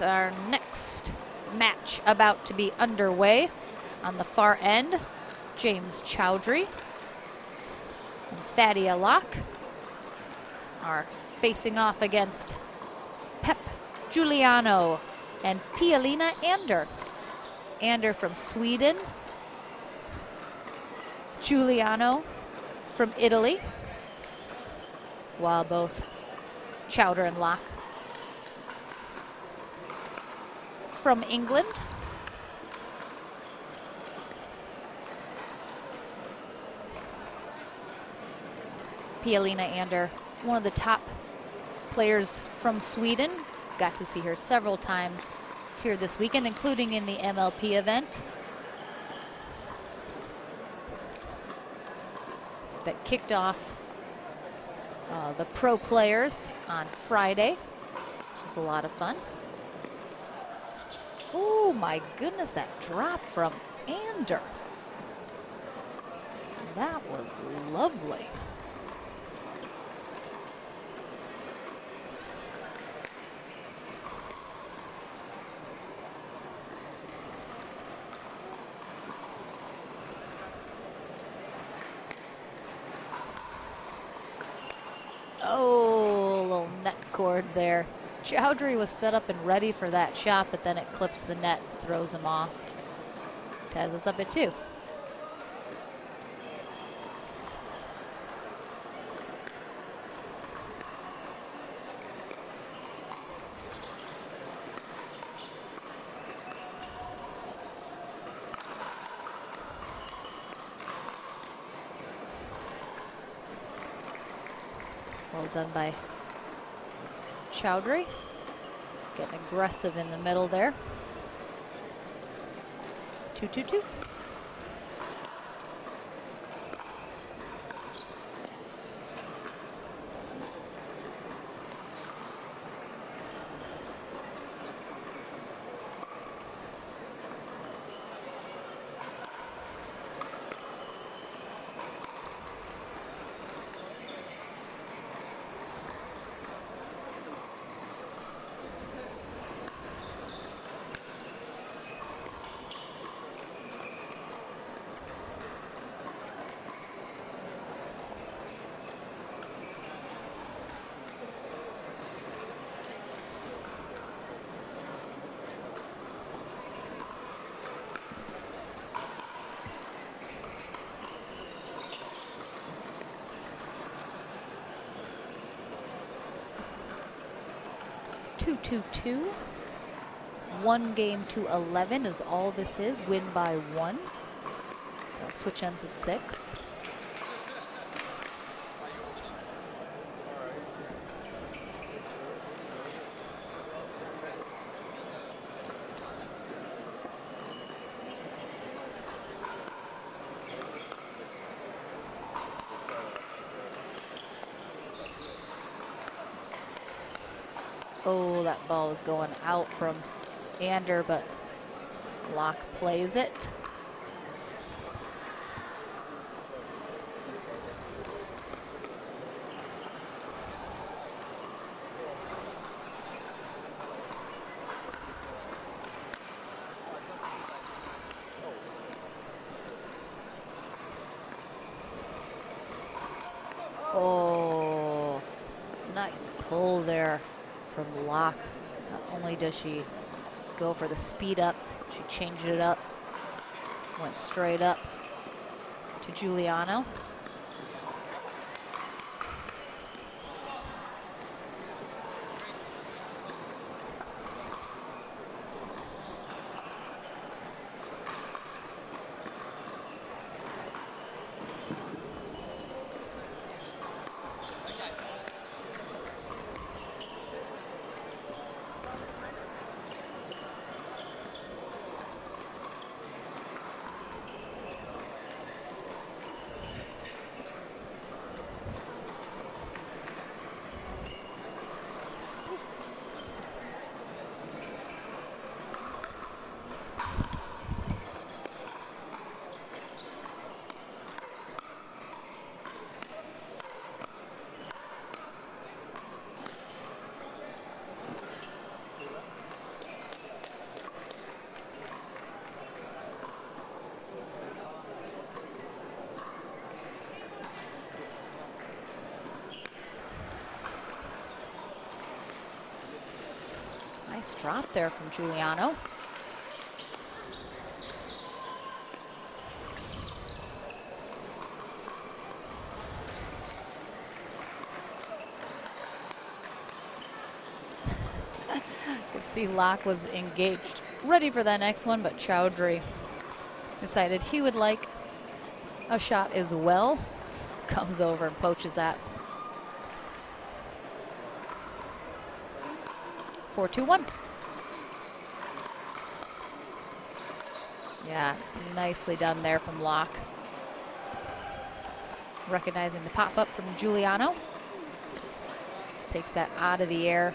right, our next match about to be underway. On the far end, James Chowdhury and Thadia Lock are facing off against Pep Giuliano and Pia-Lena Ander. Ander from Sweden, Giuliano from Italy, while both Chowdhury and Lock from England. Pia-Lena Ander, one of the top players from Sweden. Got to see her several times here this weekend, including in the MLP event that kicked off the pro players on Friday, which was a lot of fun. Oh my goodness, that drop from Ander. That was lovely. Oh, a little net cord there. Chowdhury was set up and ready for that shot, but then it clips the net, throws him off. Ties us up at 2. Well done by Chowdhury. Getting aggressive in the middle there. 2-2-2. Two. 1 game to 11 is all this is. Win by 1. They'll switch ends at 6. Oh, that ball was going out from Ander, but Lock plays it. Oh, nice pull there from Lock. Not only does she go for the speed up, she changed it up, went straight up to Giuliano. Nice drop there from Giuliano. Could see Lock was engaged, ready for that next one, but Chowdhury decided he would like a shot as well. Comes over and poaches that. 4-2-1. Yeah, nicely done there from Lock. Recognizing the pop-up from Giuliano. Takes that out of the air.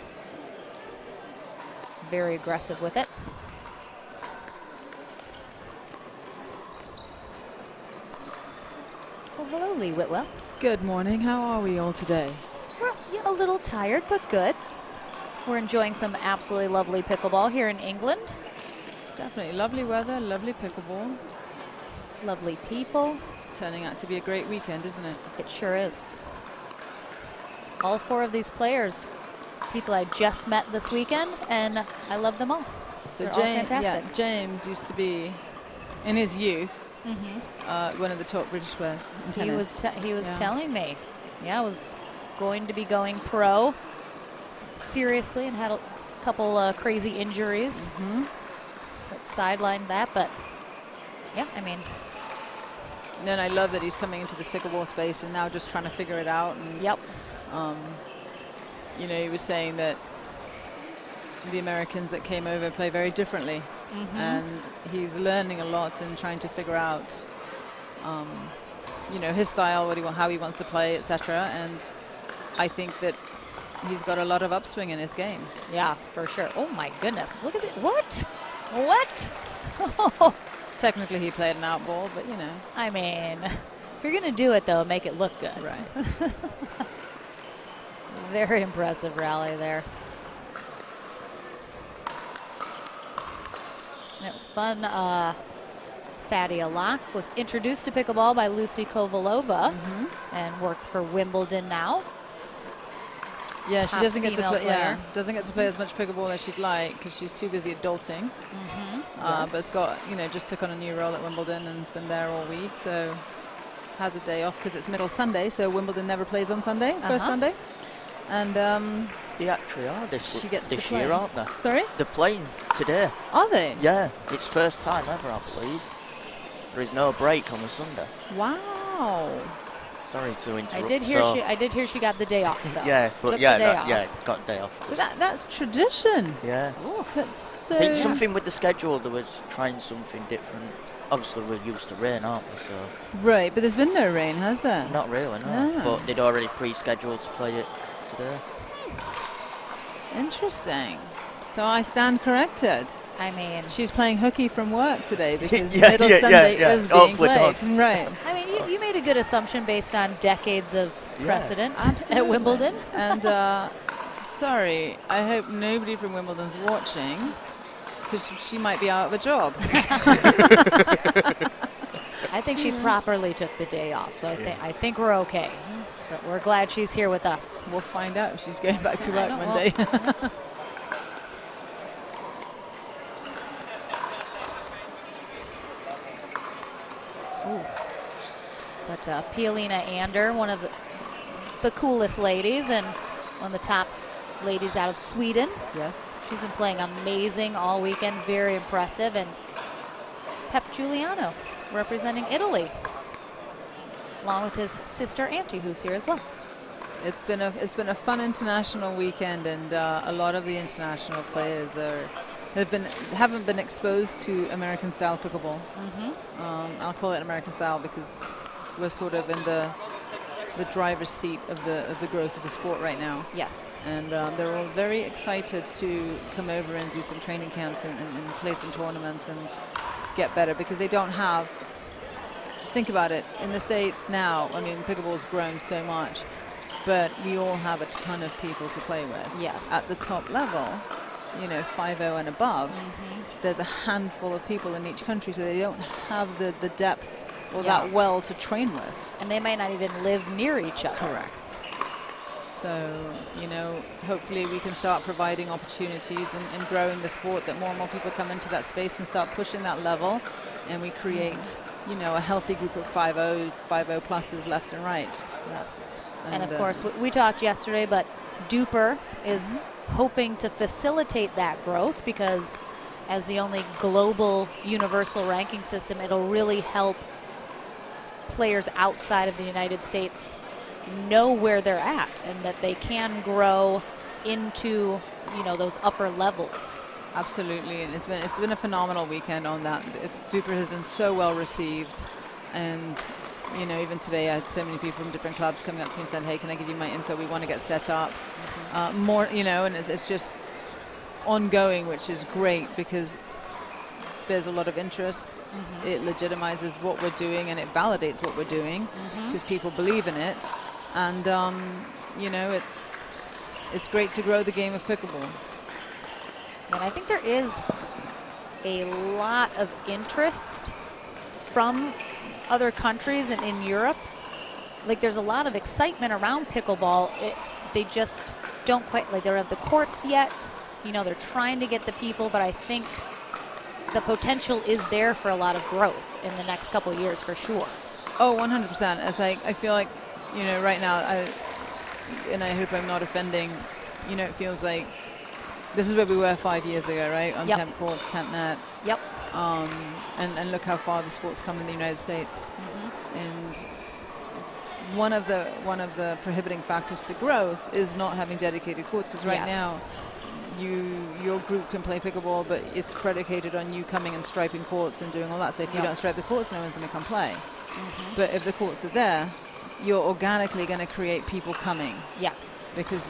Very aggressive with it. Oh, hello, Lee Whitwell. Good morning. How are we all today? Well, yeah, a little tired, but good. We're enjoying some absolutely lovely pickleball here in England. Definitely. Lovely weather, lovely pickleball. Lovely people. It's turning out to be a great weekend, isn't it? It sure is. All 4 of these players, people I just met this weekend, and I love them all. So they're all fantastic. Yeah, James used to be, in his youth, one of the top British players in tennis. He was telling me, yeah, I was going to be going pro seriously and had a couple crazy injuries that sidelined that, but yeah, I mean. And I love that he's coming into this pickleball space and now just trying to figure it out. And you know, he was saying that the Americans that came over play very differently, and he's learning a lot and trying to figure out, you know, his style, how he wants to play, etc. And I think that he's got a lot of upswing in his game. Yeah, for sure. Oh my goodness, look at it. What? What? Technically, he played an out ball, but you know. I mean, if you're gonna do it though, make it look good. Right. Very impressive rally there. And it was fun. Thadia Lock was introduced to pickleball by Lucy Kovalova and works for Wimbledon now. Yeah, she doesn't get to play. Yeah, doesn't get to play as much pickleball as she'd like because she's too busy adulting. But it's got, you know, just took on a new role at Wimbledon and has been there all week. So has a day off because it's middle Sunday. So Wimbledon never plays on Sunday, first Sunday. And they actually are this year, aren't they? Sorry? They're playing today. Are they? Yeah, it's first time ever, I believe. There is no break on the Sunday. Wow. Sorry to interrupt. I did hear she got the day off though. Yeah, but got a day off. But that's tradition. Yeah. Oh, that's so. I think something with the schedule. They was trying something different. Obviously, we're used to rain, aren't we? So. Right, but there's been no rain, has there? Not really, no. But they'd already pre-scheduled to play it today. Interesting. So I stand corrected. I mean, she's playing hooky from work today because middle Sunday is being played. Right. I mean, you made a good assumption based on decades of precedent at Wimbledon. And sorry, I hope nobody from Wimbledon's watching because she might be out of a job. I think she properly took the day off, so I think we're okay. But we're glad she's here with us. We'll find out if she's going back to work Monday. But Pia-Lena Ander, one of the coolest ladies and one of the top ladies out of Sweden. Yes. She's been playing amazing all weekend, very impressive. And Pep Giuliano representing Italy, along with his sister Auntie, who's here as well. It's been a fun international weekend, and a lot of the international players haven't been exposed to American style pickleball. I'll call it American style because we're sort of in the driver's seat of the growth of the sport right now. Yes. And they're all very excited to come over and do some training camps and play some tournaments and get better because they don't have. Think about it. In the States now, I mean, pickleball's grown so much, but we all have a ton of people to play with. Yes. At the top level, you know, 5-0 and above, there's a handful of people in each country, so they don't have the depth or that well to train with. And they might not even live near each other. Correct. So, hopefully we can start providing opportunities and growing the sport, that more and more people come into that space and start pushing that level, and we create, a healthy group of 5-0 pluses left and right. Yes. And of course, we talked yesterday, but Duper is hoping to facilitate that growth, because as the only global universal ranking system, it'll really help players outside of the United States know where they're at and that they can grow into, those upper levels. Absolutely, and it's been a phenomenal weekend on that. Duper has been so well received, and even today I had so many people from different clubs coming up to me and saying, hey, can I give you my info? We want to get set up. More, and it's just ongoing, which is great because there's a lot of interest. It legitimizes what we're doing and it validates what we're doing because people believe in it. And, it's great to grow the game of pickleball. And I think there is a lot of interest from other countries and in Europe. Like, there's a lot of excitement around pickleball. They just don't quite, they don't have the courts yet. They're trying to get the people, but I think the potential is there for a lot of growth in the next couple of years for sure. Oh, 100%. It's like, I feel like, right now, and I hope I'm not offending, it feels like this is where we were 5 years ago, right? On temp courts, temp nets. Yep. And look how far the sport's come in the United States. And one of the prohibiting factors to growth is not having dedicated courts, because right now your group can play pickleball, but it's predicated on you coming and striping courts and doing all that. So if you don't stripe the courts, no one's going to come play. But if the courts are there, you're organically going to create people coming. Yes. Because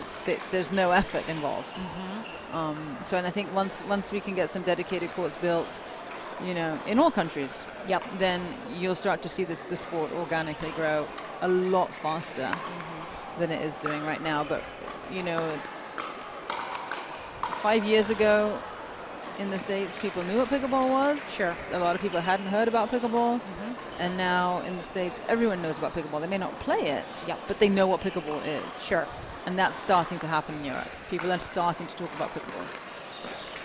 there's no effort involved. So, and I think once we can get some dedicated courts built, in all countries, then you'll start to see the sport organically grow a lot faster than it is doing right now. But, it's 5 years ago in the States, people knew what pickleball was. Sure. A lot of people hadn't heard about pickleball. And now in the States, everyone knows about pickleball. They may not play it, but they know what pickleball is. Sure. And that's starting to happen in Europe. People are starting to talk about pickleball.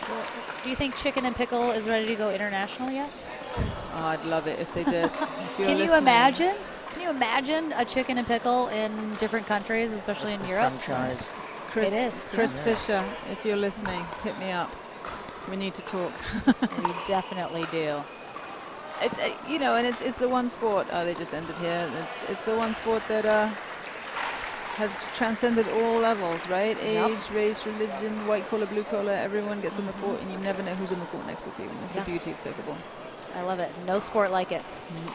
Well, do you think Chicken and Pickle is ready to go international yet? Oh, I'd love it if they did. Can you imagine? Can you imagine a Chicken and Pickle in different countries, especially in Europe? Franchise. Chris Fisher, if you're listening, hit me up. We need to talk. We definitely do. And it's the one sport. Oh, they just ended here. It's the one sport that has transcended all levels, right? Age, race, religion, white collar, blue collar. Everyone gets on the court, and you never know who's on the court next to you. And it's the beauty of pickleball. I love it. No sport like it.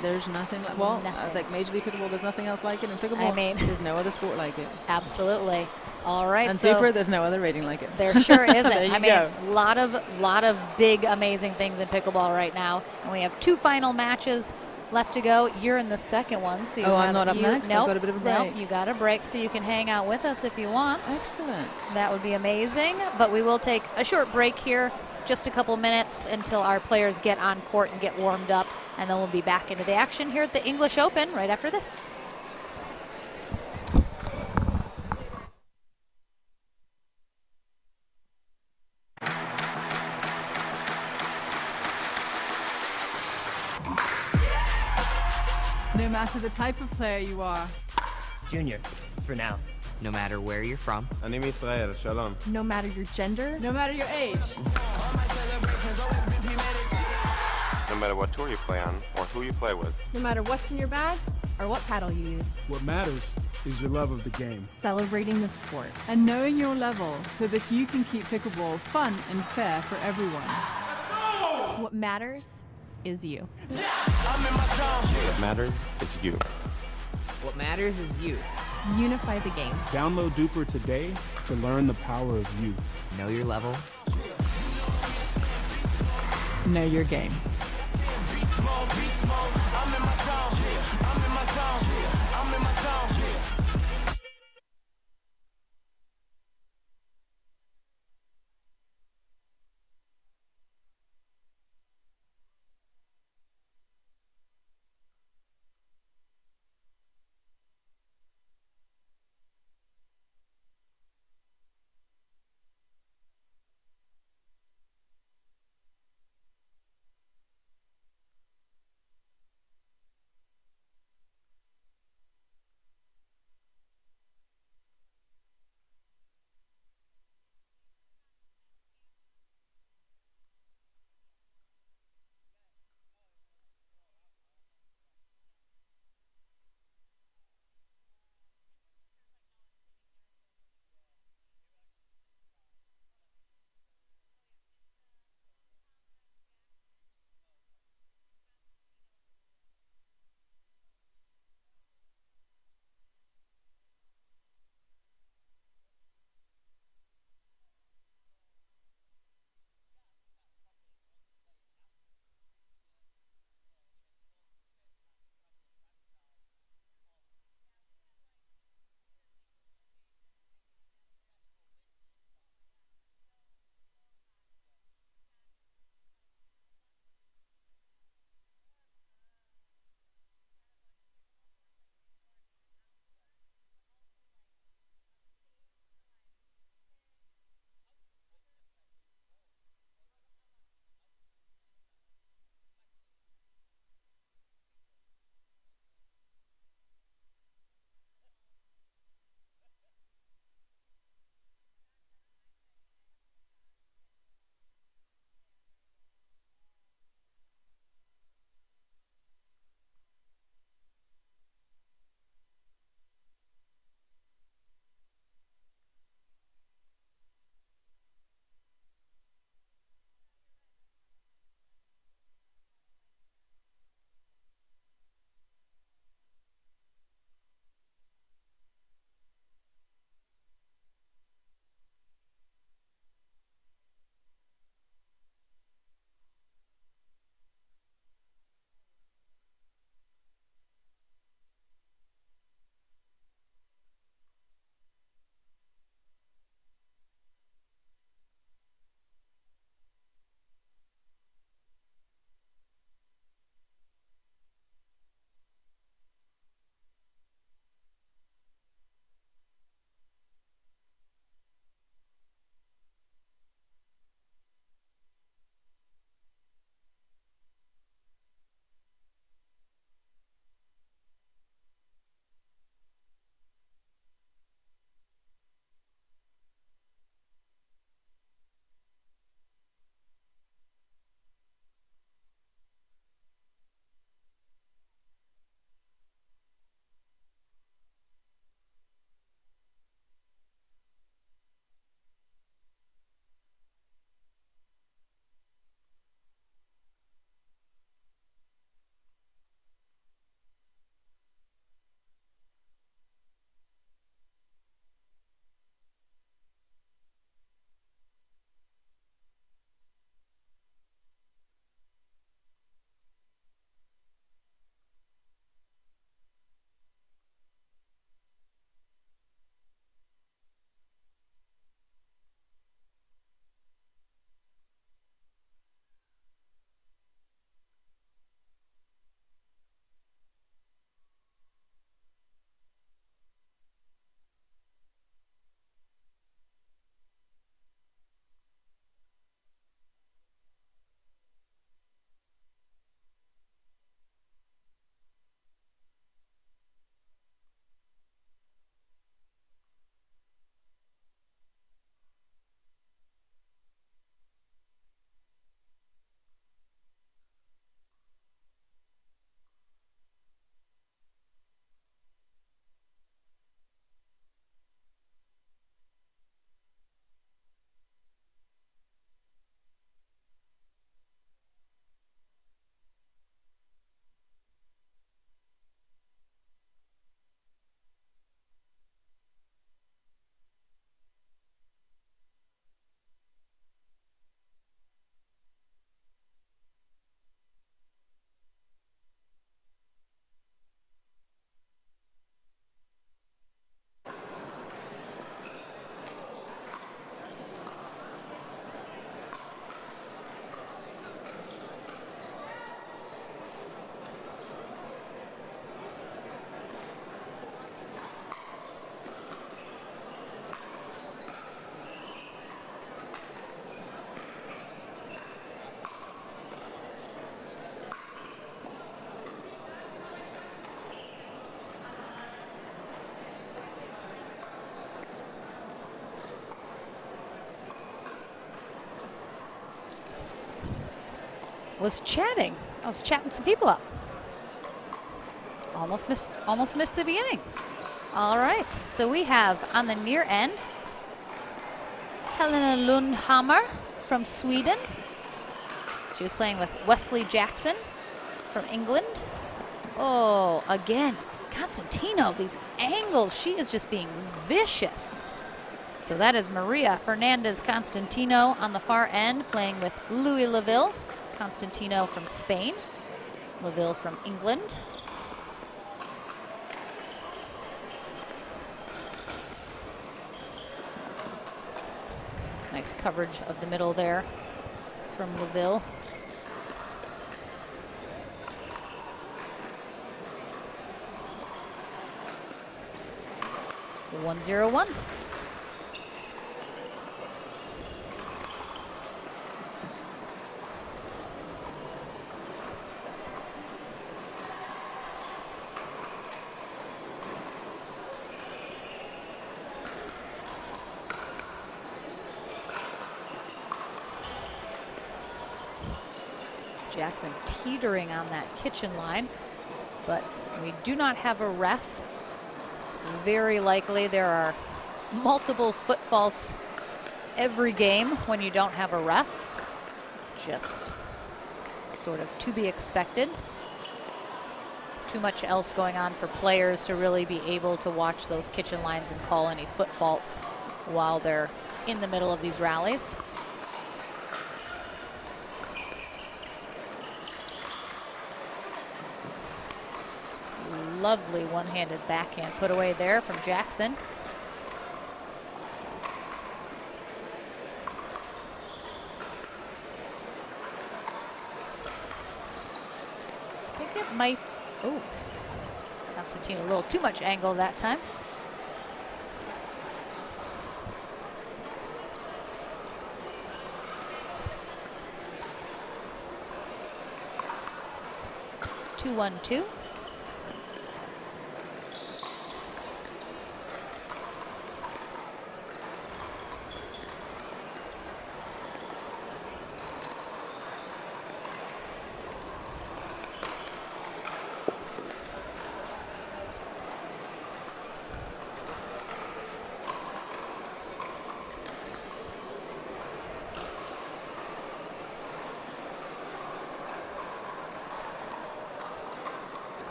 There's nothing like. Well, I was like, Major League Pickleball. There's nothing else like it. In pickleball, there's no other sport like it. Absolutely. All right. And Super, there's no other rating like it. There sure isn't. There you I mean, lot of big, amazing things in pickleball right now, and we have 2 final matches left to go. You're in the second one, so I'm not up next. I've got a bit of a break. Nope, you got a break, so you can hang out with us if you want. Excellent. That would be amazing. But we will take a short break here, just a couple minutes until our players get on court and get warmed up, and then we'll be back into the action here at the English Open right after this. No matter the type of player you are. Junior, for now. No matter where you're from. אני מישראל, שלום. No matter your gender. No matter your age. No matter what tour you play on or who you play with. No matter what's in your bag or what paddle you use. What matters is your love of the game. Celebrating the sport. And knowing your level so that you can keep pickleball fun and fair for everyone. What matters is you. What matters is you. What matters is you. Unify the game. Download Duper today to learn the power of you. Know your level. Know your game. was chatting. I was chatting some people up. Almost missed the beginning. All right, so we have on the near end, Helena Lundhammer from Sweden. She was playing with Wesley Jackson from England. Oh, again, Constantino, these angles, she is just being vicious. So that is Maria Fernandez Constantino on the far end, playing with Louis Laville. Constantino from Spain, Laville from England. Nice coverage of the middle there from Laville. One 0-1. Jackson teetering on that kitchen line, but we do not have a ref. It's very likely there are multiple foot faults every game when you don't have a ref. Just sort of to be expected. Too much else going on for players to really be able to watch those kitchen lines and call any foot faults while they're in the middle of these rallies. Lovely one-handed backhand put away there from Jackson. I think it might, oh, Constantino a little too much angle that time. Two, 1-2.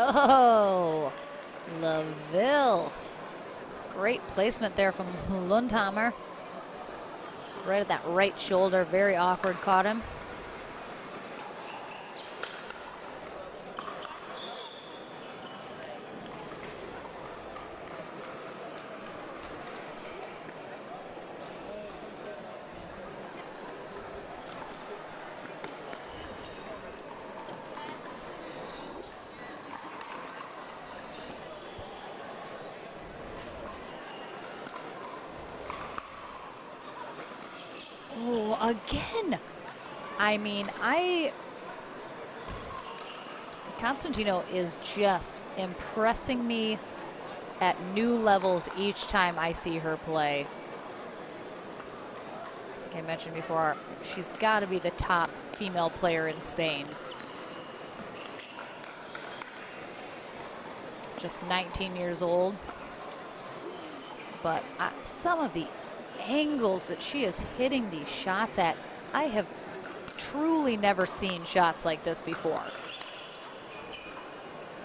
Oh, Laville. Great placement there from Lundhammer. Right at that right shoulder, very awkward, caught him. Again, I mean, Constantino is just impressing me at new levels each time I see her play. Like I mentioned before, she's got to be the top female player in Spain. Just 19 years old. But some of the angles that she is hitting these shots at, I have truly never seen shots like this before.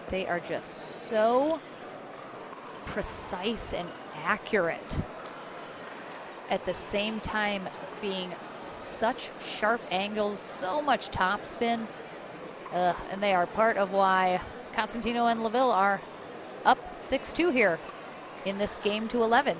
They are just so precise and accurate, at the same time being such sharp angles, so much topspin, and they are part of why Constantino and Laville are up 6-2 here in this game to 11.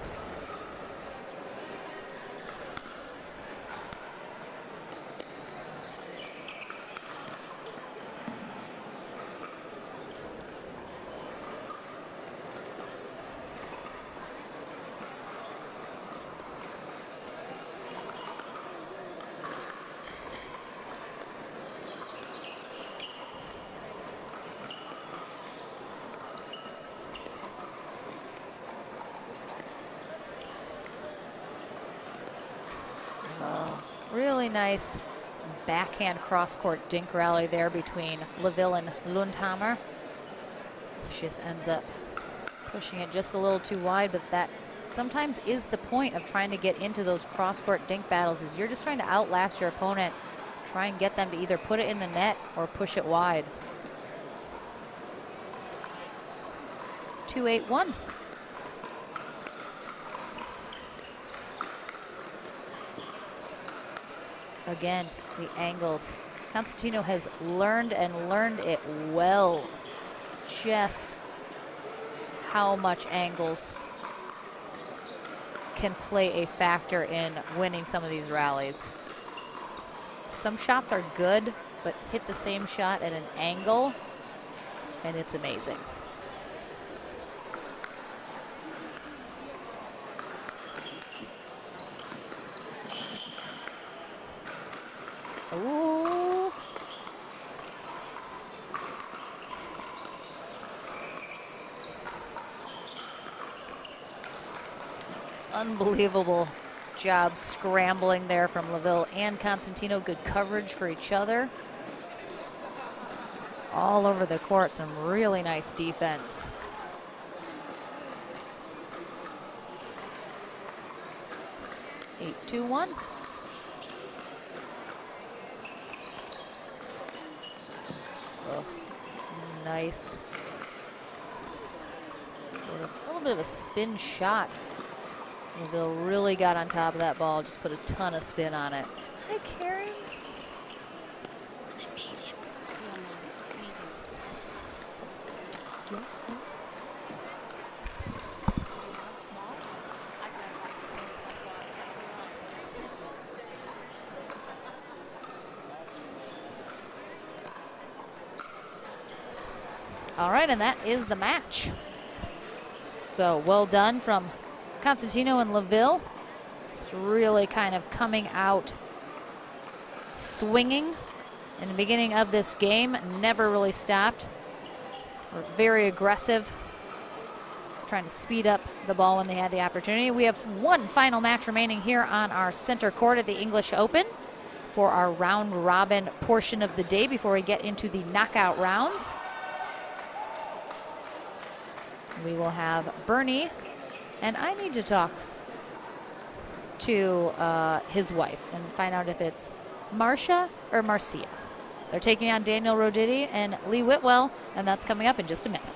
Really nice backhand cross-court dink rally there between Laville and Lundhammer. She just ends up pushing it just a little too wide, but that sometimes is the point of trying to get into those cross-court dink battles, is you're just trying to outlast your opponent, try and get them to either put it in the net or push it wide. 2-8-1. Again, the angles. Constantino has learned and learned it well. Just how much angles can play a factor in winning some of these rallies. Some shots are good, but hit the same shot at an angle, and it's amazing. Ooh. Unbelievable job scrambling there from Laville and Constantino. Good coverage for each other. All over the court, some really nice defense. Eight, 2-1. Oh, nice. Sort of a little bit of a spin shot. Laville really got on top of that ball, just put a ton of spin on it. Hi, Carrie. Is it medium? No, it's medium. Do you have small? Do you have small? I don't. That's the smallest I've got. Is that clear? All right, and that is the match. So well done from Constantino and Laville. It's really kind of coming out swinging in the beginning of this game. Never really stopped. Were very aggressive, trying to speed up the ball when they had the opportunity. We have one final match remaining here on our center court at the English Open for our round robin portion of the day before we get into the knockout rounds. We will have Bernie, and I need to talk to his wife and find out if it's Marcia or Marcia. They're taking on Daniel Rodity and Lee Whitwell, and that's coming up in just a minute.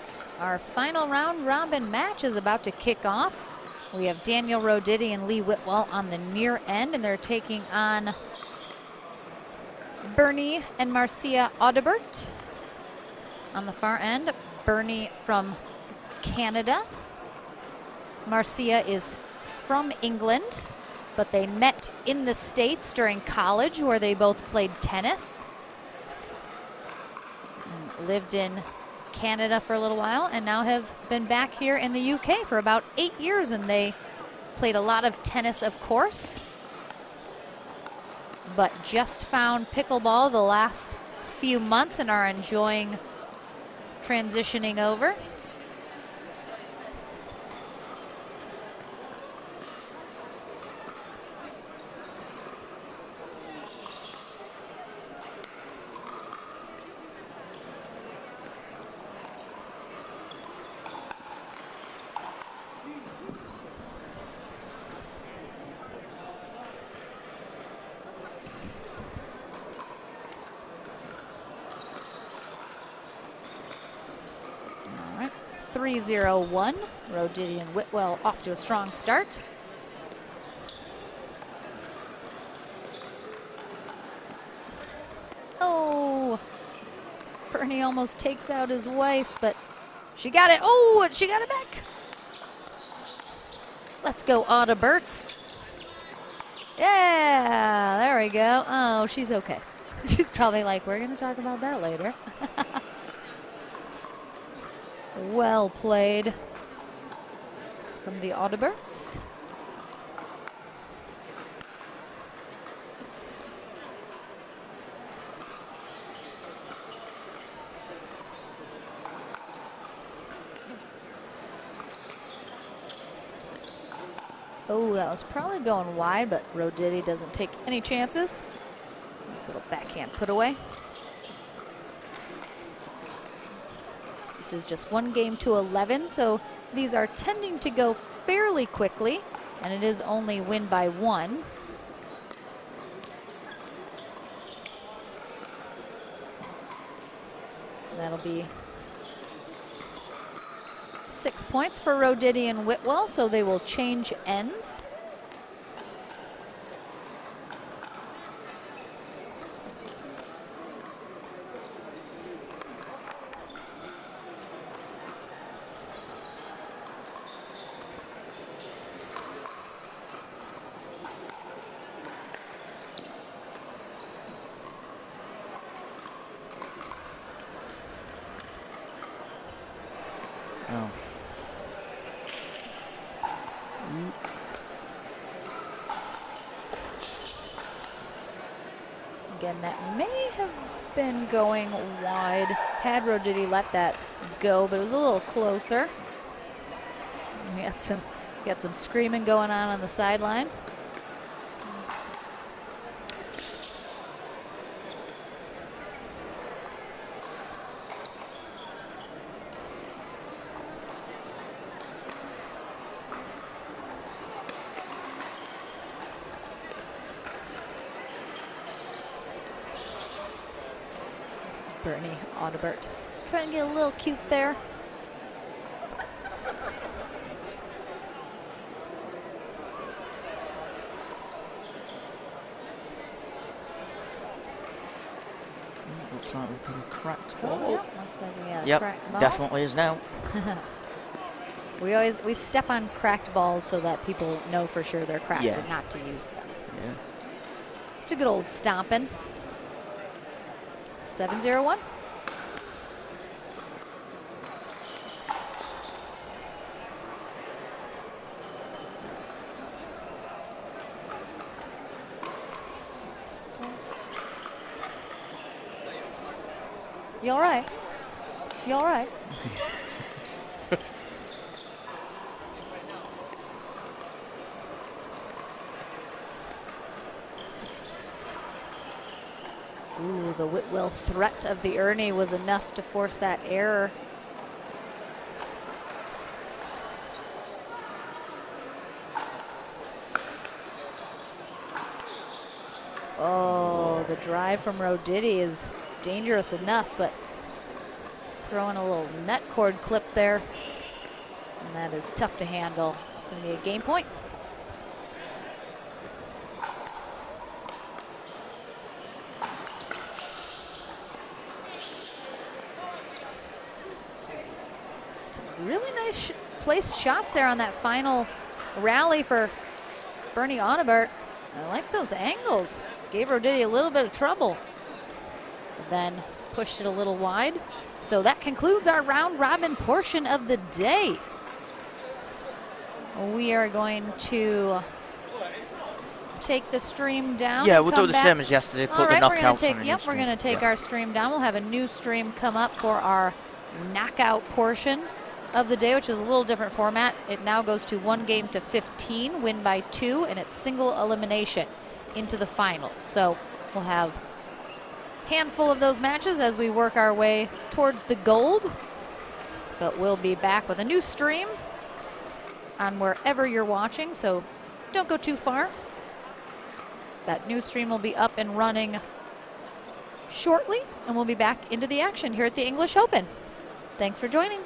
right, our final round robin match is about to kick off. We have Daniel Rodity and Lee Whitwell on the near end, and they're taking on Bernie and Marcia Audibert on the far end. Bernie from Canada. Marcia is from England, but they met in the States during college where they both played tennis. And lived in Canada for a little while and now have been back here in the UK for about 8 years, and they played a lot of tennis, of course, but just found pickleball the last few months and are enjoying transitioning over. All right, 3-0-1. Rodity and Whitwell off to a strong start. Oh, Bernie almost takes out his wife, but she got it. Oh, she got it back. Let's go, Audibert. Yeah, there we go. Oh, she's okay. She's probably like, we're going to talk about that later. Well played from the Audiberts. Oh, that was probably going wide, but Rodity doesn't take any chances. Nice little backhand put away. This is just 1 game to 11, so these are tending to go fairly quickly, and it is only win by 1. That'll be 6 points for Rodity and Whitwell, so they will change ends. Again, that may have been going wide had Rodity let that go, but it was a little closer. We got some screaming going on the sideline. Bernie Audibert trying to get a little cute there. Looks like we've got a cracked ball. Oh, yep, looks like we got a cracked ball. Definitely is now. we step on cracked balls so that people know for sure they're cracked and not to use them. Yeah. Just a good old stomping. 7-0-1. You all right? You all right? Ooh, the Whitwell threat of the Ernie was enough to force that error. Oh, the drive from Rodity is dangerous enough, but Throwing a little net cord clip there. And that is tough to handle. It's going to be a game point. Some really nice place shots there on that final rally for Bernie Onabert. I like those angles. Gave Rodity a little bit of trouble. But then pushed it a little wide. So that concludes our round robin portion of the day. We are going to take the stream down. Yeah, we'll do the same as yesterday. Put the knockouts on a new we're going to take our stream down. We'll have a new stream come up for our knockout portion of the day, which is a little different format. It now goes to 1 game to 15, win by 2, and it's single elimination into the finals. So we'll have a handful of those matches as we work our way towards the gold. But we'll be back with a new stream on wherever you're watching, so don't go too far. That new stream will be up and running shortly, and we'll be back into the action here at the English Open. Thanks for joining.